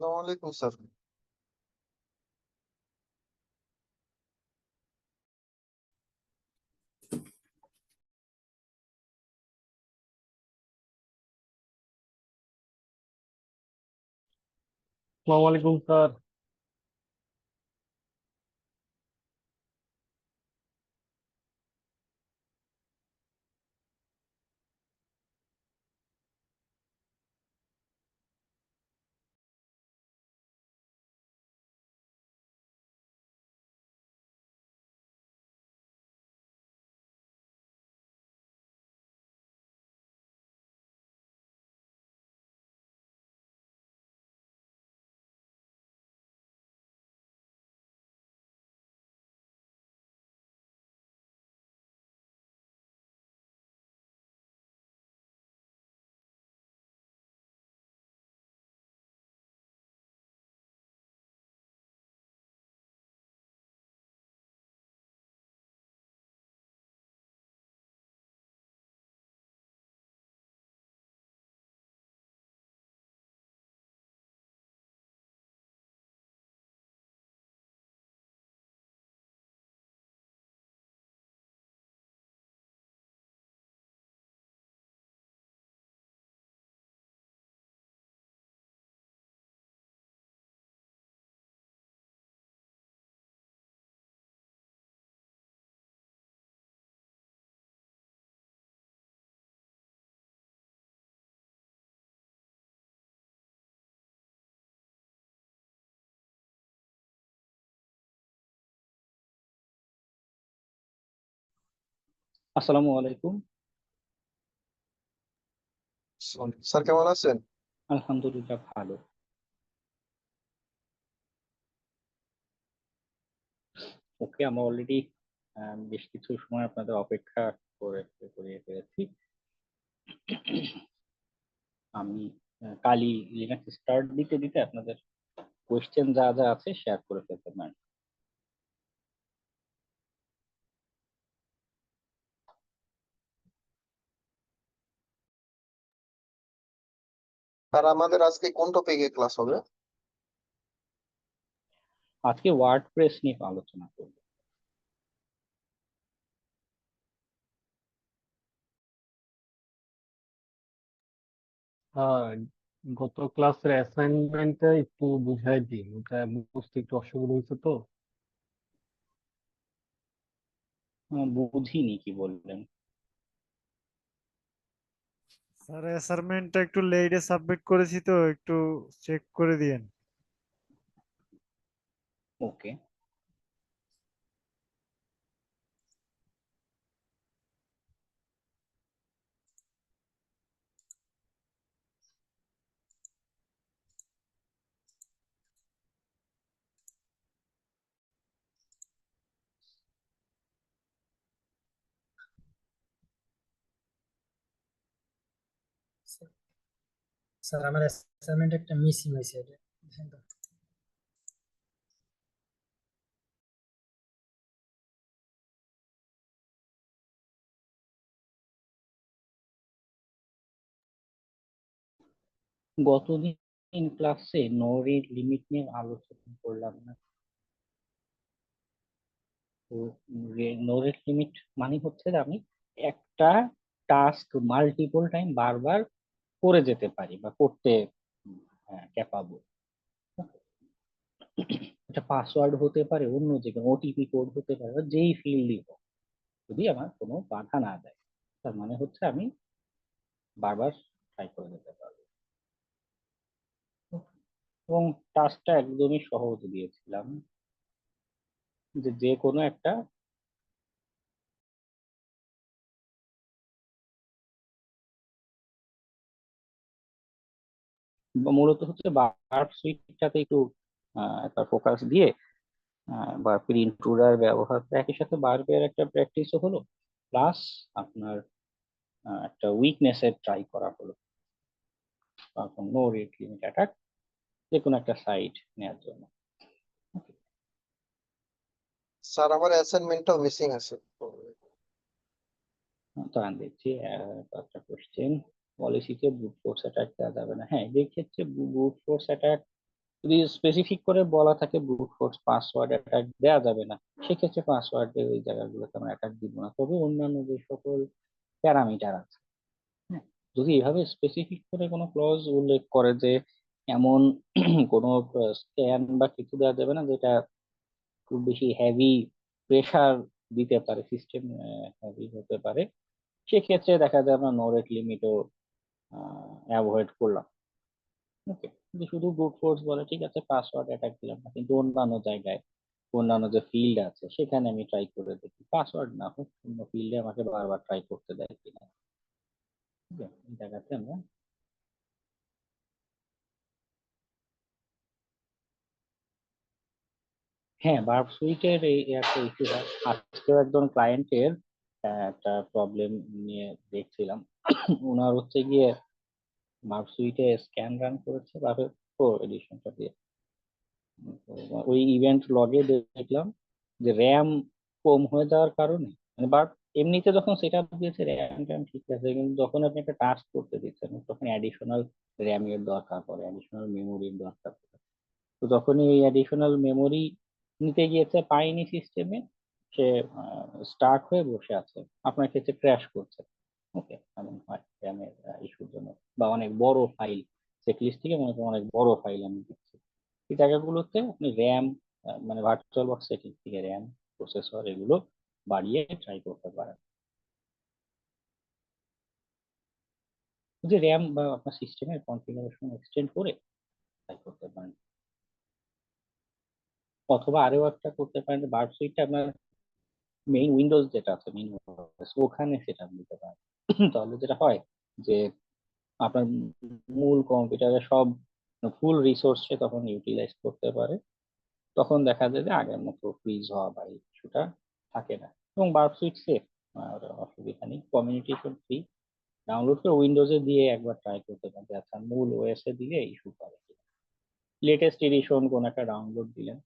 আসসালামু আলাইকুম স্যার। আসসালামু আলাইকুম স্যার। আসসালামু আলাইকুম। স্যার কেমন আছেন? আলহামদুলিল্লাহ ভালো। ওকে, আমরা অলরেডি বেশ কিছু সময় আপনাদের অপেক্ষা করে করিয়ে ফেলেছি। আমি কালই লিনাক্স স্টার্ট দিতে দিতে আপনাদের কোয়েশ্চেন যা যা আছে শেয়ার করে ফেলতে পারেন। স্যার আমাদের আজকে কোন টপিকে ক্লাস হবে? আজকে ওয়ার্ডপ্রেস নিয়ে আলোচনা করব। আর গত ক্লাসের অ্যাসাইনমেন্টটা একটু বুঝাই দিন, ওটা বুঝতে একটু অসুবিধা হয়েছে তো। বুঝিনি কি বললেন। স্যার অ্যাসাইনমেন্টটা একটু লেটে সাবমিট করেছি তো একটু চেক করে দিয়েন। ওকে, স্যার আমার অ্যাসাইনমেন্ট একটা মিসিং হয়েছে এটা দেখেন তো। গতদিন ক্লাসে নোরের লিমিট নিয়ে আলোচনা করলাম না। তো নো রেট লিমিট মানে হচ্ছে যে আমি একটা টাস্ক মাল্টিপল টাইম বারবার করে যেতে পারি বা করতে ক্যাপাবল। এটা পাসওয়ার্ড হতে পারে, অন্য যে কোনো ওটিপি কোড হতে পারে, বা যেই ফিল্ডই হোক, যদি আমার কোনো বাধা না দেয়, তার মানে হচ্ছে আমি বারবার ট্রাই করে যেতে পারবো। এবং টাস্কটা একদমই সহজ দিয়েছিলাম, যে যে কোনো একটা, মূলত হচ্ছে বার্ব সুইটটাতে একটু একটা ফোকাস দিয়ে বা প্রিন্ট্রুডার ব্যবহার করে একই সাথে বারবের একটা প্র্যাকটিসও হলো, প্লাস আপনার একটা উইকনেসের ট্রাই করা হলো, নো রেট লিমিট অ্যাটাক, যে কোনো একটা সাইট নেওয়ার জন্য। স্যার আমার অ্যাসাইনমেন্টটাও মিসিং আছে। তো আমি দেখছি একটা কোশ্চেন, পলিসিতে ব্রুট ফোর্স অ্যাটাক দেওয়া যাবে না। হ্যাঁ, এই ক্ষেত্রে ব্রুট ফোর্স অ্যাটাক যদি স্পেসিফিক করে বলা থাকে ব্রুট ফোর্স পাসওয়ার্ড অ্যাটাক দেওয়া যাবে না, সেক্ষেত্রে পাসওয়ার্ডের ওই জায়গাগুলোতে আমরা অ্যাটাক দিব না। তবে অন্যান্য যে সকল প্যারামিটার আছে, হ্যাঁ, যদি এভাবে স্পেসিফিক করে কোনো ক্লজ উল্লেখ করে যে এমন কোনো স্ক্যান বা কিছু দেওয়া যাবে না যেটা খুব বেশি হেভি প্রেসার দিতে পারে, সিস্টেম হেভি হতে পারে, সেক্ষেত্রে দেখা যায় আমরা নো রেট লিমিটও অ্যাভয়েড করলাম। ওকে, কিন্তু শুধু ব্রুট ফোর্স বলে ঠিক আছে পাসওয়ার্ড অ্যাটাক দিলাম না, কিন্তু অন্যান্য জায়গায় অন্যান্য যে ফিল্ড আছে সেখানে আমি ট্রাই করে দেখি, পাসওয়ার্ড না হোক অন্য ফিল্ডে আমাকে বারবার ট্রাই করতে দেয় কিনা। ঠিক আছে, এই জায়গাতে আমরা হ্যাঁ বার্ব সুইটের এই একটা ইস্যু হয়। আজকেও একজন ক্লায়েন্টের একটা প্রবলেম নিয়ে দেখছিলাম। ওনার হচ্ছে গিয়ে বার্ব সুইটে স্ক্যান রান করেছে বার্ব প্রো এডিশনটা দিয়ে। তো ওই ইভেন্ট লগে দেখলাম যে র্যাম কম হয়ে যাওয়ার কারণে, মানে বাট এমনিতে যখন সেট আপ দিয়েছে র্যাম ট্যাম ঠিক আছে, কিন্তু যখন আপনি একটা টাস্ক করতে দিচ্ছেন তখন অ্যাডিশনাল র্যামের দরকার পড়ে, অ্যাডিশনাল মেমোরির দরকার পড়ে। তো যখনই এই অ্যাডিশনাল মেমোরি নিতে গিয়েছে পাইনি সিস্টেমে, সে স্টার্ট হয়ে বসে আছে, আপনার ক্ষেত্রে ক্র্যাশ করছে। ওকে, এমন হয় র্যামের ইস্যুর জন্য, বা অনেক বড় ফাইল চেকলিস্ট থেকে মনে করেন অনেক বড় ফাইল আমি দিচ্ছি, এই জায়গাগুলোতে আপনি র্যাম মানে ভার্চুয়াল বক্স সেটিং থেকে র্যাম প্রসেসর এগুলো বাড়িয়ে ট্রাই করতে পারেন। যে র্যাম বা আপনার সিস্টেমের কনফিগারেশন এক্সটেন্ড করে ট্রাই করতে পারেন। অথবা আরো একটা করতে পারেন, বার্ব সুইটটা আপনার মেইন উইন্ডোজ যেটা আছে মেইন ওখানে সেটা নিতে পারেন। তাহলে যেটা হয় যে আপনার মূল কম্পিউটারের সব ফুল রিসোর্স সে তখন ইউটিলাইজ করতে পারে, তখন দেখা যায় যে আগের মতো ফ্রিজ হওয়া বা এই ইস্যুটা থাকে না। এবং বার্ব সুইট সেফ, আর অসুবিধা নেই, কমিউনিকেশন ফ্রি। ডাউনলোড করে উইন্ডোজে দিয়ে একবার ট্রাই করতে পারেন যে আচ্ছা মূল ওএস এ দিলে ইস্যু করে, লেটেস্ট এডিশন কোন একটা ডাউনলোড দিলেন।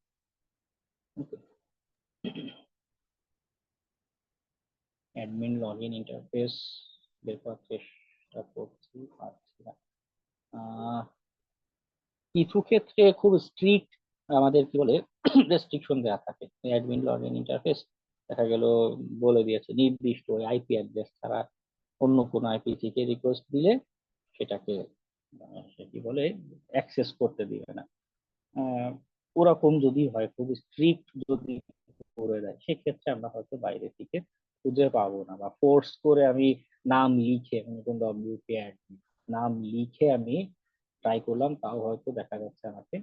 অ্যাডমিন লগইন ইন্টারফেস বের করার চেষ্টা করছি, পারছি না। কিছু ক্ষেত্রে খুব স্ট্রিক্ট আমাদের কি বলে রেস্ট্রিকশন দেওয়া থাকে, অ্যাডমিন লগইন ইন্টারফেস দেখা গেল বলে দিয়েছে নির্দিষ্ট ওই আইপি অ্যাড্রেস ছাড়া অন্য কোনো আইপি থেকে রিকোয়েস্ট দিলে সেটাকে সে কি বলে অ্যাক্সেস করতে দিবে না। আহ, ওরকম যদি হয়, খুব স্ট্রিক্ট যদি করে দেয়, সেক্ষেত্রে আমরা হয়তো বাইরে থেকে খুঁজে পাবো না, বা ফোর্স করে আমি নাম লিখে কোন ডব্লিউপি নাম লিখে আমি ট্রাই করলাম, তাও হয়তো দেখা যাচ্ছে আমাকে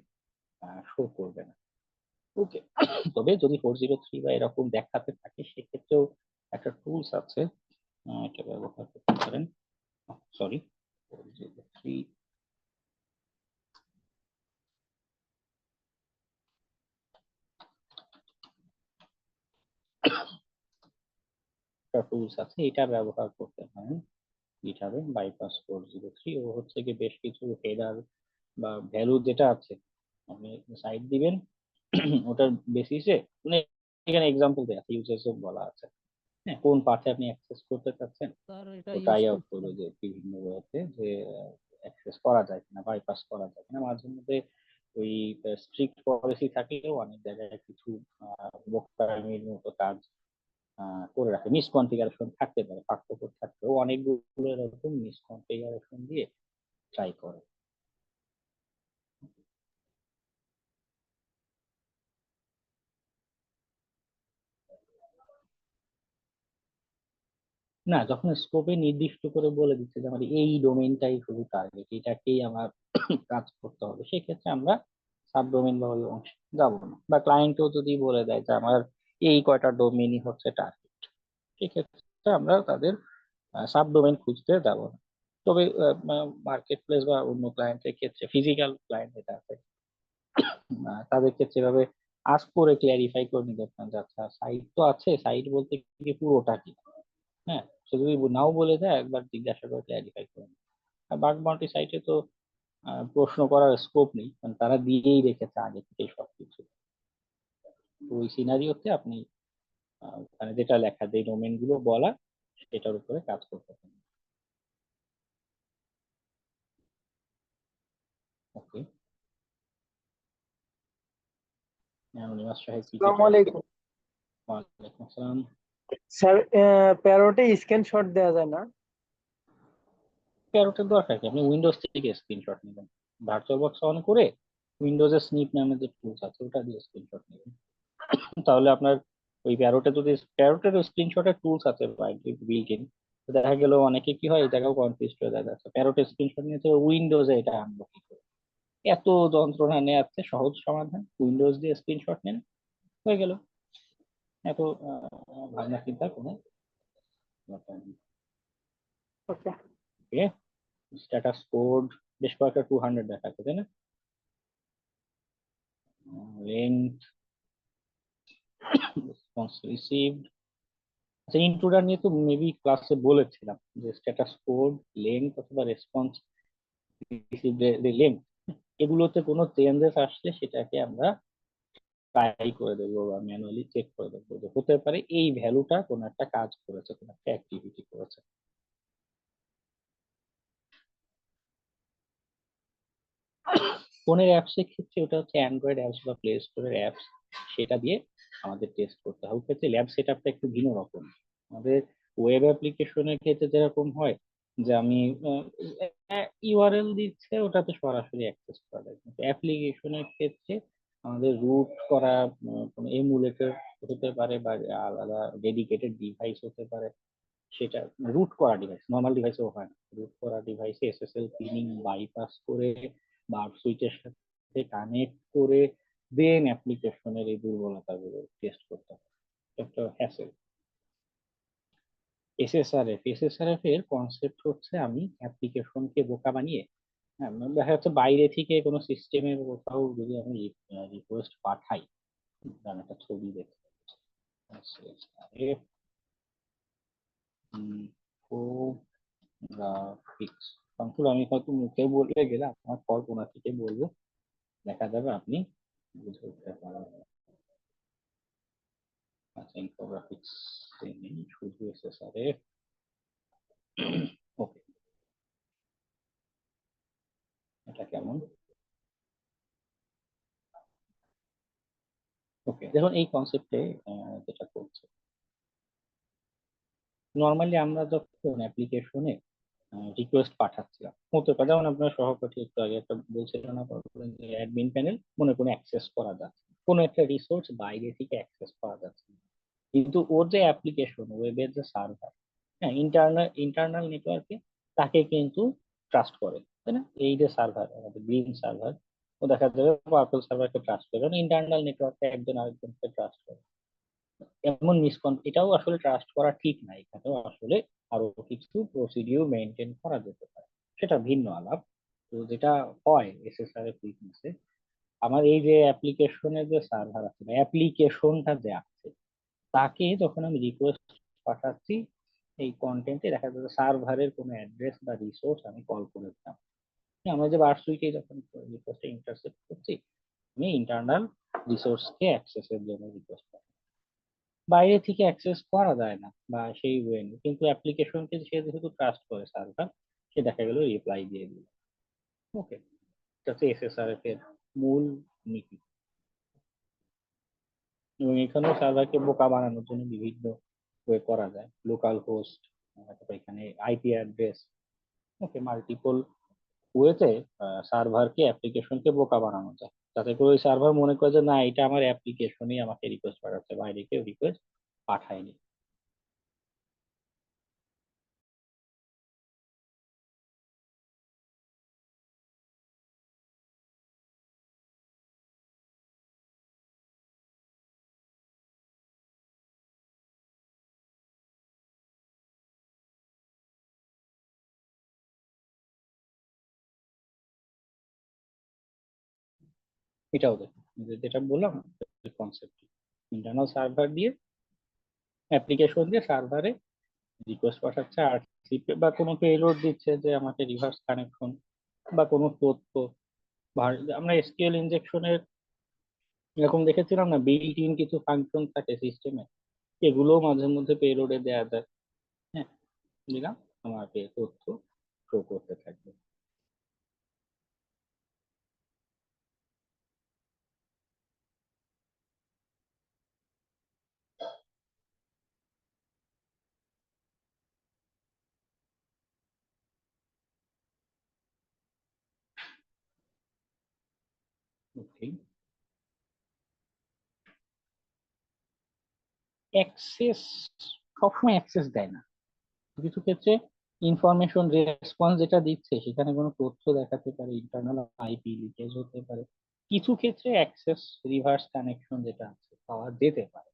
শো করবে না। ওকে, তবে যদি 403 বা এরকম দেখাতে থাকে সেক্ষেত্রেও একটা টুলস আছে, এটা ব্যবহার করতে পারেন। সরি, 403 একটা টুলস আছে, এটা ব্যবহার করতে পারেন। গিটহাবে বাইপাস 403, ও হচ্ছে কি বেশ কিছু হেডার বা ভ্যালু যেটা আছে আপনি সাইড দিবেন, ওটার বেসিসে মানে এখানে এক্সাম্পল দেওয়া আছে, ইউজেস বলা আছে, হ্যাঁ কোন পাথে আপনি অ্যাক্সেস করতে চাচ্ছেন, স্যার এটা ও ইউজ ট্রাই আউট করছি করবে না। যে বিভিন্ন ওয়েতে যে অ্যাক্সেস করা যায় কিনা, বাইপাস করা যায় কিনা। মাঝে মধ্যে ওই স্ট্রিক্ট পলিসি থাকলেও অনেক জায়গায় কিছু বোকামির মতো কাজ করে রাখে, মিসকনফিগারেশন থাকতে পারে, পার্থক্য থাকলেও অনেকগুলো এরকম মিসকনফিগারেশন দিয়ে ট্রাই করে। না, যখন স্কোপে নির্দিষ্ট করে বলে দিচ্ছে যে আমার এই ডোমেইনটাই শুধু টার্গেট, এটাকেই আমার কাজ করতে হবে, সেক্ষেত্রে আমরা সাব ডোমেইন বা ওই অংশে যাবো না। বা ক্লায়েন্টও যদি বলে দেয় যে আমার এই কয়টা ডোমেইনই হচ্ছে টার্গেট, সেক্ষেত্রে আমরা তাদের সাব ডোমেইন খুঁজতে যাব না। তবে মার্কেট প্লেস বা অন্য ক্লায়েন্টের ক্ষেত্রে, ফিজিক্যাল ক্লায়েন্ট যেটা আছে তাদের ক্ষেত্রে এভাবে আস্ক করে ক্লিয়ারিফাই করে নিতে পারেন যে আচ্ছা সাইট তো আছে, সাইট বলতে কি পুরোটা কি, হ্যাঁ সে যদি নাও বলে দেয় একবার জিজ্ঞাসা করে ক্লিয়ারিফাই করে নিন। আর বাগ বাউন্টি সাইটে তো প্রশ্ন করার স্কোপ নেই, কারণ তারা দিয়েই রেখেছে আগে থেকেই সবকিছু। তো ওই সিনারিওতে আপনি ওখানে যেটা লেখা, যে ডোমেন গুলো বলা, সেটার উপরে কাজ করতে পারেন। ওকে, নিবাস সাহেব কি আসসালামু আলাইকুম ওয়ালাইকুম আসসালাম। স্যার, প্যারোটে স্ক্রিনশট দেওয়া যায় না? প্যারোটের দরকার কি, আপনি উইন্ডোজ থেকে স্ক্রিনশট নেবেন, ভার্চুয়াল বক্স অন করে উইন্ডোজের স্নিপ নামে যে টুলস আছে ওটা দিয়ে স্ক্রিনশট নেবেন। তাহলে আপনার ওই প্যারোটে যদি প্যারোটের স্ক্রিনশটের টুলস আছে বিল্ট ইন, দেখা গেল অনেকে কি হয় এই জায়গাও কনফিউজ হয়ে যায়, আচ্ছা প্যারোটের স্ক্রিনশট নিয়েছে উইন্ডোজে, এটা আনবো কি করে? এত যন্ত্রণা নেওয়াচ্ছে সহজ সমাধান, উইন্ডোজ দিয়ে স্ক্রিনশট নেন, হয়ে গেল। এত ভাবনা চিন্তা কোনো ব্যাপার নেই। ওকে। ওকে, স্ট্যাটাস কোড বেশ কয়েকটা 200 দেখাচ্ছে তাই না? Length, response received. আচ্ছা, ইন্ট্রোডার নিয়ে তো মেবি ক্লাসে বলেছিলাম যে স্ট্যাটাস কোড, লেন্থ অথবা রেসপন্স রিসিভড লেন্থ, এগুলোতে কোনো চেঞ্জেস আসলে সেটাকে আমরা ট্রাই করে দেবো বা ম্যানুয়ালি চেক করে দেবো যে হতে পারে এই ভ্যালুটা কোনো একটা কাজ করেছে, কোনো একটা অ্যাক্টিভিটি করেছে। ফোনের অ্যাপস এর ক্ষেত্রে ওটা হচ্ছে অ্যান্ড্রয়েড অ্যাপস বা প্লে স্টোরের অ্যাপস, সেটা দিয়ে আমাদের টেস্ট করতে হবে। ক্ষেত্রে ল্যাব সেট আপটা একটু ভিন্ন রকম। আমাদের ওয়েব অ্যাপ্লিকেশনের ক্ষেত্রে যেরকম হয় যে আমি ইউআরএল দিচ্ছে, ওটাতে সরাসরি অ্যাক্সেস করা যায়, কিন্তু অ্যাপ্লিকেশনের ক্ষেত্রে আমাদের রুট করা কোনো এমুলেটর হতে পারে বা আলাদা ডেডিকেটেড ডিভাইস হতে পারে, সেটা রুট করা ডিভাইস, নর্মাল ডিভাইসেও হয় না, রুট করা ডিভাইসে এসএসএল পিনিং বাইপাস করে বার সুইচের সাথে কানেক্ট করে দেন অ্যাপ্লিকেশনের এই দুর্বলতাগুলো টেস্ট করতে হয়, একটা হ্যাসেল। এসএসআরএফ এর কনসেপ্ট হচ্ছে আমি অ্যাপ্লিকেশনকে বোকা বানিয়ে, হ্যাঁ, দেখা যাচ্ছে বাইরে থেকে কোনো সিস্টেমের কোথাও যদি আমি রিকোয়েস্ট পাঠাই, আমি একটা ছবি দেখতে গ্রাফিক্স সংকুল, আমি হয়তো মুখে বলতে গেলে আপনার কল্পনা থেকে বলবো, দেখা যাবে আপনি বুঝে উঠতে পারবেন। আচ্ছা, ইনফোগ্রাফিক্স নেই, শুধু এসএসআরএফ। ওকে, এটা কেমন? ওকে, দেখুন এই কনসেপ্টে যেটা করছে, নর্মালি আমরা যখন অ্যাপ্লিকেশনে রিকোয়েস্ট পাঠাচ্ছিলাম, হতে পারে যেমন আপনার সহপাঠী একটু আগে একটা বলছিলেন না, বললেন যে অ্যাডমিন প্যানেল মনে কোনো অ্যাক্সেস করা যাচ্ছে, কোনো একটা রিসোর্স বাইরে থেকে অ্যাক্সেস করা যাচ্ছে, কিন্তু ওর যে অ্যাপ্লিকেশন, ওয়েবের যে সার্ভার, হ্যাঁ, ইন্টারনাল নেটওয়ার্কে তাকে কিন্তু ট্রাস্ট করে, তাই না? এই যে সার্ভার, আমাদের গ্রিন সার্ভার, ও দেখা যাবে পার্পল সার্ভারকে ট্রাস্ট করে, কারণ ইন্টারনাল নেটওয়ার্কে একজন আরেকজনকে ট্রাস্ট করে। এমন এটাও আসলে ট্রাস্ট করা ঠিক না, এখানেও আসলে আরো কিছু প্রসিডিউর মেনটেন করা যেতে পারে, সেটা ভিন্ন আলাপ। তো যেটা হয় এসএসআরএফ উইকনেসে, আমার এই যে অ্যাপ্লিকেশনের যে সার্ভার আছে বা অ্যাপ্লিকেশনটা যে আছে, তাকে যখন আমি রিকোয়েস্ট পাঠাচ্ছি, এই কন্টেন্টে দেখা যাচ্ছে সার্ভারের কোনো অ্যাড্রেস বা রিসোর্স আমি কল করে দিলাম। আমরা যে বারসুইটে যখন রিকোয়েস্টে ইন্টারসেপ্ট করছি, আমি ইন্টারনাল রিসোর্সকে অ্যাক্সেসের জন্য রিকোয়েস্ট পাঠাচ্ছি, বাইরে থেকে অ্যাক্সেস করা যায় না বা সেই ওয়ে নেই, কিন্তু অ্যাপ্লিকেশনকে সে যেহেতু ট্রাস্ট করে সার্ভার, সে দেখা গেল রিপ্লাই দিয়ে দিল। ওকে, এটা হচ্ছে এসএসআরএফ এর মূল নীতি। এবং এখানেও সার্ভারকে বোকা বানানোর জন্য বিভিন্ন ওয়ে করা যায়, লোকাল হোস্ট, তারপর এখানে আইপি অ্যাড্রেস, ওকে, মাল্টিপল ওয়েতে সার্ভারকে অ্যাপ্লিকেশনকে বোকা বানানো যায়, যাতে করে ওই সার্ভার মনে করে যে না, এটা আমার অ্যাপ্লিকেশনই আমাকে রিকোয়েস্ট পাঠাচ্ছে, বাইরে কেউ রিকোয়েস্ট পাঠায়নি। এটাও দেখুন, যেটা বললাম কনসেপ্ট, ইন্টারনাল সার্ভার দিয়ে অ্যাপ্লিকেশন দিয়ে সার্ভারে রিকোয়েস্ট পাঠাচ্ছে, আর বা কোনো পেলোড দিচ্ছে যে আমাকে রিভার্স কানেকশন বা কোনো তথ্য, আমরা এসকিউএল ইনজেকশনের এরকম দেখেছিলাম না, বিল্ট ইন কিছু ফাংশন থাকে সিস্টেমে, এগুলো মাঝে মধ্যে পেলোডে দেওয়া যায়। হ্যাঁ, দিলাম, আমাকে তথ্য শো করতে থাকবে। ওকে, অ্যাক্সেস সবসময় অ্যাক্সেস দেয় না, কিছু কিছু ক্ষেত্রে ইনফরমেশন রেসপন্স যেটা দিচ্ছে সেখানে কোনো তথ্য দেখাতে পারে, ইন্টারনাল আইপি লিকেজ হতে পারে, কিছু ক্ষেত্রে অ্যাক্সেস রিভার্স কানেকশন যেটা আছে পাওয়া যেতে পারে।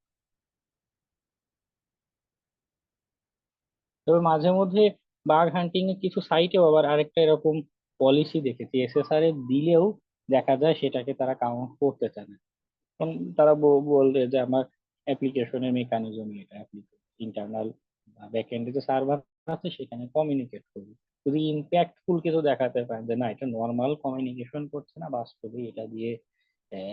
তবে মাঝে মধ্যে বাগ হান্টিং এর কিছু সাইটেও আবার আরেকটা এরকম পলিসি দেখেছি, এসএসআর এ দিলেও দেখা যায় সেটাকে তারা কাউন্ট করতে চায় না। কারণ তারা বলবে যে আমার অ্যাপ্লিকেশনের মেকানিজম এটা, ইন্টারনাল ব্যাকএন্ডে যে সার্ভার আছে সেখানে কমিউনিকেট করবে, যদি ইম্প্যাক্টফুল কিছু দেখাতে পারেন যে না এটা নর্মাল কমিউনিকেশন করছে না, বাস্তবে এটা দিয়ে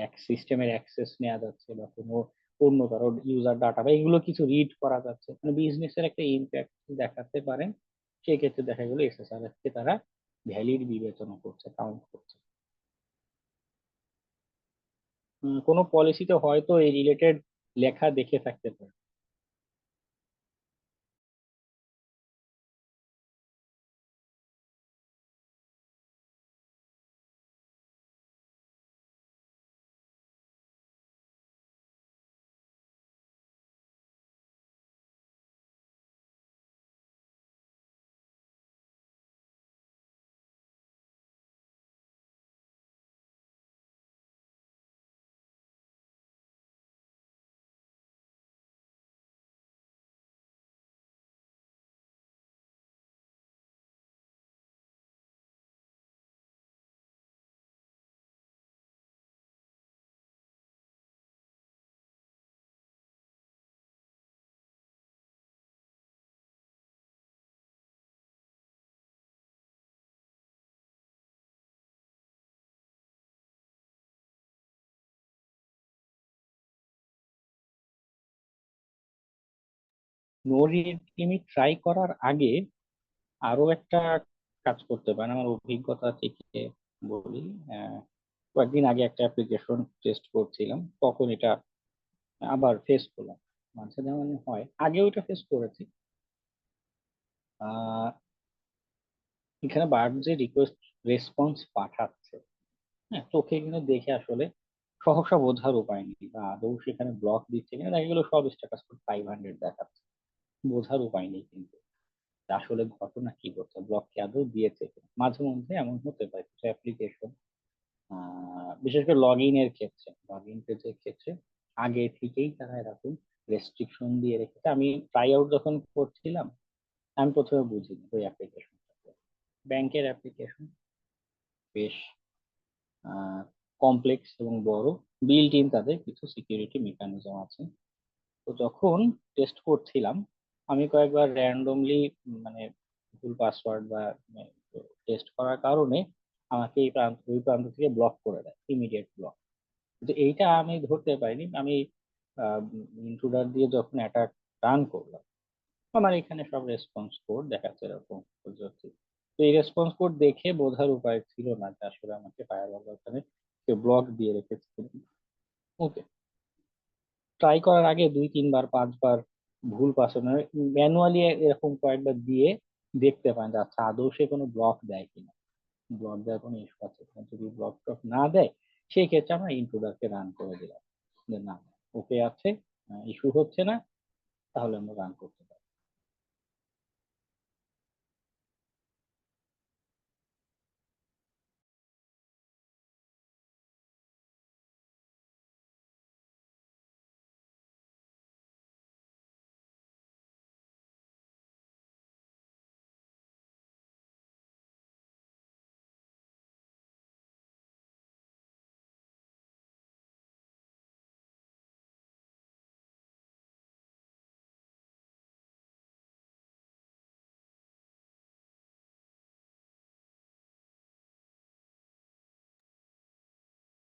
এক সিস্টেমের অ্যাক্সেস নেওয়া যাচ্ছে বা কোনো অন্য কারো ইউজার ডাটা বা এগুলো কিছু রিড করা যাচ্ছে, মানে বিজনেসের একটা ইম্প্যাক্ট দেখাতে পারেন, সেক্ষেত্রে দেখা গেলো এসএসআর কে তারা ভ্যালিড বিবেচনা করছে, কাউন্ট করছে। কোনো পলিসিতে হয়তো এই রিলেটেড লেখা দেখে থাকতে পারে। নো রিড লিমিট ট্রাই করার আগে আরো একটা কাজ করতে পারেন, আমার অভিজ্ঞতা থেকে বলি। কয়েকদিন আগে একটা অ্যাপ্লিকেশন টেস্ট করছিলাম, তখন এটা আবার ফেস করলাম। মাঝে যেমন হয়, আগেও এটা ফেস করেছি। আহ এখানে বার যে রিকোয়েস্ট রেসপন্স পাঠাচ্ছে, হ্যাঁ, চোখে কিন্তু দেখে আসলে সহসা বোঝার উপায় নেই, বা আদৌ সেখানে ব্লক দিচ্ছে কিনা, দেখা গেলো সব স্ট্যাটাস 500 দেখাচ্ছে, বোঝার উপায় নেই কিন্তু যে আসলে ঘটনা কি ঘটছে, ব্লক কি আদৌ দিয়েছে কিনা। মাঝে মধ্যে এমন হতে পারে কিছু অ্যাপ্লিকেশন, বিশেষ করে লগ ইনের ক্ষেত্রে, লগ ইন পেজের ক্ষেত্রে আগে থেকেই তারা এরকম রেস্ট্রিকশন দিয়ে রেখেছে। আমি ট্রাই আউট যখন করছিলাম, আমি প্রথমে বুঝিনি ওই অ্যাপ্লিকেশনটা, ব্যাংকের অ্যাপ্লিকেশন, বেশ কমপ্লেক্স এবং বড়, বিল্ট ইন তাদের কিছু সিকিউরিটি মেকানিজম আছে। তো যখন টেস্ট করছিলাম, আমি কয়েকবার র্যান্ডমলি মানে ভুল পাসওয়ার্ড বা টেস্ট করার কারণে আমাকে এই প্রান্ত ওই প্রান্ত থেকে ব্লক করে দেয়, ইমিডিয়েট ব্লক। কিন্তু এইটা আমি ধরতে পারিনি। আমি ইন্ট্রুডার দিয়ে যখন অ্যাটাক রান করলাম, আমার এখানে সব রেসপন্স কোড দেখাচ্ছে এরকম প্রযুক্তি। তো এই রেসপন্স কোড দেখে বোঝার উপায় ছিল না যে আসলে আমাকে ফায়ারওয়াল ওখানে কেউ ব্লক দিয়ে রেখেছে। ওকে, ট্রাই করার আগে 2-3 বার 5 বার ভুল পাসওয়ার্ড ম্যানুয়ালি এরকম কয়েকবার দিয়ে দেখতে পান যে আচ্ছা আদৌ সে কোনো ব্লক দেয় কিনা, ব্লক দেওয়ার কোনো ইস্যু আছে কিনা। যদি ব্লক টক না দেয়, সেই ক্ষেত্রে আমরা ইন্ট্রুডারকে রান করে দিলাম যে না, ওকে আছে, ইস্যু হচ্ছে না, তাহলে আমরা রান করতে পারি।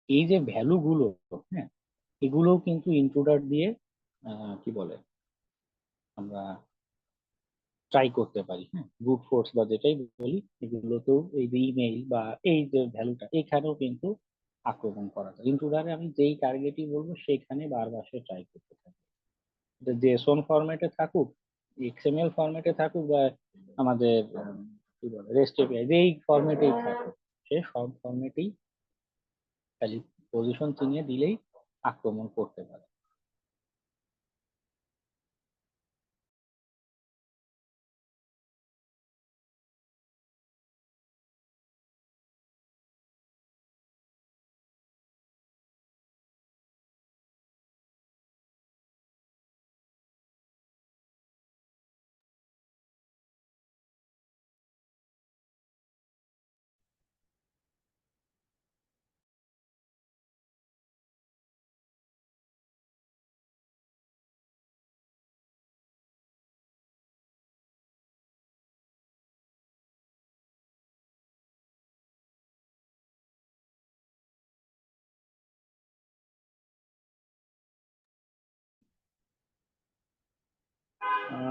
এই যে ভ্যালু গুলো, হ্যাঁ, এগুলোও কিন্তু ইন্ট্রুডার দিয়ে কি বলে আমরা ট্রাই করতে পারি। হ্যাঁ, ব্রুট ফোর্স বা যেটাই বলি, এগুলোতেও এই যে ইমেইল বা এই যে ভ্যালুটা, এখানেও কিন্তু আক্রমণ করা যায়। ইন্ট্রুডারে আমি যেই টার্গেটই বলবো সেখানে বারবার সে ট্রাই করতে থাকবে, এটা জেসন ফরম্যাটে থাকুক, এক্সএমএল ফরম্যাটে থাকুক, বা আমাদের কি বলে রেস্ট এপিআই যেই ফরম্যাটেই থাকুক, সে সব ফরম্যাটেই খালি পজিশন চিনিয়ে দিলেই আক্রমণ করতে পারে।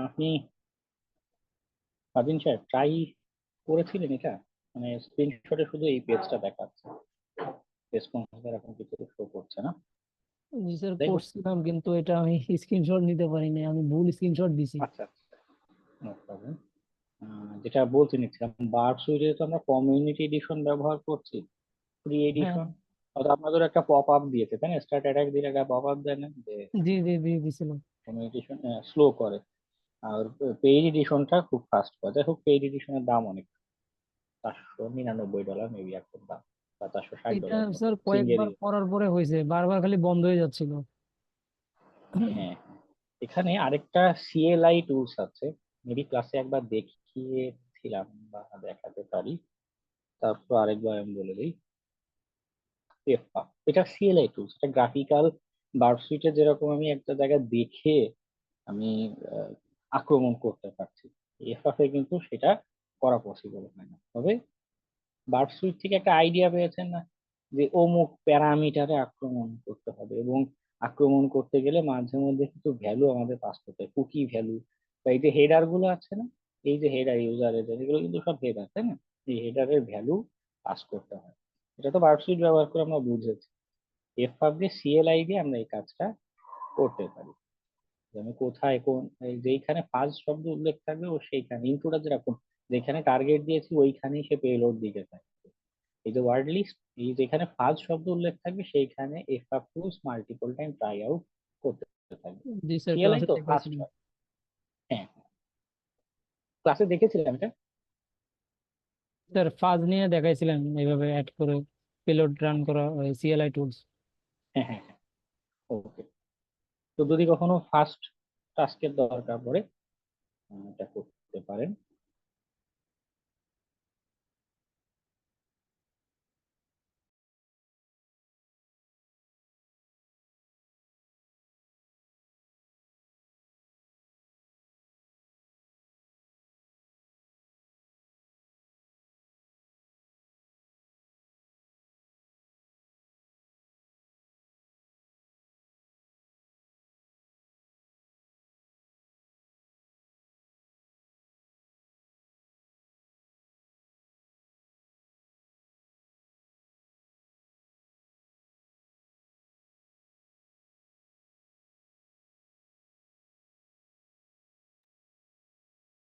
আপনি ফারদিন সাহেব ট্রাই করেছিলেন এটা? মানে স্ক্রিনশটে শুধু এই পেজটা দেখাচ্ছে, রেসপন্স এখন কিছু শো করছে না। জি স্যার যাই হোক, করছিলাম, কিন্তু এটা আমি স্ক্রিনশট নিতে পারি নাই, আমি ভুল স্ক্রিনশট দিছি। আচ্ছা নো প্রবলেম। যেটা বলতে নিচ্ছিলাম, বার সুইটে তো আমরা কমিউনিটি এডিশন ব্যবহার করছি, ফ্রি হ্যাঁ, এডিশন। আপনাদের একটা পপ আপ দিয়েছে তাই না? স্টার্ট অ্যাটাক দিলে একটা পপ আপ দেয় না যে জি জি জি দিছিল। কমিউনিকেশন স্লো করে, আর পেইড এডিশনটা খুব ফাস্ট করে। যাই হোক, পেইড এডিশনের দাম অনেক, $499 মেবি এখন দাম, বা এটা $460 মতো স্যার সিঙ্গেল। কয়েকবার করার পরে হয়েছে, বারবার খালি বন্ধ হয়ে যাচ্ছিল। হ্যাঁ, এখানে আরেকটা সিএলআই টুলস আছে, মেবি ক্লাসে একবার দেখিয়েছিলাম বা দেখাতে পারি, তারপর আরেকবার আমি বলে দিই। এফআ, এটা সিএলআই টুলস, এটা গ্রাফিক্যাল বার সুইটে যেরকম আমি একটা জায়গায় দেখে আমি আহ, আক্রমণ করতে পারছি, এফআফ এ কিন্তু সেটা করা পসিবল হয় না। তবে বার সুইট থেকে একটা আইডিয়া পেয়েছেন না, যে অমুক প্যারামিটারে আক্রমণ করতে হবে, এবং আক্রমণ করতে গেলে মাঝে মধ্যে কিছু ভ্যালু আমাদের পাস করতে হয়, কুকি ভ্যালু, বা এই যে হেডার গুলো আছে না, এই যে হেডার ইউজারের, এগুলো কিন্তু সব হেডার তাই না? এই হেডারের ভ্যালু পাস করতে হয়। এটা তো বার সুইট ব্যবহার করে আমরা বুঝেছি। এফআফ দিয়ে সিএলআই দিয়ে আমরা এই কাজটা করতে পারি। যে আমি কোথায় কোন যেইখানে ফার্স্ট শব্দ উল্লেখ থাকবে ও সেইখানে ইনক্লুডার, যেরকম যেখানে টার্গেট দিয়েছি ওইখানেই সে পেলোড দিকে থাকবে। এই যে ওয়ার্ড লিস্ট, এই যেখানে ফার্স্ট শব্দ উল্লেখ থাকবে সেইখানে এফআপ tools multiple time try out করতে থাকবে। জি স্যার সিএলআই ক্লাসে তো ফার্স্ট দেখাইছিলাম। হয়। হ্যাঁ, ক্লাসে দেখেছিলাম এটা। স্যার ফাজ নিয়ে দেখাইছিলেন এইভাবে অ্যাড করে পেলোড রান করা সিএলআই টুলস। হ্যাঁ হ্যাঁ হ্যাঁ, ওকে। তো যদি কখনো ফার্স্ট টাস্কের দরকার পড়ে এটা করতে পারেন।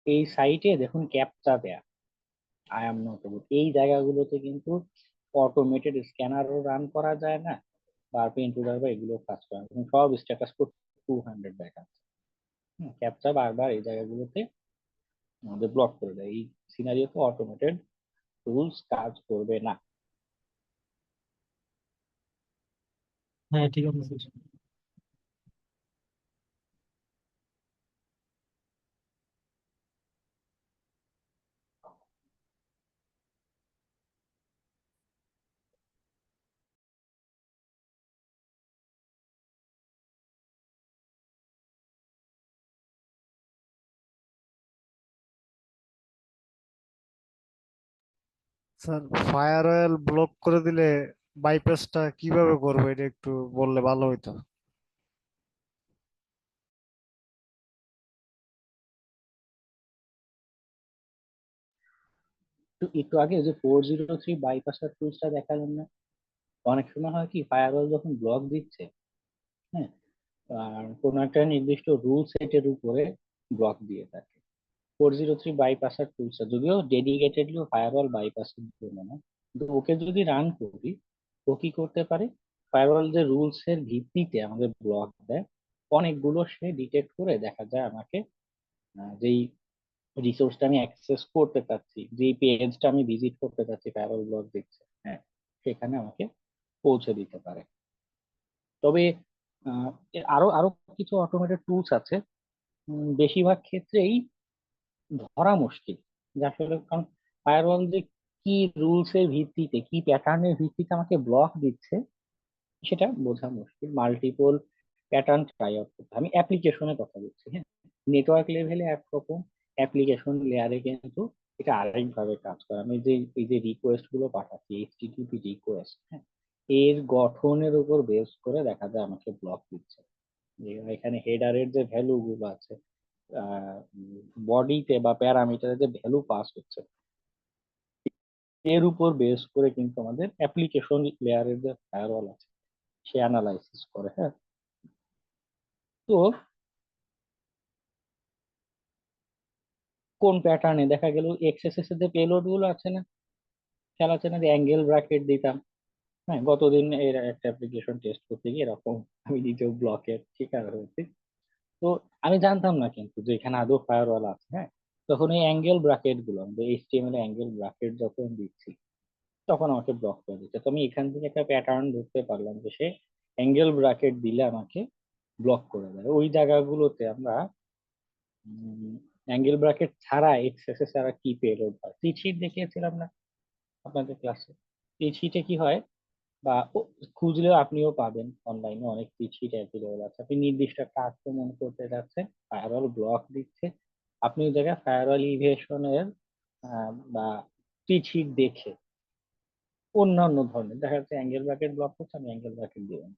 এই সাইটে দেখুন ক্যাপচা দেয়া, আই এম নট রোবট, এই জায়গাগুলোতে কিন্তু অটোমেটেড স্ক্যানারও রান করা যায় না, বা ইন্ট্রুডার বা এগুলো কাজ করে না। এবং সব স্ট্যাটাস কোড 200 দেখাচ্ছে। ক্যাপচা বারবার এই জায়গাগুলোতে আমাদের ব্লক করে দেয়। এই সিনারিওতে অটোমেটেড রুলস কাজ করবে না। হ্যাঁ ঠিক আছে স্যার। স্যার ফায়ারওয়েল ব্লক করে দিলে বাইপাসটা কিভাবে করবো, এটা একটু বললে ভালো হইতো। তো একটু আগে যে 403 বাইপাসার টুলসটা দেখালেন না, অনেক সময় হয় কি, ফায়ারওয়াল যখন ব্লক দিচ্ছে, হ্যাঁ, আর কোনো একটা নির্দিষ্ট রুল সেটের উপরে ব্লক দিয়ে থাকে। 403 বাইপাসার টুলসটা যদিও ডেডিকেটেডলি ফায়ারওয়াল বাইপাসের জন্য না, কিন্তু ওকে যদি রান করি, ও কি করতে পারে, ফায়ারওয়াল যে রুলস এর ভিত্তিতে আমাদের ব্লক দেয়, অনেকগুলো সে ডিটেক্ট করে দেখা যায় আমাকে যেই রিসোর্সটা আমি অ্যাক্সেস করতে চাচ্ছি, যেই পেজটা আমি ভিজিট করতে চাচ্ছি ফায়ারওয়াল ব্লক দিচ্ছে, হ্যাঁ, সেখানে আমাকে পৌঁছে দিতে পারে। তবে এর আরো আরো কিছু অটোমেটেড টুলস আছে, বেশিরভাগ ক্ষেত্রেই ধরা মুশকিল যে আসলে, কারণ ফায়ারওয়াল যে কি রুলস এর ভিত্তিতে, কি প্যাটার্নের ভিত্তিতে আমাকে ব্লক দিচ্ছে সেটা বোঝা মুশকিল। মাল্টিপল প্যাটার্ন ট্রাই আউট করতে, আমি অ্যাপ্লিকেশনের কথা বলছি, হ্যাঁ। নেটওয়ার্ক লেভেলে একরকম, অ্যাপ্লিকেশন লেয়ারে কিন্তু এটা আরেকভাবে কাজ করে। আমি যে এই যে রিকোয়েস্ট গুলো পাঠাচ্ছি, এইচটিটিপি রিকোয়েস্ট, হ্যাঁ, এর গঠনের উপর বেস করে দেখা যায় আমাকে ব্লক দিচ্ছে। যে এখানে হেডারের যে ভ্যালু গুলো আছে, বডিতে বা প্যারামিটারে যে ভ্যালু পাস হচ্ছে, এর উপর বেস করে কিন্তু আমাদের অ্যাপ্লিকেশন লেয়ারের যে ফায়ারওয়াল আছে সে অ্যানালাইসিস করে, হ্যাঁ। তো কোন প্যাটার্নে দেখা গেল এক্সএসএস এর যে পেলোড গুলো আছে না, খেয়াল আছে না যে অ্যাঙ্গেল ব্র্যাকেট দিতাম, হ্যাঁ, গতদিন এর একটা অ্যাপ্লিকেশন টেস্ট করতে গিয়ে এরকম আমি নিজেও ব্লকের শিকার হয়েছি। তো আমি জানতাম না কিন্তু যে এখানে আদৌ ফায়ারওয়াল আছে, হ্যাঁ। তখন এই অ্যাঙ্গেল ব্র্যাকেট গুলো, এইচটিএমএল অ্যাঙ্গেল ব্র্যাকেট যখন দিচ্ছি তখন আমাকে ব্লক করে দিচ্ছে। তো আমি এখান থেকে একটা প্যাটার্ন ধরতে পারলাম যে সে অ্যাঙ্গেল ব্র্যাকেট দিলে আমাকে ব্লক করে দেয়। ওই জায়গাগুলোতে আমরা অ্যাঙ্গেল ব্র্যাকেট ছাড়া এক্সএসএস ছাড়া কি পেলোড হয়, চিট দেখিয়েছিলাম না আপনাদের ক্লাসে। চিটে কি হয়, বা খুঁজলেও আপনিও পাবেন অনলাইনে অনেক চিট অ্যাভেলেবল আছে। আপনি নির্দিষ্ট একটা আক্রমণ করতে যাচ্ছেন, ফায়ারওয়াল ব্লক দিচ্ছে, আপনি ওই জায়গায় ফায়ারওয়াল ইভেশনের বা চিট দেখে অন্যান্য ধরনের দেখা যাচ্ছে অ্যাঙ্গেল ব্র্যাকেট ব্লক করছে, আমি অ্যাঙ্গেল ব্র্যাকেট দিব না।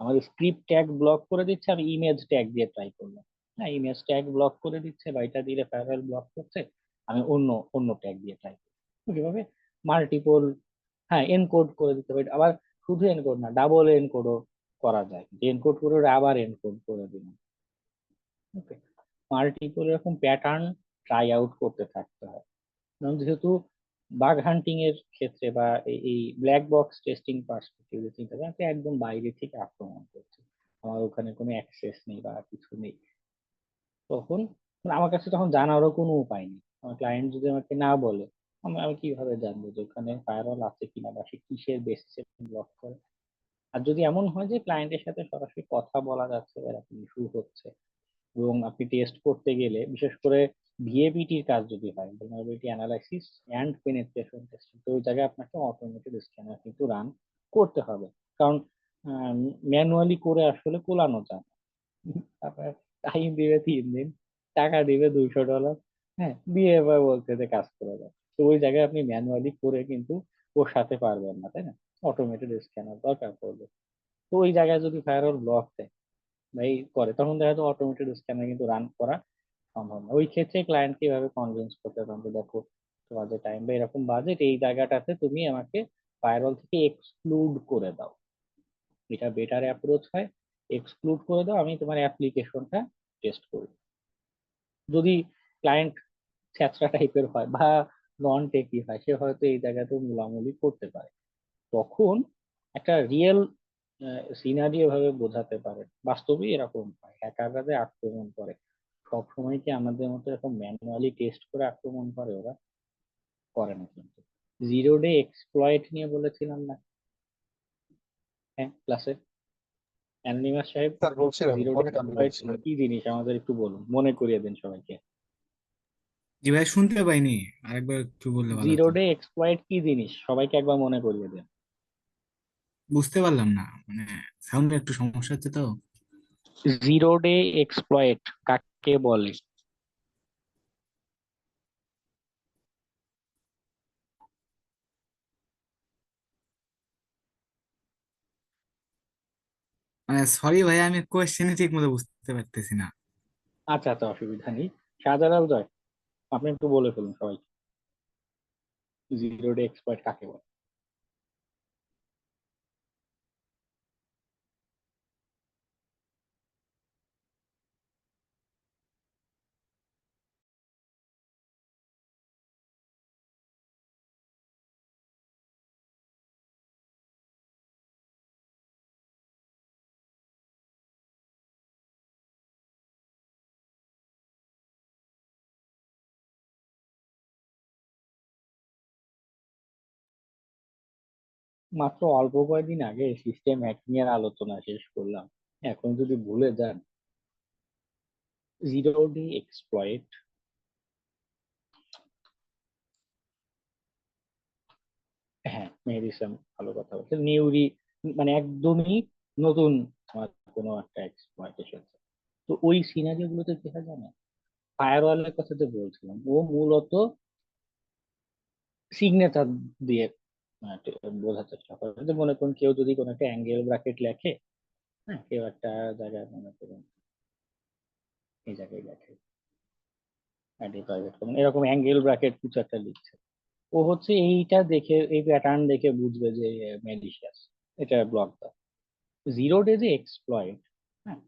আমাদের স্ক্রিপ্ট ট্যাগ ব্লক করে দিচ্ছে, আমি ইমেজ ট্যাগ দিয়ে ট্রাই করলাম, হ্যাঁ, ইমেজ ট্যাগ ব্লক করে দিচ্ছে বা এটা দিলে ফায়ারওয়াল ব্লক করছে, আমি অন্য অন্য ট্যাগ দিয়ে ট্রাই করি। কিভাবে মাল্টিপল, হ্যাঁ, এনকোড করে দিতে পারি। আবার শুধু এনকোড না, ডাবল এনকোডও করা যায়, এনকোড করে ওরা আবার এনকোড করে দিলাম। ওকে, মাল্টিপল এরকম প্যাটার্ন ট্রাই আউট করতে থাকতে হয়। কারণ যেহেতু বাগ হান্টিং এর ক্ষেত্রে বা এই ব্ল্যাক বক্স টেস্টিং পার্সপেক্টিভ চিন্তা করেন, আপনি একদম বাইরে থেকে আক্রমণ করছে, আমার ওখানে কোনো অ্যাক্সেস নেই বা কিছু নেই, তখন আমার কাছে তখন জানারও কোনো উপায় নেই। আমার ক্লায়েন্ট যদি আমাকে না বলে, আমি কিভাবে জানবো যে ওখানে ফায়ারওয়াল আছে কিনা বা সে কিসের বেসিসে ব্লক করে। আর যদি এমন হয় যে ক্লায়েন্টের সাথে সরাসরি কথা বলা যাচ্ছে, এরকম ইস্যু হচ্ছে, এবং আপনি টেস্ট করতে গেলে বিশেষ করে ভিএপিটির কাজ যদি হয়, vulnerability analysis and penetration testing, তো ওই জায়গায় আপনাকে অটোমেটেড স্ক্যানার কিন্তু রান করতে হবে। কারণ ম্যানুয়ালি করে আসলে কোলানো যায় না। আপনার টাইম দিবে 3 দিন, টাকা দিবে $200, হ্যাঁ, দিয়ে এবার বলছে যে কাজ করে দাও। তো ওই জায়গায় আপনি ম্যানুয়ালি করে কিন্তু ওর সাথে পারবেন না, তাই না? অটোমেটেড স্ক্যানার দরকার পড়বে। তো ওই জায়গায় যদি ফায়ারওয়াল ব্লক দেয় বা এই করে, তখন দেখা যাচ্ছে অটোমেটেড স্ক্যানার কিন্তু রান করা সম্ভব না। ওই ক্ষেত্রে ক্লায়েন্ট কিভাবে কনভিন্স করতে পারবেন যে দেখো তোমার যে টাইম বা এরকম বাজেট, এই জায়গাটাতে তুমি আমাকে ফায়ারওয়াল থেকে এক্সক্লুড করে দাও, এটা বেটার অ্যাপ্রোচ হয়। এক্সক্লুড করে দাও, আমি তোমার অ্যাপ্লিকেশনটা টেস্ট করি। যদি ক্লায়েন্ট ছ্যাচরা টাইপের হয় বা নন টেকি হয়, সে হয়তো এই জায়গাতে মুলামুলি করতে পারে। তখন একটা রিয়েল সিনারিও ভাবে বোঝাতে পারে, বাস্তবেই এরকম হয়। হ্যাকাররা যে আক্রমণ করে, সব সময় কি আমাদের মতো এরকম ম্যানুয়ালি টেস্ট করে আক্রমণ করে? ওরা করে না কিন্তু। জিরো ডে এক্সপ্লয়েট নিয়ে বলেছিলাম না, হ্যাঁ, ক্লাসে অ্যানিমাস সাহেব? স্যার বলছিলেন, জিরো ডে পরে আপনি এক্সপ্লয়েট বলছিলেন। কি জিনিস আমাদের একটু বলুন, মনে করিয়ে দেন সবাইকে। জি ভাই, শুনতে পাইনি, আরেকবার একটু বললে ভালো জিরো হতো। ডে এক্সপ্লয়েট কি জিনিস সবাইকে একবার মনে করিয়ে দেন। বুঝতে পারলাম না, মানে সাউন্ডে একটু সমস্যা হচ্ছে তো। জিরো ডে এক্সপ্লয়েট কাকে বলে? মানে সরি ভাই, আমি কোয়েশ্চেনই ঠিক মতো বুঝতে পারতেছি না। আচ্ছা আচ্ছা, অসুবিধা নেই। শাহজালাল জয়, আপনি একটু বলে ফেলুন সবাই, জিরো ডে এক্সপ্লয়েট কাকে বলে? মাত্র অল্প কয়েকদিন আগে সিস্টেম হ্যাকিং এর আলোচনা শেষ করলাম, এখন যদি ভুলে যান। জিরো ডে এক্সপ্লয়েট, হ্যাঁ মেহেদী ইসলাম ভালো কথা বলছে, নিউরি মানে একদমই নতুন কোনো একটা এক্সপ্লয়েট এসেছে। তো ওই সিনারিও গুলোতে কি হয় জানেন, ফায়ারওয়ালের কথা যে বলছিলাম, ও মূলত সিগনেচার দিয়ে বোঝার চেষ্টা করে। যে মনে করুন কেউ যদি কোনো একটা অ্যাঙ্গেল ব্র্যাকেট লেখে, হ্যাঁ কেউ একটা জায়গায় মনে করুন এই জায়গায় লেখে প্রাইভেট এরকম অ্যাঙ্গেল ব্র্যাকেট কিছু একটা লিখছে, ও হচ্ছে এইটা দেখে, এই প্যাটার্ন দেখে বুঝবে যে ম্যালিশিয়াস, এটা ব্লক দাও। জিরো ডে যে এক্সপ্লয়েট, হ্যাঁ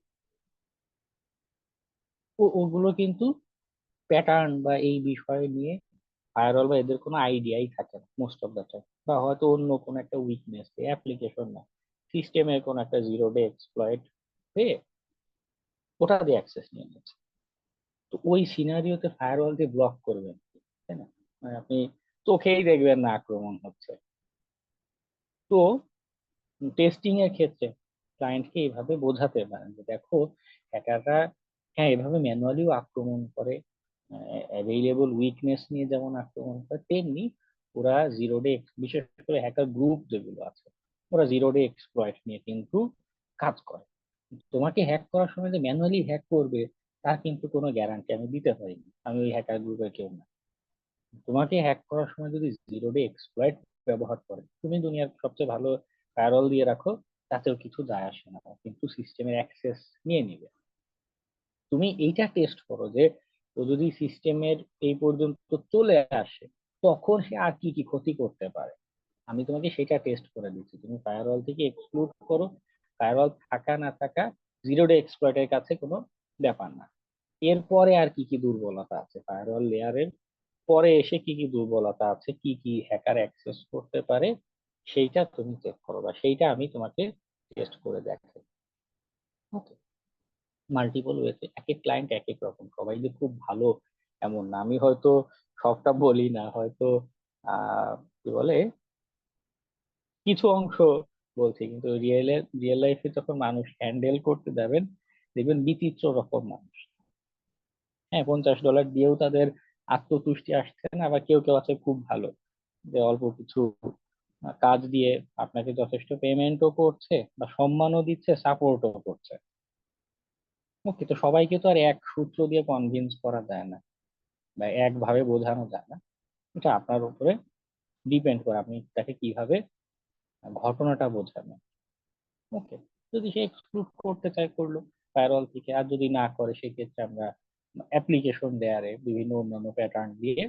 ওগুলো কিন্তু প্যাটার্ন বা এই বিষয় নিয়ে ফায়ারওয়াল বা এদের কোনো আইডিয়াই থাকে না মোস্ট অফ দ্য টাইম, বা হয়তো অন্য কোনো একটা উইকনেস অ্যাপ্লিকেশন না, সিস্টেমের কোনো একটা জিরো ডে এক্সপ্লয়েট পেয়ে ওটা দিয়ে অ্যাক্সেস নিয়ে নিচ্ছে। তো ওই সিনারিওতে ফায়ারওয়াল দিয়ে ব্লক করবেন, তাই না? মানে আপনি চোখেই দেখবেন না আক্রমণ হচ্ছে। তো টেস্টিং এর ক্ষেত্রে ক্লায়েন্টকে এইভাবে বোঝাতে পারেন যে দেখো, হ্যাকাররা হ্যাঁ এভাবে ম্যানুয়ালিও আক্রমণ করে, অ্যাভেইলেবল উইকনেস নিয়ে যেমন আক্রমণ করে, তেমনি ওরা জিরো ডে, বিশেষ করে হ্যাকার গ্রুপ যেগুলো আছে, ওরা জিরো ডে এক্সপ্লয়েট নিয়ে কিন্তু কাজ করে। তোমাকে হ্যাক করার সময় যে ম্যানুয়ালি হ্যাক করবে তার কিন্তু কোনো গ্যারান্টি আমি দিতে পারিনি, আমি ওই হ্যাকার গ্রুপের কেউ না। তোমাকে হ্যাক করার সময় যদি জিরো ডে এক্সপ্লয়েট ব্যবহার করে, তুমি দুনিয়ার সবচেয়ে ভালো ফায়ারওয়াল দিয়ে রাখো, তাতেও কিছু যায় আসে না, কিন্তু সিস্টেমের অ্যাক্সেস নিয়ে নিবে। তুমি এইটা টেস্ট করো যে ও যদি সিস্টেমের এই পর্যন্ত চলে আসে তখন সে আর কি কি ক্ষতি করতে পারে। আমি তোমাকে সেটা টেস্ট করে দিচ্ছি, তুমি ফায়ারওয়াল থেকে এক্সক্লুড করো, ফায়ারওয়াল থাকা না থাকা জিরো ডে এক্সপ্লয়েটের কাছে কোনো ব্যাপার না। এরপরে আর কি কি দুর্বলতা আছে ফায়ারওয়াল লেয়ারের পরে এসে, কি কি দুর্বলতা আছে, কি কি হ্যাকার অ্যাক্সেস করতে পারে, সেইটা তুমি চেক করো, বা সেইটা আমি তোমাকে টেস্ট করে দেখাই। ওকে, মাল্টিপল ওয়েতে এক এক ক্লায়েন্ট এক এক রকম, সবাই যে খুব ভালো এমন না। আমি হয়তো সবটা বলি না, হয়তো কি বলে কিছু অংশ বলছি, কিন্তু রিয়েল লাইফে যখন মানুষ হ্যান্ডেল করতে যাবেন দেখবেন বিচিত্র রকম মানুষ। হ্যাঁ, $50 দিয়েও তাদের আত্মতুষ্টি আসছে না, আবার কেউ কেউ আছে খুব ভালো, যে অল্প কিছু কাজ দিয়ে আপনাকে যথেষ্ট পেমেন্টও করছে বা সম্মানও দিচ্ছে, সাপোর্টও করছে। ওকে, তো সবাইকে তো আর এক সূত্র দিয়ে কনভিন্স করা যায় না বা একভাবে বোঝানো যায় না, এটা আপনার উপরে ডিপেন্ড করে আপনি তাকে কিভাবে ঘটনাটা বোঝাবেন। ওকে, যদি সে এক্সক্লুড করতে চায় করলো ফায়ারওয়াল থেকে, আর যদি না করে সেক্ষেত্রে আমরা অ্যাপ্লিকেশন লেয়ারে বিভিন্ন অন্যান্য প্যাটার্ন দিয়ে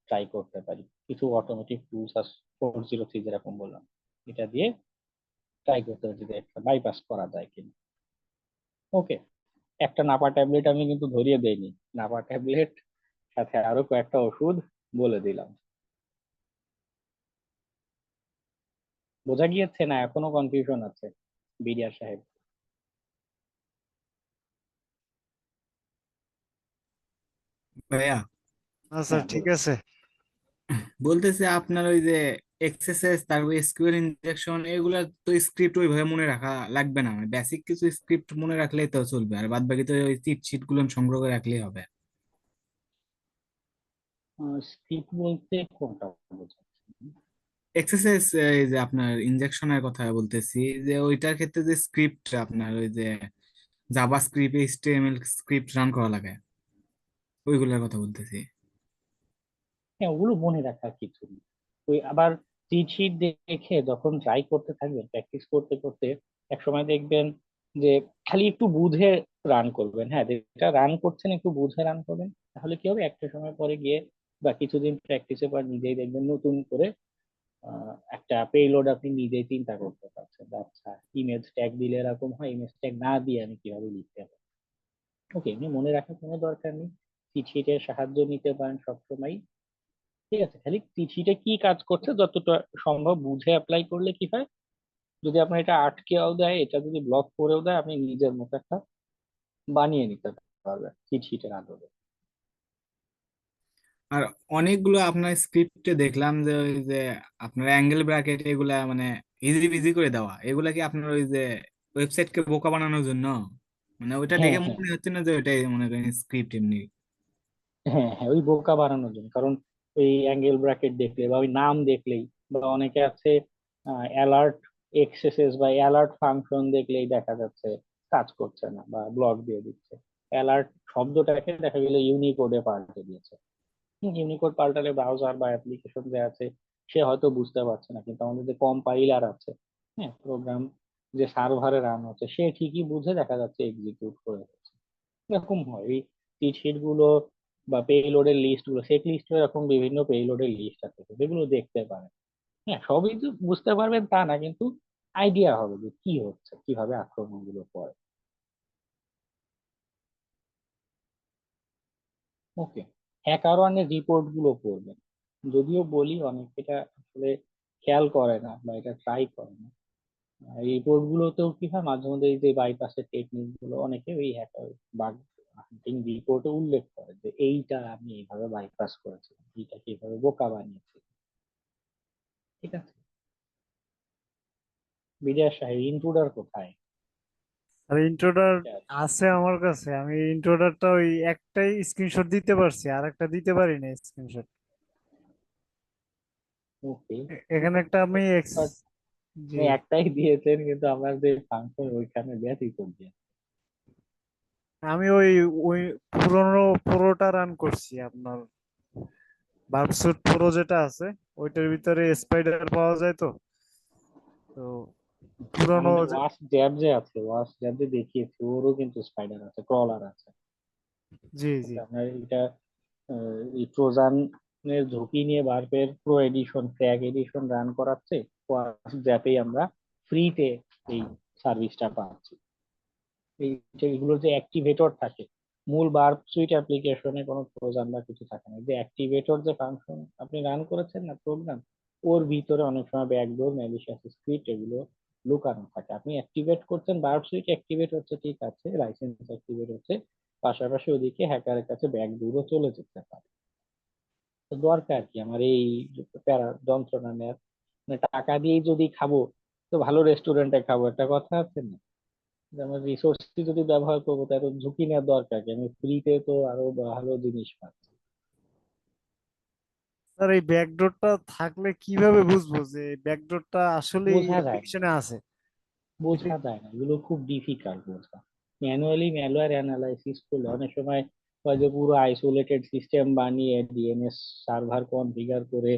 ট্রাই করতে পারি। কিছু অটোমেটিক টুলস আছে 403 যেরকম বললাম, এটা দিয়ে ট্রাই করতে পারি যদি একটা বাইপাস করা যায় কিনা। ওকে, একটা নাপা ট্যাবলেট আমি কিন্তু ধরিয়ে দেইনি, নাপা ট্যাবলেট সাথে আরো কয়েকটা ওষুধ বলে দিলাম। বোঝা গিয়েছে না এখনো কনফিউশন আছে বিডিআর সাহেব? ভাইয়া, আচ্ছা হ্যাঁ ঠিক বলুন। আছে। বলতেছে আপনার ওই যে এক্সএসএস, তারপর এসকিউএল ইনজেকশন, এগুলা তো স্ক্রিপ্ট ওইভাবে মনে রাখা লাগবে না, মানে বেসিক কিছু স্ক্রিপ্ট মনে রাখলেই তো চলবে, আর বাদ বাকি তো ওই চিট শিট গুলো সংগ্রহ করে রাখলেই হবে। স্ক্রিপ্ট বলতে কোনটা বোঝাচ্ছেন? এক্সএসএস, এই যে আপনার ইনজেকশনের কথা বলতেছি, যে ওইটার ক্ষেত্রে যে স্ক্রিপ্ট আপনার ওই যে Java script, HTML script run করা লাগে, ওইগুলোর কথা বলতেছি। হ্যাঁ, ওগুলো মনে রাখার কিছু নেই। ওই আবার চিট শিট দেখে যখন ট্রাই করতে থাকবেন, প্র্যাকটিস করতে করতে এক সময় দেখবেন যে খালি একটু বুঝে রান করবেন। হ্যাঁ, যেটা রান করছেন একটু বুঝে রান করবেন, তাহলে কি হবে, একটা সময় পরে গিয়ে বা কিছুদিন প্র্যাকটিসের পর নিজেই দেখবেন নতুন করে একটা পেলোড আপনি নিজেই চিন্তা করতে পারছেন। আচ্ছা, ইমেজ ট্যাগ দিলে এরকম হয়, ইমেজ ট্যাগ না দিয়ে আমি কিভাবে লিখতে পারি। ওকে, এমনি মনে রাখার কোনো দরকার নেই, চিট শিটের সাহায্য নিতে পারেন সবসময়। ঠিক আছে, খালি চিঠিটা কি কাজ করছে যতটা সম্ভব বুঝে অ্যাপ্লাই করলে কি হয়, যদি আপনার এটা আটকেও দেয়, এটা যদি ব্লক করেও দেয়, আপনি নিজের মতো একটা বানিয়ে নিতে পারবেন চিঠিটার আদলে। আর অনেকগুলো আপনার স্ক্রিপ্টে দেখলাম যে ওই যে আপনার অ্যাঙ্গেল ব্র্যাকেট এগুলা মানে ইজি বিজি করে দেওয়া, এগুলা কি আপনার ওই যে ওয়েবসাইটকে বোকা বানানোর জন্য? মানে ওইটা হ্যাঁ দেখে হ্যাঁ মনে হচ্ছে না যে ওইটাই মনে করেন স্ক্রিপ্ট এমনি? হ্যাঁ হ্যাঁ, ওই বোকা বানানোর জন্য। কারণ ওই অ্যাঙ্গেল ব্র্যাকেট দেখলে বা ওই নাম দেখলেই, বা অনেকে আছে অ্যালার্ট এক্সেসেস বা অ্যালার্ট ফাংশন দেখলেই দেখা যাচ্ছে কাজ করছে না বা ব্লক দিয়ে দিচ্ছে। অ্যালার্ট শব্দটাকে দেখা গেলে ইউনিকোডে পাল্টে দিয়েছে। ইউনিকোড পাল্টালে ব্রাউজার বা অ্যাপ্লিকেশন যে আছে সে হয়তো বুঝতে পারছে না, কিন্তু আমাদের যে কম্পাইলার আছে, হ্যাঁ, প্রোগ্রাম যে সার্ভারে রান হচ্ছে, সে ঠিকই বুঝে দেখা যাচ্ছে এক্সিকিউট করে যাচ্ছে। এরকম হয় এই চিট শিট গুলো বা পেলোডের লিস্ট গুলো, সেট লিস্ট এরকম বিভিন্ন পেলোডের লিস্ট আছে, তো সেগুলো দেখতে পারেন। হ্যাঁ, সবই তো বুঝতে পারবেন তা না, কিন্তু আইডিয়া হবে যে কি হচ্ছে, কিভাবে আক্রমণ গুলো করে। ওকে, হ্যাকার ওয়ানের রিপোর্ট গুলো করবেন। যদিও বলি অনেকে এটা আসলে খেয়াল করে না বা এটা ট্রাই করে না। রিপোর্ট গুলোতেও কি হয়, মাঝে মধ্যে এই যে বাইপাসের টেকনিক গুলো অনেকে ওই হ্যাকার বাগ হান্টিং রিপোর্টে উল্লেখ করে যে এইটা আমি এইভাবে বাইপাস করেছিলাম, এইটাকে এইভাবে বোকা বানিয়েছি। ঠিক আছে, বিজয় সাহেব ইন্ট্রুডার কোথায়? আর ইন্ট্রোডার আছে আমার কাছে, আমি ইন্ট্রোডারটা ওই একটাই স্ক্রিনশট দিতে পারছি, আর একটা দিতে পারি না স্ক্রিনশট। ওকে, ঠিক এখানে আছে। একটা আমি But জি, আপনি একটাই দিয়েছেন, কিন্তু আমার যে ফাংশন ওইখানে ব্যতিক্রম দিয়ে। আমি ওই ওই পুরোটা রান করছি আপনার বার্বস্যুট প্রো যেটা আছে, ওইটার ভিতরে স্পাইডার পাওয়া যায় তো। তো পুরোনো আমাদের ওয়াশ জ্যাব যে আছে, ওয়াশ জ্যাব যে দেখিয়েছি, ওরও কিন্তু স্পাইডার আছে, ক্রলার আছে। জি জি ওকে, আপনার এটা এই ট্রোজানের ঝুঁকি নিয়ে বারপের pro edition, crack edition run করাচ্ছে, যাতেই আমরা ফ্রিতে এই সার্ভিসটা পাচ্ছি। এইগুলো যে অ্যাক্টিভেটর থাকে, মূল বার্ব সুইট অ্যাপ্লিকেশনে কোনো ট্রোজান বা কিছু থাকে না। যে অ্যাক্টিভেটর যে ফাংশন আপনি রান করেছেন না প্রোগ্রাম, ওর ভিতরে অনেক সময় ব্যাকডোর ম্যালিশিয়াস স্ক্রিপ্ট এগুলো লুকানো থাকে। আপনি অ্যাক্টিভেট করছেন, বার্ব সুইট অ্যাক্টিভেট হচ্ছে, ঠিক আছে, লাইসেন্স অ্যাক্টিভেট হচ্ছে, পাশাপাশি ওদিকে হ্যাকারের কাছে ব্যাকডোরও চলে যেতে পারে। তো দরকার কি আমার এই প্যারা যন্ত্রণা নেওয়ার? মানে টাকা দিয়েই যদি খাবো, তো ভালো রেস্টুরেন্টে খাবো, একটা কথা আছে না, যে আমার রিসোর্স যদি ব্যবহার করবো, তাহলে তো ঝুঁকি নেওয়ার দরকার কি? আমি ফ্রিতে তো আরো ভালো জিনিস পাচ্ছি। স্যার, এই ব্যাকডোরটা থাকলে কিভাবে বুঝবো যে ব্যাকডোরটা আসলে এই বোঝা যায় না, অ্যাপ্লিকেশনে আছে? এটা বোঝা যায় না, এগুলো খুব ডিফিকাল্ট বোঝা। ম্যানুয়ালি ম্যালওয়্যার অ্যানালাইসিস করলে অনেক সময় হয় যে পুরো আইসোলেটেড সিস্টেম বানিয়ে ডিএনএস সার্ভার কনফিগার করে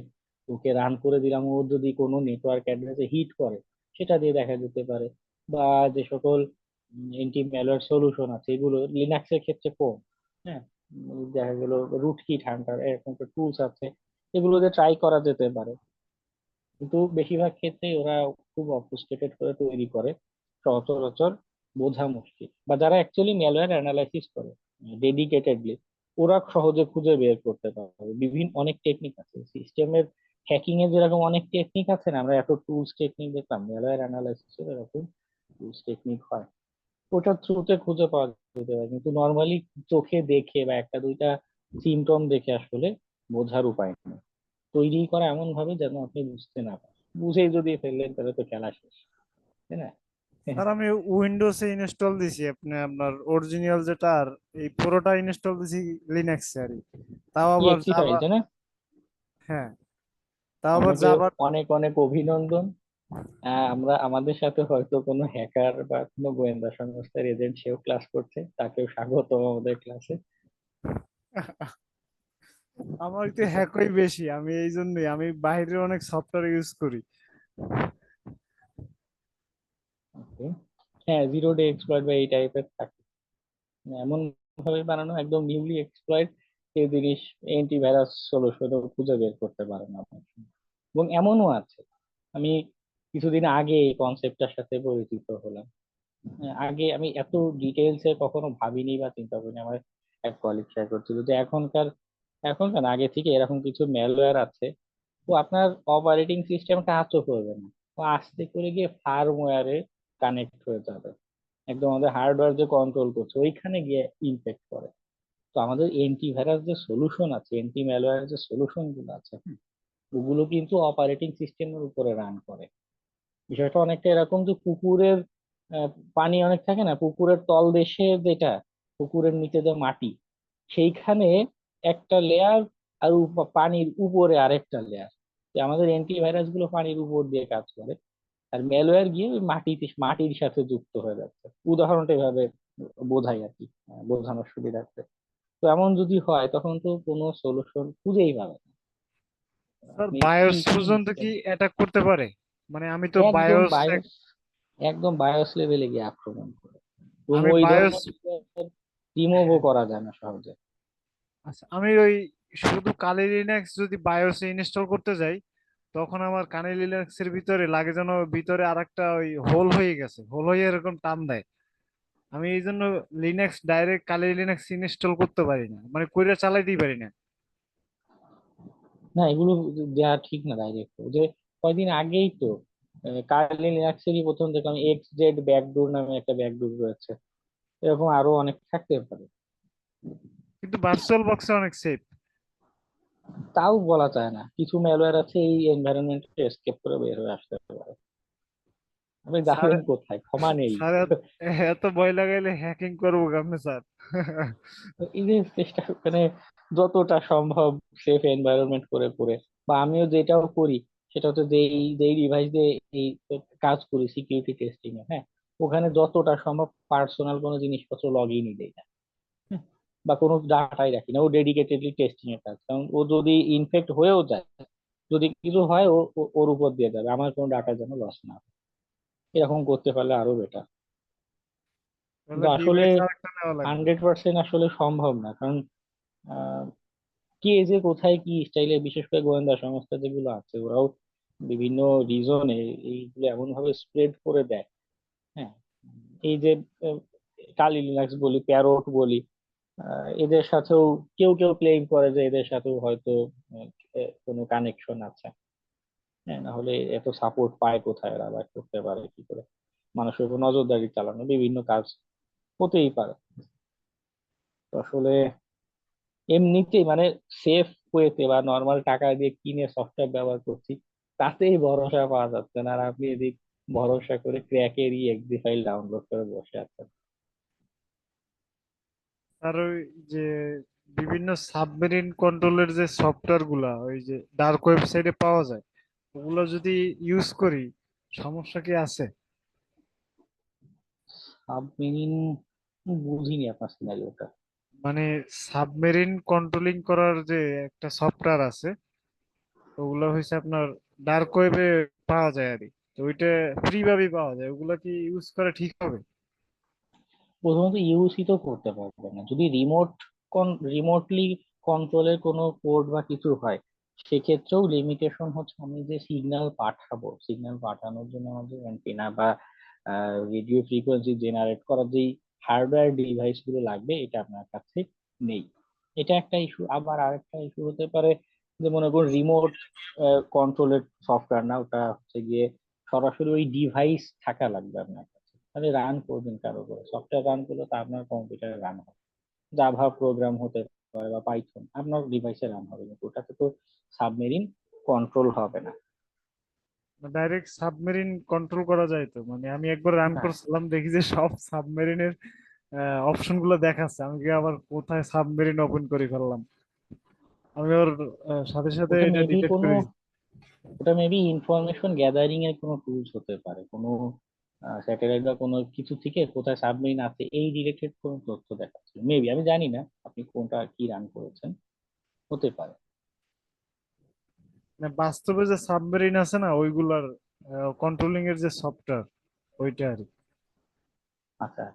ওকে রান করে দিলাম, ওর যদি কোনো নেটওয়ার্ক অ্যাড্রেসে হিট করে, সেটা দিয়ে দেখা যেতে পারে। বা যে সকল এন্টি ম্যালওয়্যার সলিউশন আছে, এগুলো লিনাক্সের ক্ষেত্রে কম। হ্যাঁ, দেখা গেল রুটকিট হান্টার এরকম টুলস আছে, এগুলো দিয়ে ট্রাই করা যেতে পারে। কিন্তু বেশিরভাগ ক্ষেত্রেই ওরা খুব অবফুস্কেটেড করে তৈরি করে, সচরাচর বোঝা মুশকিল। বা যারা অ্যাকচুয়ালি ম্যালওয়্যার অ্যানালাইসিস করে ডেডিকেটেডলি, ওরা সহজে খুঁজে বের করতে পারবে। বিভিন্ন অনেক টেকনিক আছে সিস্টেমের হ্যাকিং এর, যেরকম অনেক টেকনিক আছে না, আমরা এত টুলস টেকনিক দেখলাম, ম্যালওয়্যার অ্যানালাইসিস এরকম টুলস টেকনিক হয়, ওটার থ্রুতে খুঁজে পাওয়া যেতে পারে। কিন্তু নর্মালি চোখে দেখে বা একটা দুইটা সিমটম দেখে আসলে বোঝার উপায় নেই। তৈরি করা এমন ভাবে যেন আপনি বুঝতে না পারেন, বুঝেই যদি ফেললেন তাহলে তো খেলা শেষ, তাই না? স্যার, আমি উইন্ডোজে ইনস্টল দিছি আপনার অরিজিনাল যেটা, আর এই পুরোটা ইনস্টল দিছি লিনাক্সে আর কি। তাও আবার ইএক্সি ফাইল, জাভা। তাই না? হ্যাঁ, তাও আবার আপনাকে জাভা। অনেক অনেক অভিনন্দন। আমরা আমাদের সাথে হয়তো কোনো হ্যাকার বা কোনো গোয়েন্দা সংস্থার এজেন্ট সেও ক্লাস করছে, তাকেও স্বাগত আমাদের ক্লাসে। আমার একটু হ্যাকই বেশি, আমি এই জন্যই আমি বাইরের অনেক সফটওয়্যার ইউজ করি। ওকে, হ্যাঁ, জিরো ডে এক্সপ্লয়েট বা এই টাইপের থাকে, এমন ভাবে বানানো একদম নিউলি এক্সপ্লয়েট সেই জিনিস অ্যান্টিভাইরাস সলিউশনও খুঁজে বের করতে পারে না আপনার সঙ্গে। এবং এমনও আছে, আমি কিছুদিন আগে এই কনসেপ্টটার সাথে পরিচিত হলাম। আগে আমি এত ডিটেলসে কখনো ভাবিনি বা চিন্তা করিনি। আমার এক কলিগ শেয়ার করছিল যে এখনকার আগে থেকে এরকম কিছু ম্যালওয়্যার আছে, ও আপনার অপারেটিং সিস্টেম টাচও করবে না, ও আস্তে করে গিয়ে ফার্মওয়্যারে কানেক্ট হয়ে যাবে, একদম আমাদের হার্ডওয়্যার যে কন্ট্রোল করছে ওইখানে গিয়ে ইনফেক্ট করে। তো আমাদের এন্টিভাইরাস যে সলিউশন আছে, এন্টি ম্যালওয়্যার যে সলিউশন গুলো আছে, ওগুলো কিন্তু অপারেটিং সিস্টেমের উপরে রান করে। বিষয়টা অনেকটা এরকম যে পুকুরের আহ, পানি অনেক থাকে না, পুকুরের তলদেশে যেটা, পুকুরের নিচে যে মাটি, সেইখানে একটা লেয়ার, আর পানির উপরে আরেকটা লেয়ার। আমাদের অ্যান্টিভাইরাস গুলো পানির উপর দিয়ে কাজ করে, আর ম্যালওয়্যার গিয়ে ওই মাটির সাথে যুক্ত হয়ে যাচ্ছে। উদাহরণটা এভাবে বোঝাই আর কি, বোঝানোর সুবিধার্থে। তো এমন যদি হয় তখন তো কোনো সলিউশন খুঁজেই পাবে না। স্যার আপনি কি বায়োস কি পর্যন্ত কি অ্যাটাক করতে পারে? মানে আমি তো একদম বায়োস বায়োস, একদম বায়োস লেভেলে গিয়ে আক্রমণ করে, এবং আমি ওই বায়োস ধরনের রিমুভও করা যায় না সহজে। আচ্ছা, আমি ওই শুধু কালি লিনাক্স যদি বায়োসে ইনস্টল করতে যাই, তখন আমার কালি লিনাক্স এর ভিতরে লাগে যেন ভিতরে আরেকটা ওই হোল হয়ে গেছে, হোল হয়ে এরকম টান দেয়। আমি এই জন্য লিনাক্স ডাইরেক্ট কালি লিনাক্স ইনস্টল করতে পারি না, মানে কইরা চালাইতেই পারি না। না, এগুলো দেওয়া ঠিক না ডাইরেক্ট। যে কয়দিন আগেই তো কার্লি লিনাক্সেরই প্রথম দেখলাম এক্স জেড ব্যাকডোর নামে একটা ব্যাকডোর রয়েছে, এরকম আরো অনেক থাকতে পারে। কিন্তু ভার্চুয়াল বক্সে অনেক সেফ। তাও বলা যায় না, কিছু ম্যালওয়্যার আছে এই এনভায়রনমেন্টে এসকেপ করে বের হয়ে আসতে পারে। আপনি স্যার, যাবেন কোথায়, ক্ষমা নেই। স্যার এত ভয় লাগাইলে হ্যাকিং করবো কেমনে স্যার? এই যে চেষ্টা মানে যতটা সম্ভব সেফ এনভায়রনমেন্ট করে করে, বা আমিও যেটাও করি সেটা হচ্ছে যে এই যেই ডিভাইস দিয়ে এই কাজ করি সিকিউরিটি টেস্টিং এ, হ্যাঁ, ওখানে যতটা সম্ভব পার্সোনাল কোনো জিনিসপত্র লগ ইনই দেই না, হ্যাঁ, বা কোনো ডাটাই রাখি না। ও ডেডিকেটেডলি টেস্টিং এর কাজ, কারণ ও যদি ইনফেক্ট হয়েও যায়, যদি কিছু হয় ওর উপর দিয়ে যাবে, আমার কোনো ডাটা যেন লস না হয়। এরকম করতে পারলে আরো বেটার। তাহলে কিন্তু আসলে ডিভাইস আরেকটা নেওয়া লাগবে। 100% আসলে সম্ভব না, কারণ আহ, কে যে কোথায় কি স্টাইলে, বিশেষ করে গোয়েন্দা সংস্থা যেগুলো আছে ওরাও বিভিন্ন রিজনে এইগুলো এমন ভাবে স্প্রেড করে দেয়। হ্যাঁ, এই যে আহ, কালি লিনাক্স বলি, প্যারোট বলি, এদের সাথেও কেউ কেউ ক্লেম করে যে এদের সাথেও হয়তো আহ, কোনো কানেকশন আছে। হ্যাঁ, না হলে এত সাপোর্ট পায় কোথায়, এরা আবার করতে পারে কি করে? মানুষের উপর নজরদারি চালানো বিভিন্ন কাজ হতেই পারে। তো আসলে এমনিতেই মানে সেফ ওয়েতে বা নর্মাল টাকা দিয়ে কিনে সফটওয়্যার ব্যবহার করছি, তাতেই ভরসা পাওয়া যাচ্ছে না, আর আপনি এদিক ভরসা করে ক্র্যাকেরই এক্সি ফাইল ডাউনলোড করে বসে আছেন। আর ওই যে বিভিন্ন সাবমেরিন কন্ট্রোলের যে সফটওয়্যার গুলা ওই যে ডার্ক ওয়েবসাইটে পাওয়া যায়, ওগুলো যদি ইউজ করি সমস্যা কি আছে? সাবমেরিন বুঝিনি আপনার সিনারিওটা। মানে সাবমেরিন কন্ট্রোলিং করার যে একটা সফটওয়্যার আছে, ওগুলো হচ্ছে আপনার ডার্ক ওয়েবে পাওয়া যায় আর কি। তো ওইটা ফ্রি ভাবেই পাওয়া যায়, ওগুলা কি ইউজ করা ঠিক হবে? প্রথমত ইউসি তো করতে পারবে না যদি রিমোটলি কন্ট্রোলের কোনো কোড বা কিছু হয়। সেক্ষেত্রেও লিমিটেশন হচ্ছে, আমি যে সিগন্যাল পাঠাবো, সিগন্যাল পাঠানোর জন্য আমাদের অ্যান্টেনা বা রেডিও ফ্রিকোয়েন্সি জেনারেট করার যেই হার্ডওয়্যার ডিভাইস গুলো লাগবে, এটা আপনার কাছে নেই। এটা একটা ইস্যু। আবার আরেকটা ইস্যু হতে পারে যে মনে করুন রিমোট কন্ট্রোলের সফটওয়্যার না, ওটা হচ্ছে গিয়ে সরাসরি ওই ডিভাইস থাকা লাগবে আপনার কাছে, তাহলে রান করবেন কারো করে সফটওয়্যার রান করলে তা আপনার কম্পিউটারে রান হবে। জাভা প্রোগ্রাম হতে পারে বা পাইথন আপনার ডিভাইসে রান হবে, কিন্তু ওটাতে তো সাবমেরিন কন্ট্রোল হবে না। ডাইরেক্ট সাবমেরিন কন্ট্রোল করা যায় তো? মানে আমি একবার রান হ্যাঁ, করছিলাম, দেখি যে সব সাবমেরিনের অপশন গুলো দেখাচ্ছে, আমি কি আবার কোথায় সাবমেরিন ওপেন করে ফেললাম। আমি ওর সাথে সাথে ওটা এটা মেবি ডিলিট কোনো করে দিচ্ছি। ওটা মেবি ইনফরমেশন গ্যাদারিং এর কোনো টুলস হতে পারে, কোনো স্যাটেলাইট বা কোনো কিছু থেকে কোথায় সাবমেরিন আছে এই রিলেটেড কোনো তথ্য দেখাচ্ছে মেবি, আমি জানি না আপনি কোনটা কি রান করেছেন, হতে পারে। মানে বাস্তবে যে সাবমেরিন আছে না, ওইগুলার কন্ট্রোলিং এর যে সফটওয়্যার, ওইটা আর কি। আচ্ছা,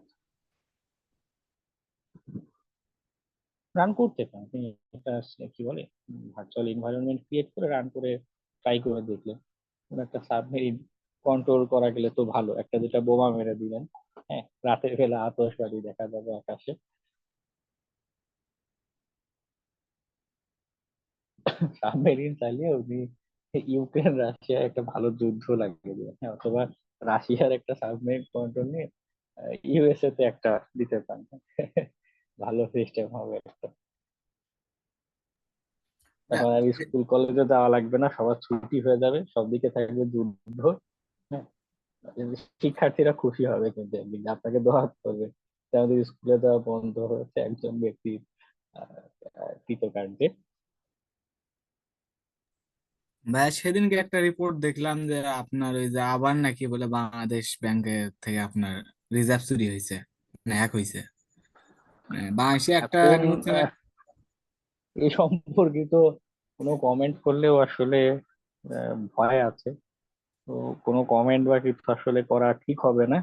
রান করতে পারেন আপনি। একটা কি বলে ভার্চুয়াল এনভায়রনমেন্ট ক্রিয়েট করে রান করে ট্রাই করে দেখলেন, কোনো একটা সাবমেরিন কন্ট্রোল করা গেলে তো ভালো, একটা দুটা বোমা মেরে দিলেন, হ্যাঁ, রাতের বেলা আতশবাজি দেখা যাবে আকাশে। সাবমেরিন চালিয়ে উনি ইউক্রেন রাশিয়া একটা ভালো যুদ্ধ লাগিয়ে দিবেন, হ্যাঁ, অথবা রাশিয়ার একটা সাবমেরিন কন্ট্রোল নিয়ে ইউএসএ তে একটা দিতে পারেন। ভালো সিস্টেম হবে একটা। না, তখন আর স্কুল কলেজে যাওয়া লাগবে না, সবার ছুটি হয়ে যাবে, সব দিকে থাকবে যুদ্ধ, হ্যাঁ, কিন্তু শিক্ষার্থীরা খুশি হবে কিন্তু একদিন আপনাকে দোয়া করবে যে আমাদের স্কুলে দেওয়া বন্ধ হয়েছে একজন ব্যক্তির কৃতকার্যে। ভাই সেদিনকে একটা রিপোর্ট দেখলাম যে আপনার ওই যে আবার নাকি বলে বাংলাদেশ ব্যাংকের থেকে আপনার রিজার্ভ চুরি হয়েছে, মানে হ্যাক হয়েছে। বাংলাদেশে একটা এখন নিউজ চ্যানেল। এই সম্পর্কিত কোনো কমেন্ট করলেও আসলে ভয় আছে। তো কোনো কমেন্ট বা কিছু আসলে করা ঠিক হবে না।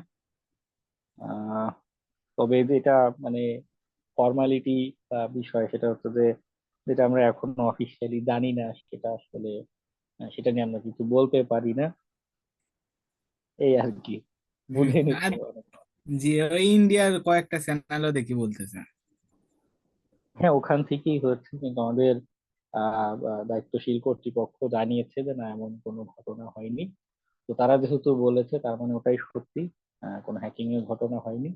তবে যেটা মানে ফর্মালিটি বা বিষয় সেটা হচ্ছে যে যেটা আমরা এখনো অফিসিয়ালি জানি না সেটা আসলে সেটা নিয়ে আমরা কিছু বলতে পারি না, এই আর কি। বুঝে আর নিচ্ছে অনেক। জি, ওই ইন্ডিয়ার কয়েকটা চ্যানেলও দেখি বলতেছে। হ্যাঁ, ওখান থেকেই হচ্ছে, কিন্তু আমাদের দায়িত্বশীল কর্তৃপক্ষ জানিয়েছে যে না, এমন কোনো ঘটনা হয়নি। তো তারা যেহেতু বলেছে তার মানে ওটাই সত্যি। কোনো হ্যাকিং এর ঘটনা হয়নি,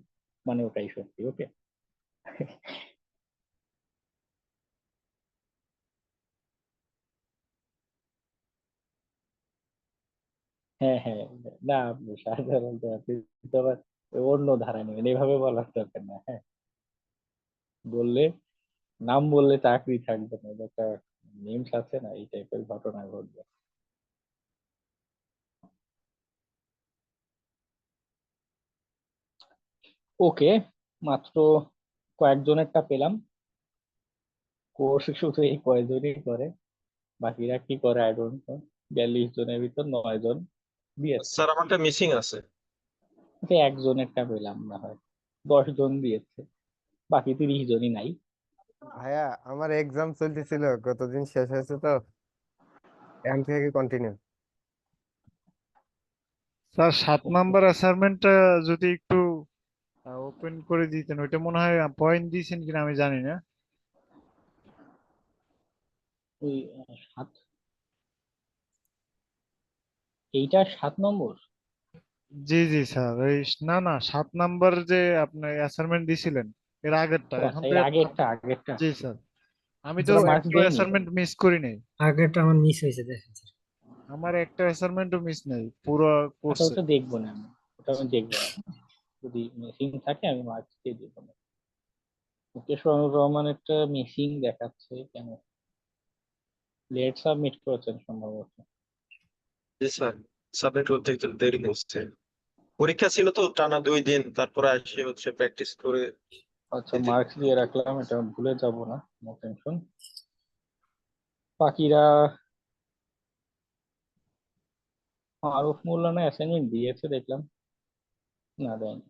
মানে ওটাই সত্যি। ওকে। হ্যাঁ হ্যাঁ, না আপনি সাধারণত আপনি তো আবার অন্য ধারা নেবেন, এভাবে বলার দরকার না। হ্যাঁ, বললে নাম বললে চাকরি থাকবে না, এটা একটা নেমস আছে না, এই টাইপের ঘটনা ঘটবে। ওকে, মাত্র কয়েকজনেরটা পেলাম। কোর্স শুধু এই কয়েকজনই করে, বাকিরা কি করে আই ডোন্ট নো। 42 জনের ভিতর 9 জন দিয়েছে। স্যার আমারটা মিসিং আছে। আচ্ছা, একজনেরটা পেলাম না হয়। 10 জন দিয়েছে, বাকি 30 জনই নাই। ভাইয়া আমার এক্সাম চলতেছিল, গতদিন শেষ হয়েছে তো, এখন থেকে কন্টিনিউ। স্যার 7 নাম্বার অ্যাসাইনমেন্টটা যদি একটু ওপেন করে দিতেন, ওইটা মনে হয় পয়েন্ট দিয়েছেন কিনা আমি জানি না। ওই 7, এইটা 7 নম্বর। জি জি স্যার, ওই না না 7 নাম্বার যে আপনি অ্যাসাইনমেন্ট দিছিলেন এর আগেরটা, ও এখন আচ্ছা, তো এর এটা আগেরটা। জি স্যার, আমি তো আচ্ছা ওটা স্যার, মার্কস একটা দেয়নি। অ্যাসাইনমেন্ট মিস করি নাই। আগেরটা আমার মিস হয়েছে, দেখেন স্যার। আমার একটা অ্যাসাইনমেন্টও মিস নেই পুরো আচ্ছা, কোর্সে। ওটা দেখবো না আমি, ওটা আমি দেখবো না। যদি মিসিং থাকে আমি মার্কস দিয়ে দিব না। মুকেশ রহমান একটা মিসিং দেখাচ্ছে কেন? লেট সাবমিট করেছেন সম্ভবত। জি স্যার, সাবমিট করতে একটু দেরি হচ্ছে। পরীক্ষা ছিল তো টানা 2 দিন, তারপরে আসে হচ্ছে প্র্যাকটিস করে আচ্ছা, দিতে। মার্কস দিয়ে রাখলাম, এটা ভুলে যাব না, নো টেনশন। বাকিরা আরফ মোল্লানা অ্যাসাইনমেন্ট দিয়েছে দেখলাম, না দেয়নি।